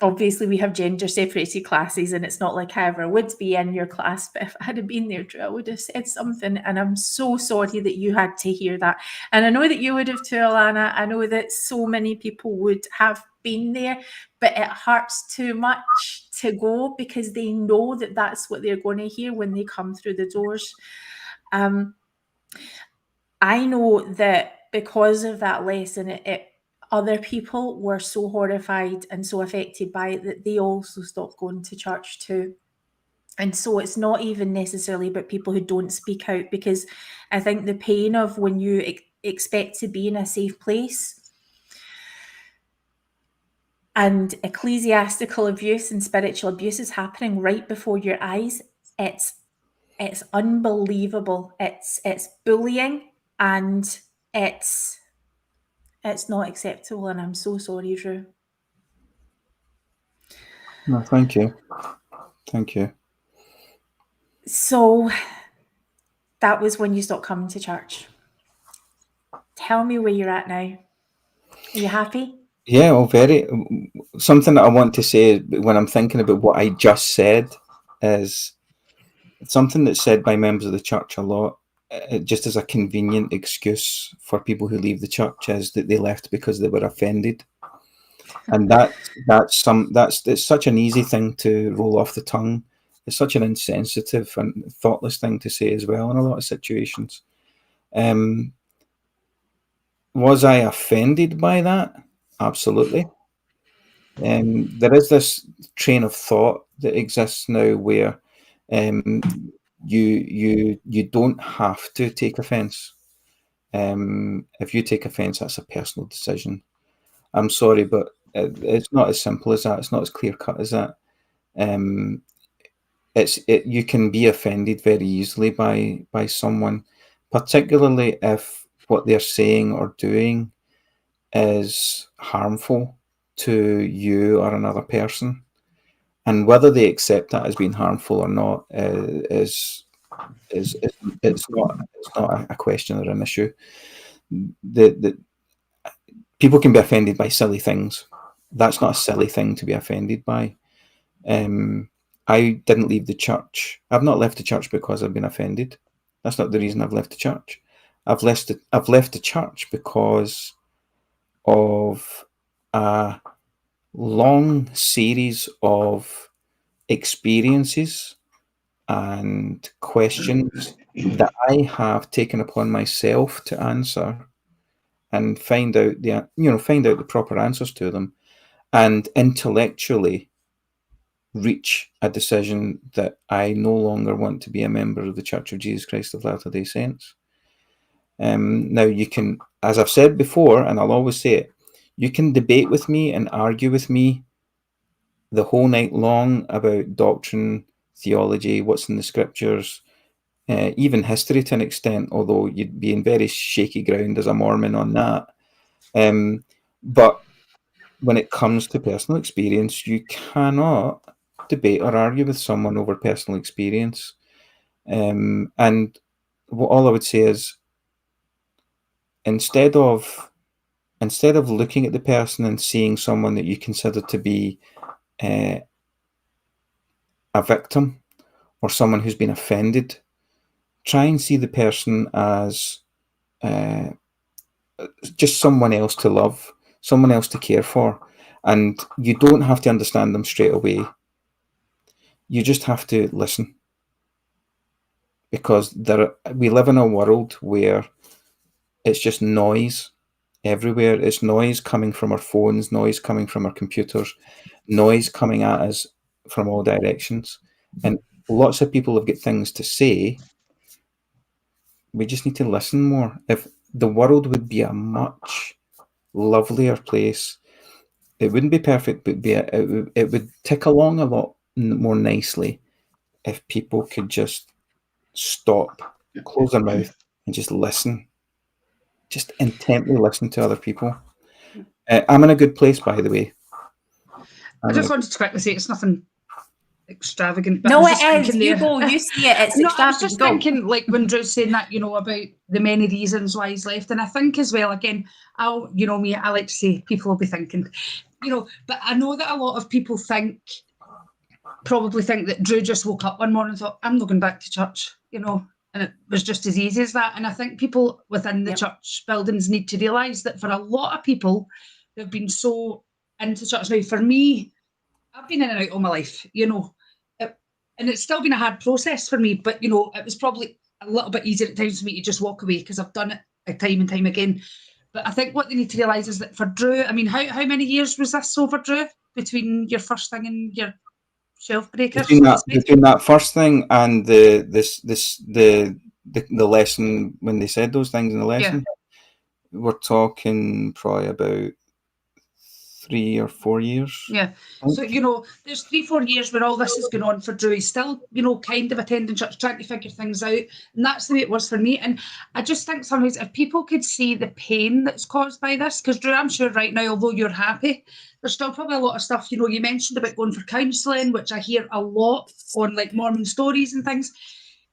obviously we have gender separated classes and it's not like I ever would be in your class, but if I had been there, Drew, I would have said something. And I'm so sorry that you had to hear that. And I know that you would have too, Alana. I know that so many people would have been there, but it hurts too much to go, because they know that that's what they're going to hear when they come through the doors. I know that because of that lesson, other people were so horrified and so affected by it that they also stopped going to church too. And so it's not even necessarily about people who don't speak out, because I think the pain of when you expect to be in a safe place and ecclesiastical abuse and spiritual abuse is happening right before your eyes, it's unbelievable. It's bullying, and it's not acceptable, and I'm so sorry, Drew. No, thank you. Thank you. So that was when you stopped coming to church. Tell me where you're at now. Are you happy? Yeah, well, very. Something that I want to say when I'm thinking about what I just said is something that's said by members of the church a lot, just as a convenient excuse for people who leave the church, is that they left because they were offended. And it's such an easy thing to roll off the tongue. It's such an insensitive and thoughtless thing to say as well in a lot of situations. Was I offended by that? Absolutely. There is this train of thought that exists now where you don't have to take offence. If you take offence, that's a personal decision. I'm sorry, but it's not as simple as that. It's not as clear cut as that. You can be offended very easily by someone, particularly if what they're saying or doing is harmful to you or another person, and whether they accept that as being harmful or not is it's not a question or an issue. The people can be offended by silly things. That's not a silly thing to be offended by. I didn't leave the church. I've not left the church because I've been offended. That's not the reason I've left the church. I've left the church because of a long series of experiences and questions that I have taken upon myself to answer and find out the proper answers to them, and intellectually reach a decision that I no longer want to be a member of the Church of Jesus Christ of Latter-day Saints. Now, you can, as I've said before, and I'll always say it, you can debate with me and argue with me the whole night long about doctrine, theology, what's in the scriptures, even history to an extent, although you'd be in very shaky ground as a Mormon on that. But when it comes to personal experience, you cannot debate or argue with someone over personal experience. And all I would say is, instead of looking at the person and seeing someone that you consider to be a victim or someone who's been offended, try and see the person as just someone else to love, someone else to care for. And you don't have to understand them straight away. You just have to listen. Because we live in a world where it's just noise everywhere. It's noise coming from our phones, noise coming from our computers, noise coming at us from all directions. And lots of people have got things to say. We just need to listen more. If the world would be a much lovelier place, it wouldn't be perfect, but it would tick along a lot more nicely if people could just stop, close their mouth, and just listen. Just intently listen to other people. I'm in a good place, by the way. I just wanted to quickly say it's nothing extravagant. But no, it is. You go, you see it. It's no, extravagant. I was just thinking, like when Drew's saying that, about the many reasons why he's left, and I think as well, again, I like to say people will be thinking, but I know that a lot of people probably think that Drew just woke up one morning and thought, I'm not going back to church, and it was just as easy as that. And I think people within the church buildings need to realise that for a lot of people, they've been so into church. Now, for me, I've been in and out all my life, and it's still been a hard process for me, but, it was probably a little bit easier at times for me to just walk away because I've done it time and time again. But I think what they need to realise is that for Drew, I mean, how many years was this over, Drew, between your first thing and your shelf breakers? Between that first thing and the lesson, when they said those things in the lesson, we're talking probably about 3 or 4 years. Yeah. So, there's 3-4 years where all this is going on for Drew. He's still, kind of attending church, trying to figure things out. And that's the way it was for me. And I just think sometimes if people could see the pain that's caused by this, because Drew, I'm sure right now, although you're happy, there's still probably a lot of stuff, you mentioned about going for counselling, which I hear a lot on like Mormon Stories and things.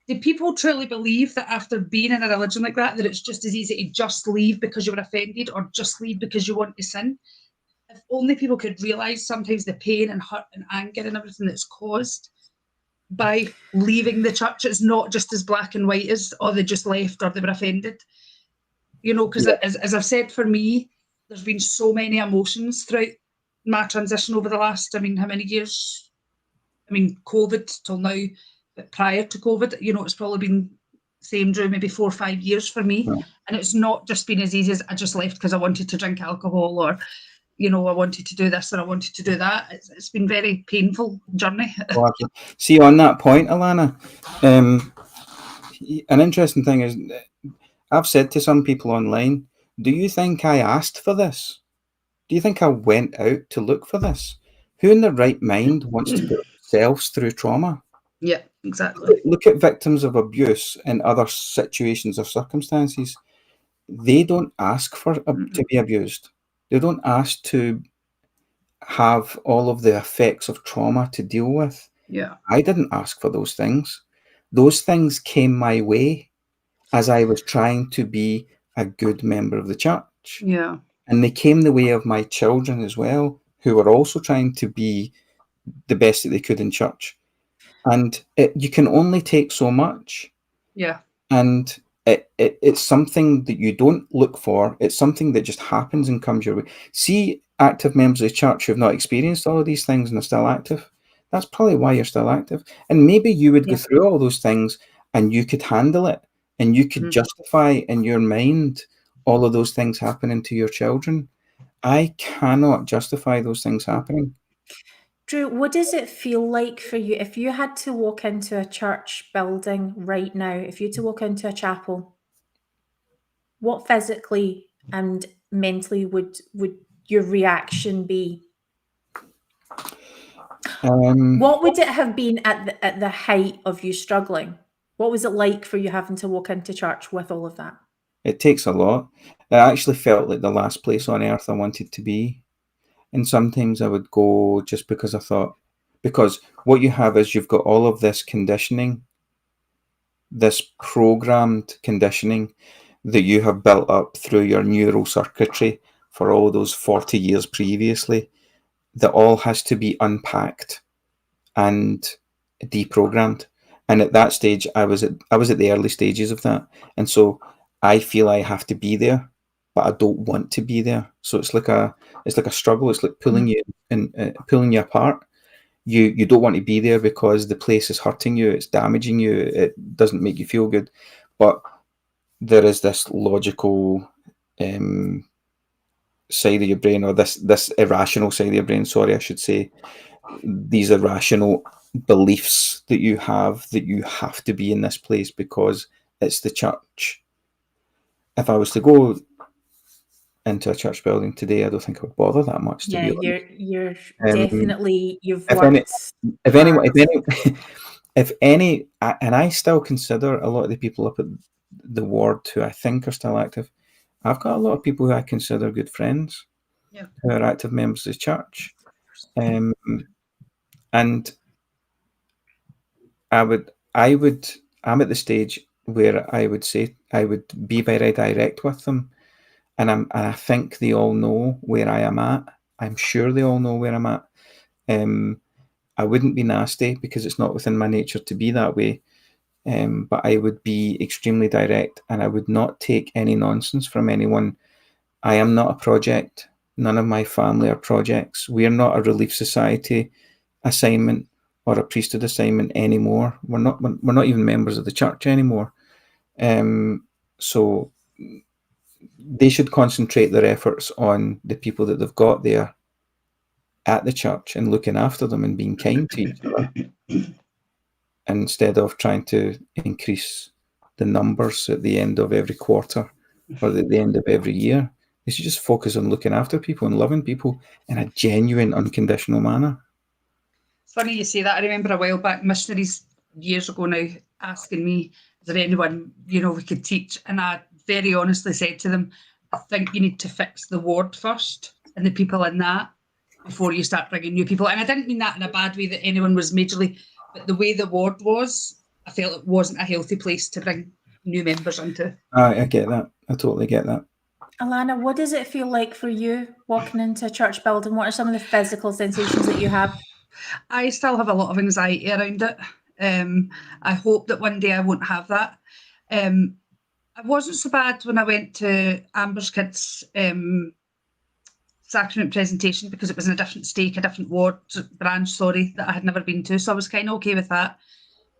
do people truly believe that after being in a religion like that it's just as easy to just leave because you were offended or just leave because you want to sin? If only people could realise sometimes the pain and hurt and anger and everything that's caused by leaving the church. It's not just as black and white as, oh, they just left or they were offended. You know, because as I've said, for me, there's been so many emotions throughout my transition over the last, I mean, how many years? I mean, COVID till now, but prior to COVID, you know, it's probably been same Drew, maybe 4 or 5 years for me. Yeah. And it's not just been as easy as I just left because I wanted to drink alcohol or, you know, I wanted to do this or I wanted to do that. It's been a very painful journey. See, on that point, Alana, an interesting thing is, I've said to some people online, do you think I asked for this? Do you think I went out to look for this? Who in their right mind wants to put themselves through trauma? Yeah, exactly. Look at victims of abuse in other situations or circumstances. They don't ask for to be abused. They don't ask to have all of the effects of trauma to deal with. Yeah. I didn't ask for those things. Those things came my way as I was trying to be a good member of the church. Yeah. And they came the way of my children as well, who were also trying to be the best that they could in church. And you can only take so much. Yeah. And it's something that you don't look for. It's something that just happens and comes your way. See active members of the church who have not experienced all of these things and are still active. That's probably why you're still active. And maybe you would go through all those things and you could handle it and you could justify in your mind all of those things happening to your children. I cannot justify those things happening. Drew, what does it feel like for you if you had to walk into a church building right now, if you had to walk into a chapel, what physically and mentally would your reaction be? What would it have been at the height of you struggling? What was it like for you having to walk into church with all of that? It takes a lot. It actually felt like the last place on earth I wanted to be. And sometimes I would go just because I thought, because what you have is you've got all of this conditioning, this programmed conditioning that you have built up through your neural circuitry for all those 40 years previously, that all has to be unpacked and deprogrammed. And at that stage, I was at the early stages of that. And so I feel I have to be there, but I don't want to be there. So it's like a struggle. It's like pulling you and pulling you apart. You don't want to be there because the place is hurting you. It's damaging you. It doesn't make you feel good. But there is this logical side of your brain, or this irrational side of your brain. Sorry, I should say. These irrational beliefs that you have to be in this place because it's the church. If I was to go into a church building today, I don't think I would bother that much. To be honest. You're definitely you've if worked. if any, and I still consider a lot of the people up at the ward who I think are still active. I've got a lot of people who I consider good friends, who are active members of the church, and I'm at the stage where I would say I would be very direct with them. And I think they all know where I am at. I'm sure they all know where I'm at. I wouldn't be nasty because it's not within my nature to be that way. But I would be extremely direct and I would not take any nonsense from anyone. I am not a project. None of my family are projects. We are not a Relief Society assignment or a priesthood assignment anymore. We're not even members of the church anymore. So they should concentrate their efforts on the people that they've got there at the church and looking after them and being kind to each other instead of trying to increase the numbers at the end of every quarter or at the end of every year. They should just focus on looking after people and loving people in a genuine, unconditional manner. It's funny you say that. I remember a while back, missionaries years ago now asking me, is there anyone, we could teach? And I very honestly said to them, I think you need to fix the ward first and the people in that before you start bringing new people. And I didn't mean that in a bad way that anyone was majorly, but the way the ward was, I felt it wasn't a healthy place to bring new members into. I get that. I totally get that. Alana, what does it feel like for you walking into a church building? What are some of the physical sensations that you have? I still have a lot of anxiety around it. I hope that one day I won't have that. It wasn't so bad when I went to Amber's kids' sacrament presentation, because it was in a different stake, a different ward branch, that I had never been to. So I was kind of okay with that.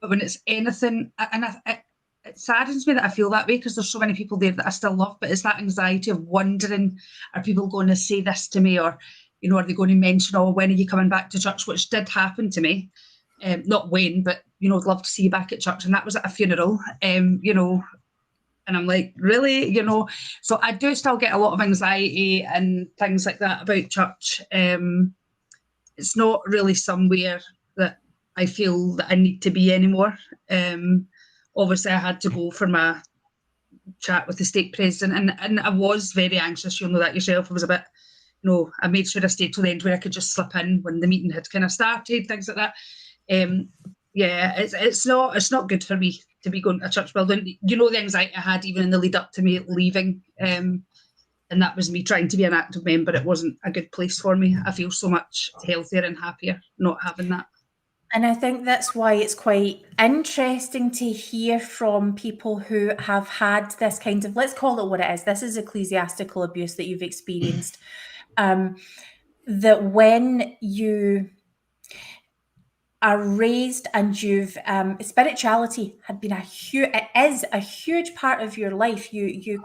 But when it's anything, and it saddens me that I feel that way, because there's so many people there that I still love, but it's that anxiety of wondering, are people going to say this to me? Or, you know, are they going to mention, oh, when are you coming back to church? Which did happen to me. Not when, but, you know, I'd love to see you back at church. And that was at a funeral, you know, and I'm like, really? You know, so I do still get a lot of anxiety and things like that about church. It's not really somewhere that I feel that I need to be anymore. Obviously, I had to go for my chat with the stake president, and I was very anxious. You'll know that yourself. I was a bit, you know, I made sure I stayed till the end where I could just slip in when the meeting had kind of started, things like that. Yeah, it's not good for me to be going to a church building. You know, the anxiety I had even in the lead up to me leaving, and that was me trying to be an active member. It wasn't a good place for me. I feel so much healthier and happier not having that. And I think that's why it's quite interesting to hear from people who have had this kind of, let's call it what it is. This is ecclesiastical abuse that you've experienced. That when you are raised and you've spirituality had been it is a huge part of your life. You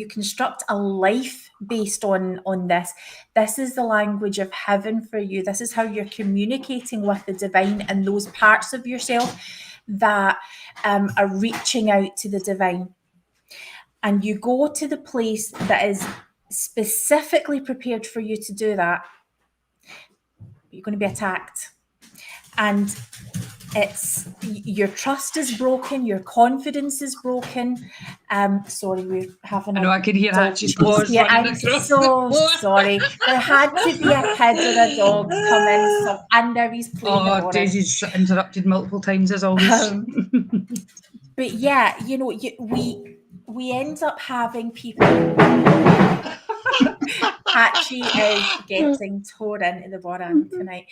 construct a life based on this. This is the language of heaven for you. This is how you're communicating with the divine and those parts of yourself that are reaching out to the divine. And you go to the place that is specifically prepared for you to do that. You're going to be attacked. And it's your trust is broken, your confidence is broken. Sorry, we're having I know I can hear Hatchie's claws running I'm across so the floor. sorry. There had to be a kid or a dog come in, so and now he's playing. Oh, Daisy's interrupted multiple times as always. But yeah, you know, we end up having people. Hatchie is getting torn into the bottom tonight.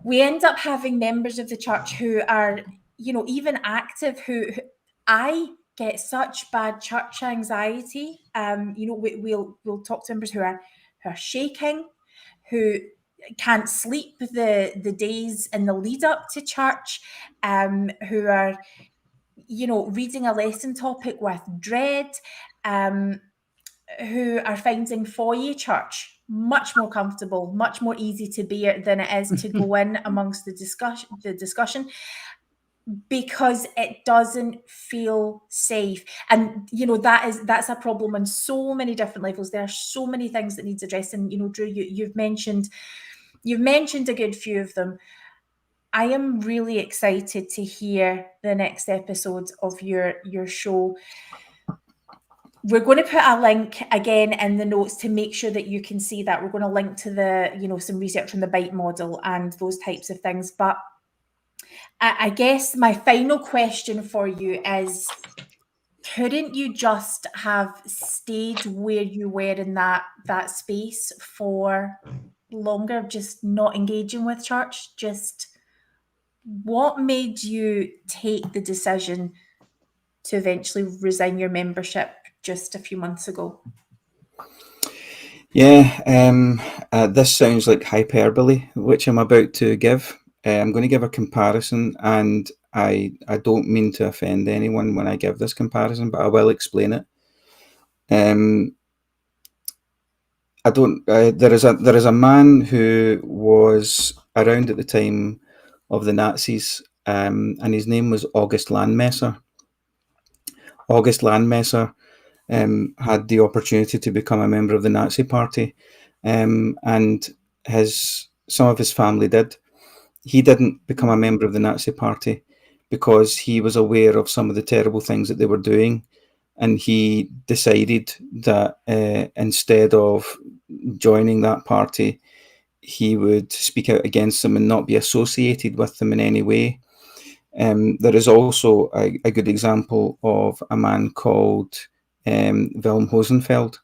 We end up having members of the church who are, you know, even active, who I get such bad church anxiety. You know, we'll talk to members who are shaking, who can't sleep the days in the lead up to church, who are, you know, reading a lesson topic with dread, who are finding foyer church much more comfortable, much more easy to bear than it is to go in amongst the discussion, because it doesn't feel safe. And you know, that's a problem on so many different levels. There are so many things that needs addressing. You know, Drew, you've mentioned a good few of them. I am really excited to hear the next episode of your show. We're going to put a link again in the notes to make sure that you can see that. We're going to link to the, you know, some research on the bite model and those types of things. But I guess my final question for you is, couldn't you just have stayed where you were in that space for longer, just not engaging with church? Just what made you take the decision to eventually resign your membership just a few months ago? Yeah, this sounds like hyperbole, which I'm about to give. I'm going to give a comparison, and I don't mean to offend anyone when I give this comparison, but I will explain it. I don't. There is a man who was around at the time of the Nazis, and his name was August Landmesser. August Landmesser had the opportunity to become a member of the Nazi Party, and some of his family did. He didn't become a member of the Nazi Party because he was aware of some of the terrible things that they were doing, and he decided that instead of joining that party, he would speak out against them and not be associated with them in any way. There is also a good example of a man called Wilhelm Hosenfeld.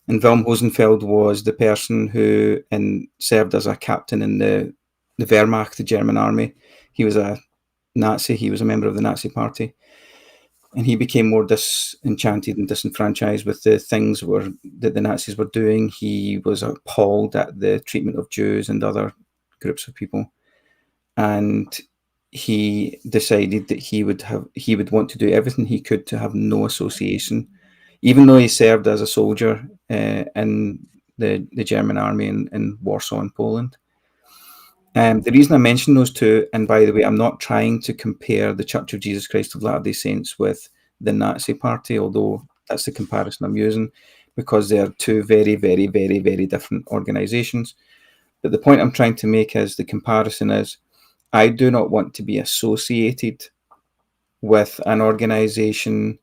And Wilhelm Hosenfeld was the person who served as a captain in the Wehrmacht, the German army. He was a Nazi. He was a member of the Nazi party. And he became more disenchanted and disenfranchised with the things that the Nazis were doing. He was appalled at the treatment of Jews and other groups of people. And he decided that he would want to do everything he could to have no association, even though he served as a soldier in the German army in Warsaw and Poland. The reason I mention those two, and by the way, I'm not trying to compare the Church of Jesus Christ of Latter-day Saints with the Nazi Party, although that's the comparison I'm using, because they're two very, very, very, very different organizations. But the point I'm trying to make is the comparison is, I do not want to be associated with an organization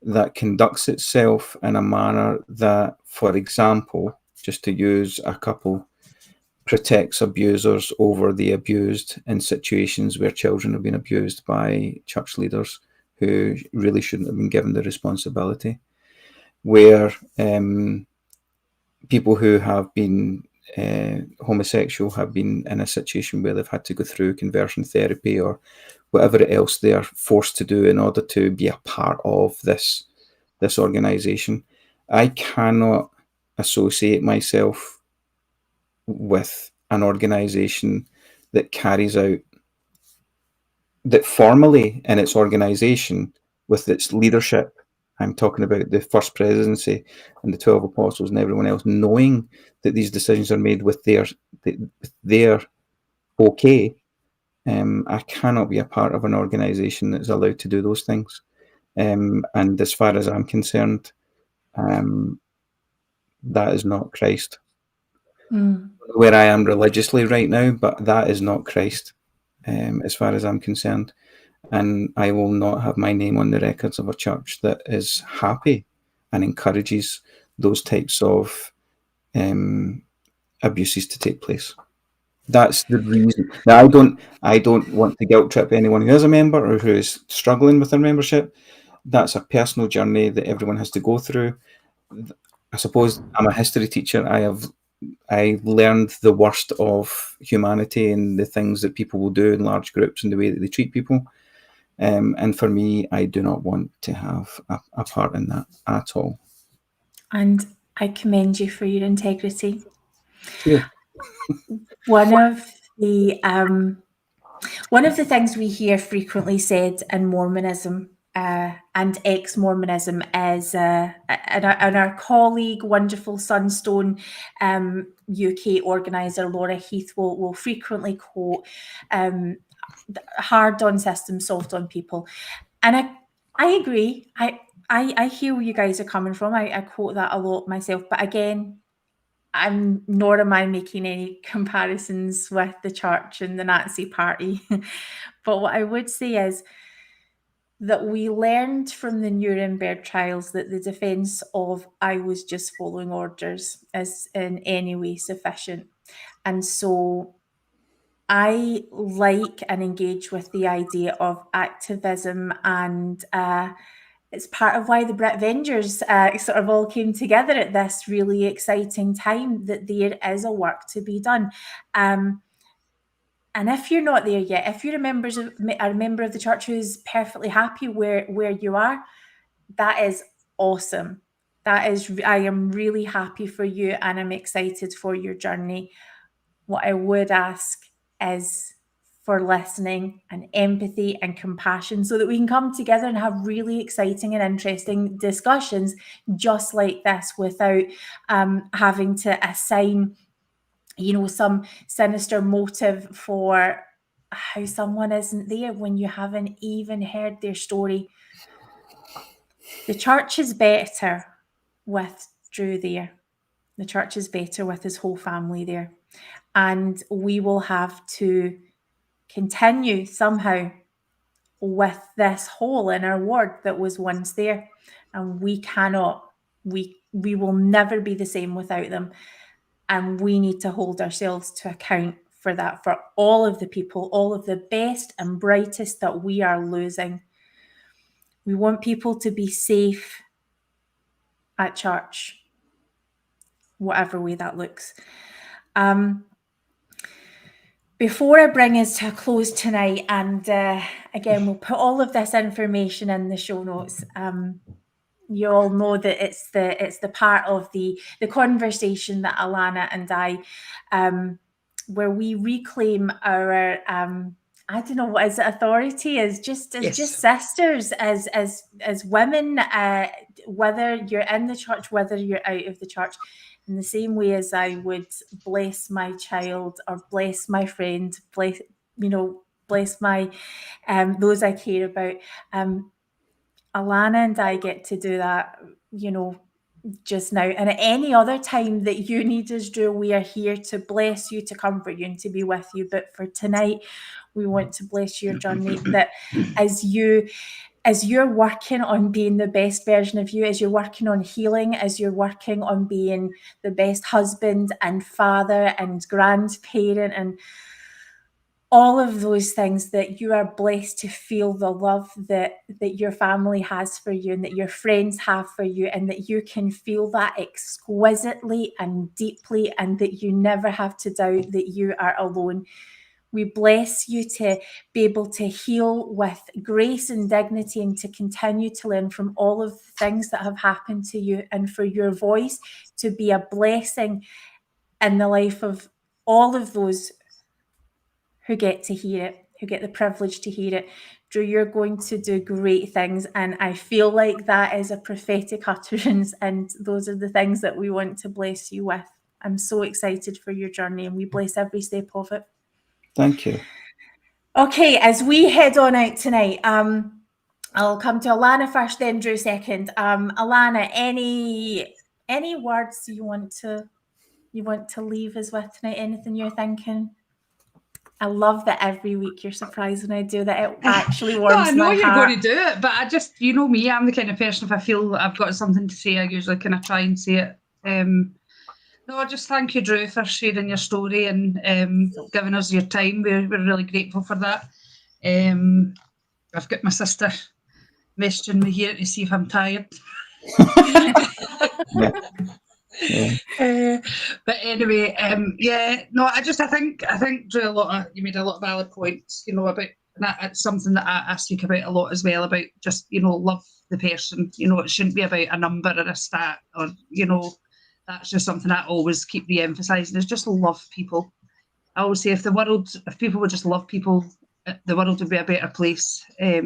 that conducts itself in a manner that, for example, just to use a couple, protects abusers over the abused in situations where children have been abused by church leaders who really shouldn't have been given the responsibility, where people who have been homosexual have been in a situation where they've had to go through conversion therapy or whatever else they are forced to do in order to be a part of this organization. I cannot associate myself with an organization that carries out, that formally in its organization with its leadership, I'm talking about the First Presidency and the 12 Apostles and everyone else, knowing that these decisions are made with their okay. I cannot be a part of an organization that's allowed to do those things. And as far as I'm concerned, that is not Christ. Where I am religiously right now, but that is not Christ, as far as I'm concerned. And I will not have my name on the records of a church that is happy and encourages those types of abuses to take place. That's the reason. Now, I don't want to guilt trip anyone who is a member or who is struggling with their membership. That's a personal journey that everyone has to go through. I suppose I'm a history teacher. I learned the worst of humanity and the things that people will do in large groups and the way that they treat people. And for me, I do not want to have a part in that at all. And I commend you for your integrity. Sure. One of the things we hear frequently said in Mormonism and ex-Mormonism is, and our colleague, wonderful Sunstone UK organiser Laura Heath will frequently quote, hard on systems, soft on people. And I agree. I hear where you guys are coming from. I quote that a lot myself. But again, nor am I making any comparisons with the church and the Nazi party. But what I would say is that we learned from the Nuremberg trials that the defence of I was just following orders is in any way sufficient. And so I like and engage with the idea of activism, and it's part of why the Brit Vengers sort of all came together at this really exciting time, that there is a work to be done. And if you're not there yet, if you're a member of the church who's perfectly happy where you are, that is awesome. I am really happy for you, and I'm excited for your journey. What I would ask is for listening and empathy and compassion, so that we can come together and have really exciting and interesting discussions just like this, without having to assign, some sinister motive for how someone isn't there when you haven't even heard their story. The church is better with Drew there. The church is better with his whole family there. And we will have to continue somehow with this hole in our ward that was once there. And we will never be the same without them. And we need to hold ourselves to account for that, for all of the people, all of the best and brightest that we are losing. We want people to be safe at church, whatever way that looks. Before I bring us to a close tonight, and again, we'll put all of this information in the show notes. You all know that it's the part of the conversation that Alana and I, where we reclaim our I don't know what is it, authority as just sisters, as women, whether you're in the church, whether you're out of the church. In the same way as I would bless my child or bless my friend, bless my those I care about. Alana and I get to do that, just now. And at any other time that you need us, Drew, we are here to bless you, to comfort you, and to be with you. But for tonight, we want to bless your journey, that as you're working on being the best version of you, as you're working on healing, as you're working on being the best husband and father and grandparent and all of those things, that you are blessed to feel the love that your family has for you and that your friends have for you, and that you can feel that exquisitely and deeply, and that you never have to doubt that you are alone. We bless you to be able to heal with grace and dignity, and to continue to learn from all of the things that have happened to you, and for your voice to be a blessing in the life of all of those who get to hear it, who get the privilege to hear it. Drew, you're going to do great things, and I feel like that is a prophetic utterance, and those are the things that we want to bless you with. I'm so excited for your journey, and we bless every step of it. Thank you. Okay, as we head on out tonight, I'll come to Alana first, then Drew second. Alana, any words you want to leave us with tonight? Anything you're thinking? I love that every week you're surprised when I do that. It actually warms my heart. No, I know you're going to do it, but I just, me, I'm the kind of person, if I feel I've got something to say, I usually kind of try and say it. No, just thank you, Drew, for sharing your story and giving us your time. We're really grateful for that. I've got my sister messaging me here to see if I'm tired. Yeah. But anyway, I think Drew, you made a lot of valid points, about that. It's something that I speak about a lot as well, about just, love the person. It shouldn't be about a number or a stat, or, that's just something I always keep re-emphasising, is just love people. I always say if people would just love people, the world would be a better place. I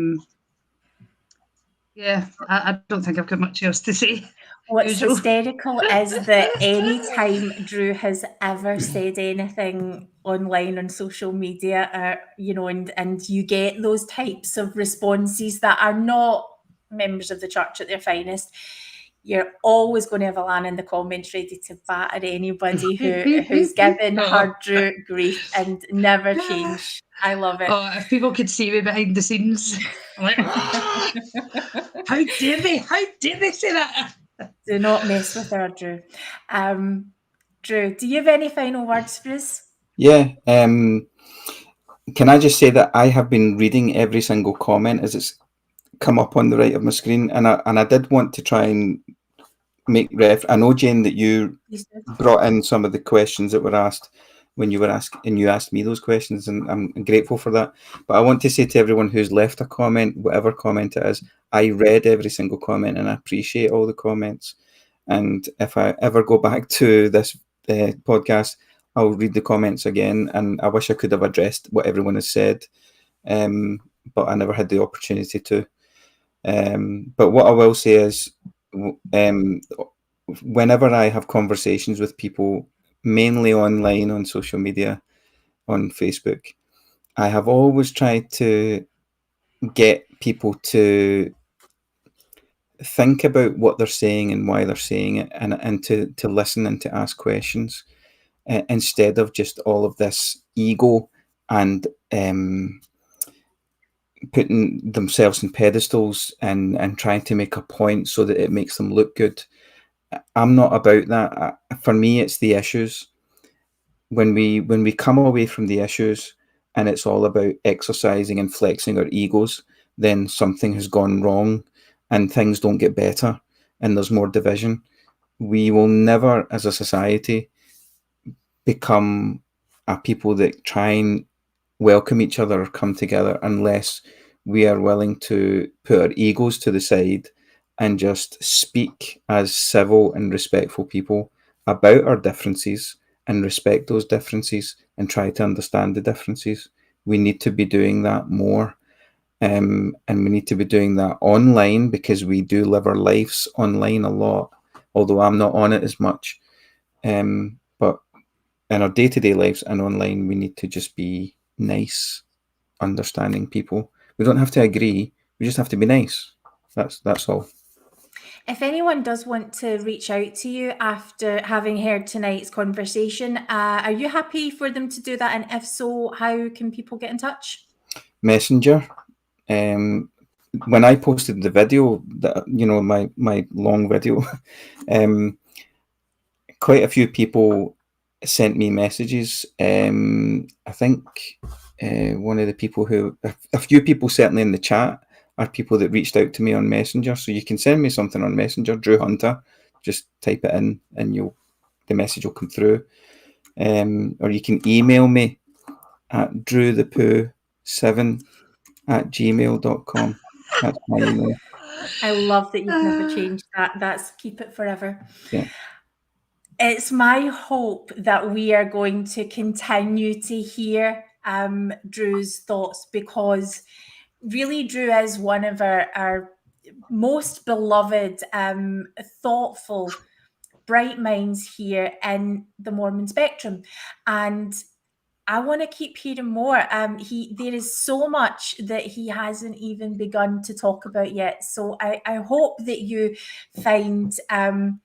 don't think I've got much else to say. What's hysterical is that any time Drew has ever said anything online on social media, and you get those types of responses that are not members of the church at their finest, you're always going to have Alana in the comments ready to batter anybody who's given her Drew grief, and never change. I love it. Oh, if people could see me behind the scenes, I'm like, how dare they say that? Do not mess with her, Drew. Drew, do you have any final words for us? Yeah. Can I just say that I have been reading every single comment as it's come up on the right of my screen, and I did want to try and make I know, Jane, that you brought in some of the questions that were asked when you were and you asked me those questions, and I'm grateful for that. But I want to say to everyone who's left a comment, whatever comment it is, I read every single comment, and I appreciate all the comments. And if I ever go back to this podcast, I'll read the comments again, and I wish I could have addressed what everyone has said, but I never had the opportunity to. But what I will say is, whenever I have conversations with people, mainly online on social media, on Facebook, I have always tried to get people to think about what they're saying and why they're saying it, and to listen and to ask questions, instead of just all of this ego and putting themselves in pedestals and trying to make a point so that it makes them look good. I'm not about that. For me, it's the issues. when we come away from the issues and it's all about exercising and flexing our egos, then something has gone wrong and things don't get better and there's more division. We will never, as a society, become a people that try and welcome each other or come together unless we are willing to put our egos to the side and just speak as civil and respectful people about our differences and respect those differences and try to understand the differences. We need to be doing that more. And we need to be doing that online because we do live our lives online a lot, although I'm not on it as much. But in our day-to-day lives and online, we need to just be nice, understanding people. We don't have to agree. We just have to be nice. That's all. If anyone does want to reach out to you after having heard tonight's conversation, are you happy for them to do that? And if so, how can people get in touch? Messenger. When I posted the video, my long video, quite a few people sent me messages. I think one of the people a few people certainly in the chat are people that reached out to me on Messenger. So you can send me something on Messenger, Drew Hunter. Just type it in, and the message will come through. Or you can email me at drewthepooh7@gmail.com. That's my email. I love that you've never changed that. That's keep it forever. Yeah. It's my hope that we are going to continue to hear Drew's thoughts, because really Drew is one of our most beloved, thoughtful, bright minds here in the Mormon spectrum. And I want to keep hearing more. There is so much that he hasn't even begun to talk about yet. So I hope that you find that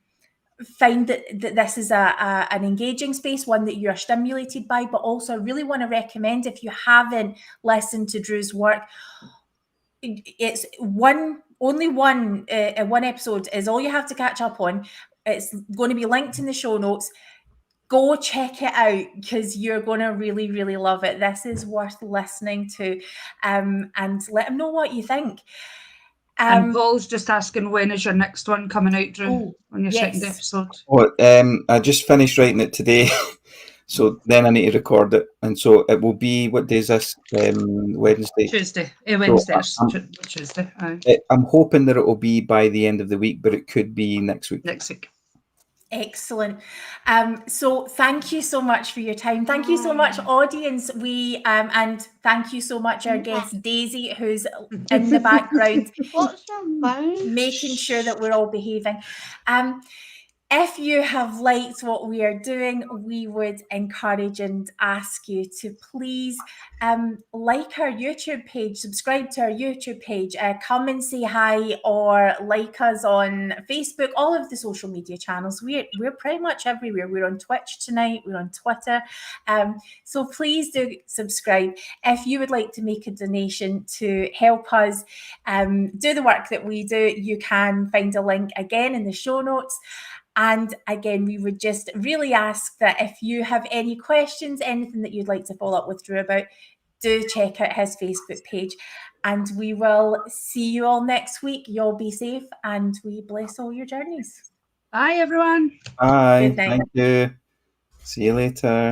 this is an engaging space, one that you are stimulated by, but also I really want to recommend, if you haven't listened to Drew's work, it's only one episode is all you have to catch up on. It's going to be linked in the show notes. Go check it out because you're going to really, really love it. This is worth listening to, and let him know what you think. And Paul's just asking, when is your next one coming out, Drew? On your second episode? Well, I just finished writing it today, so then I need to record it, and so it will be, what day is this? Wednesday. Tuesday. Wednesday. Tuesday. I'm hoping that it will be by the end of the week, but it could be next week. Excellent. So thank you so much for your time. Thank you so much, audience. And thank you so much, our guest Daisy, who's in the background making sure that we're all behaving. If you have liked what we are doing, we would encourage and ask you to please like our YouTube page, subscribe to our YouTube page, come and say hi or like us on Facebook, all of the social media channels. We're pretty much everywhere. We're on Twitch tonight, we're on Twitter. So please do subscribe. If you would like to make a donation to help us do the work that we do, you can find a link again in the show notes. And again, we would just really ask that if you have any questions, anything that you'd like to follow up with Drew about, do check out his Facebook page. And we will see you all next week. You'll be safe and we bless all your journeys. Bye, everyone. Bye. Thank you. See you later.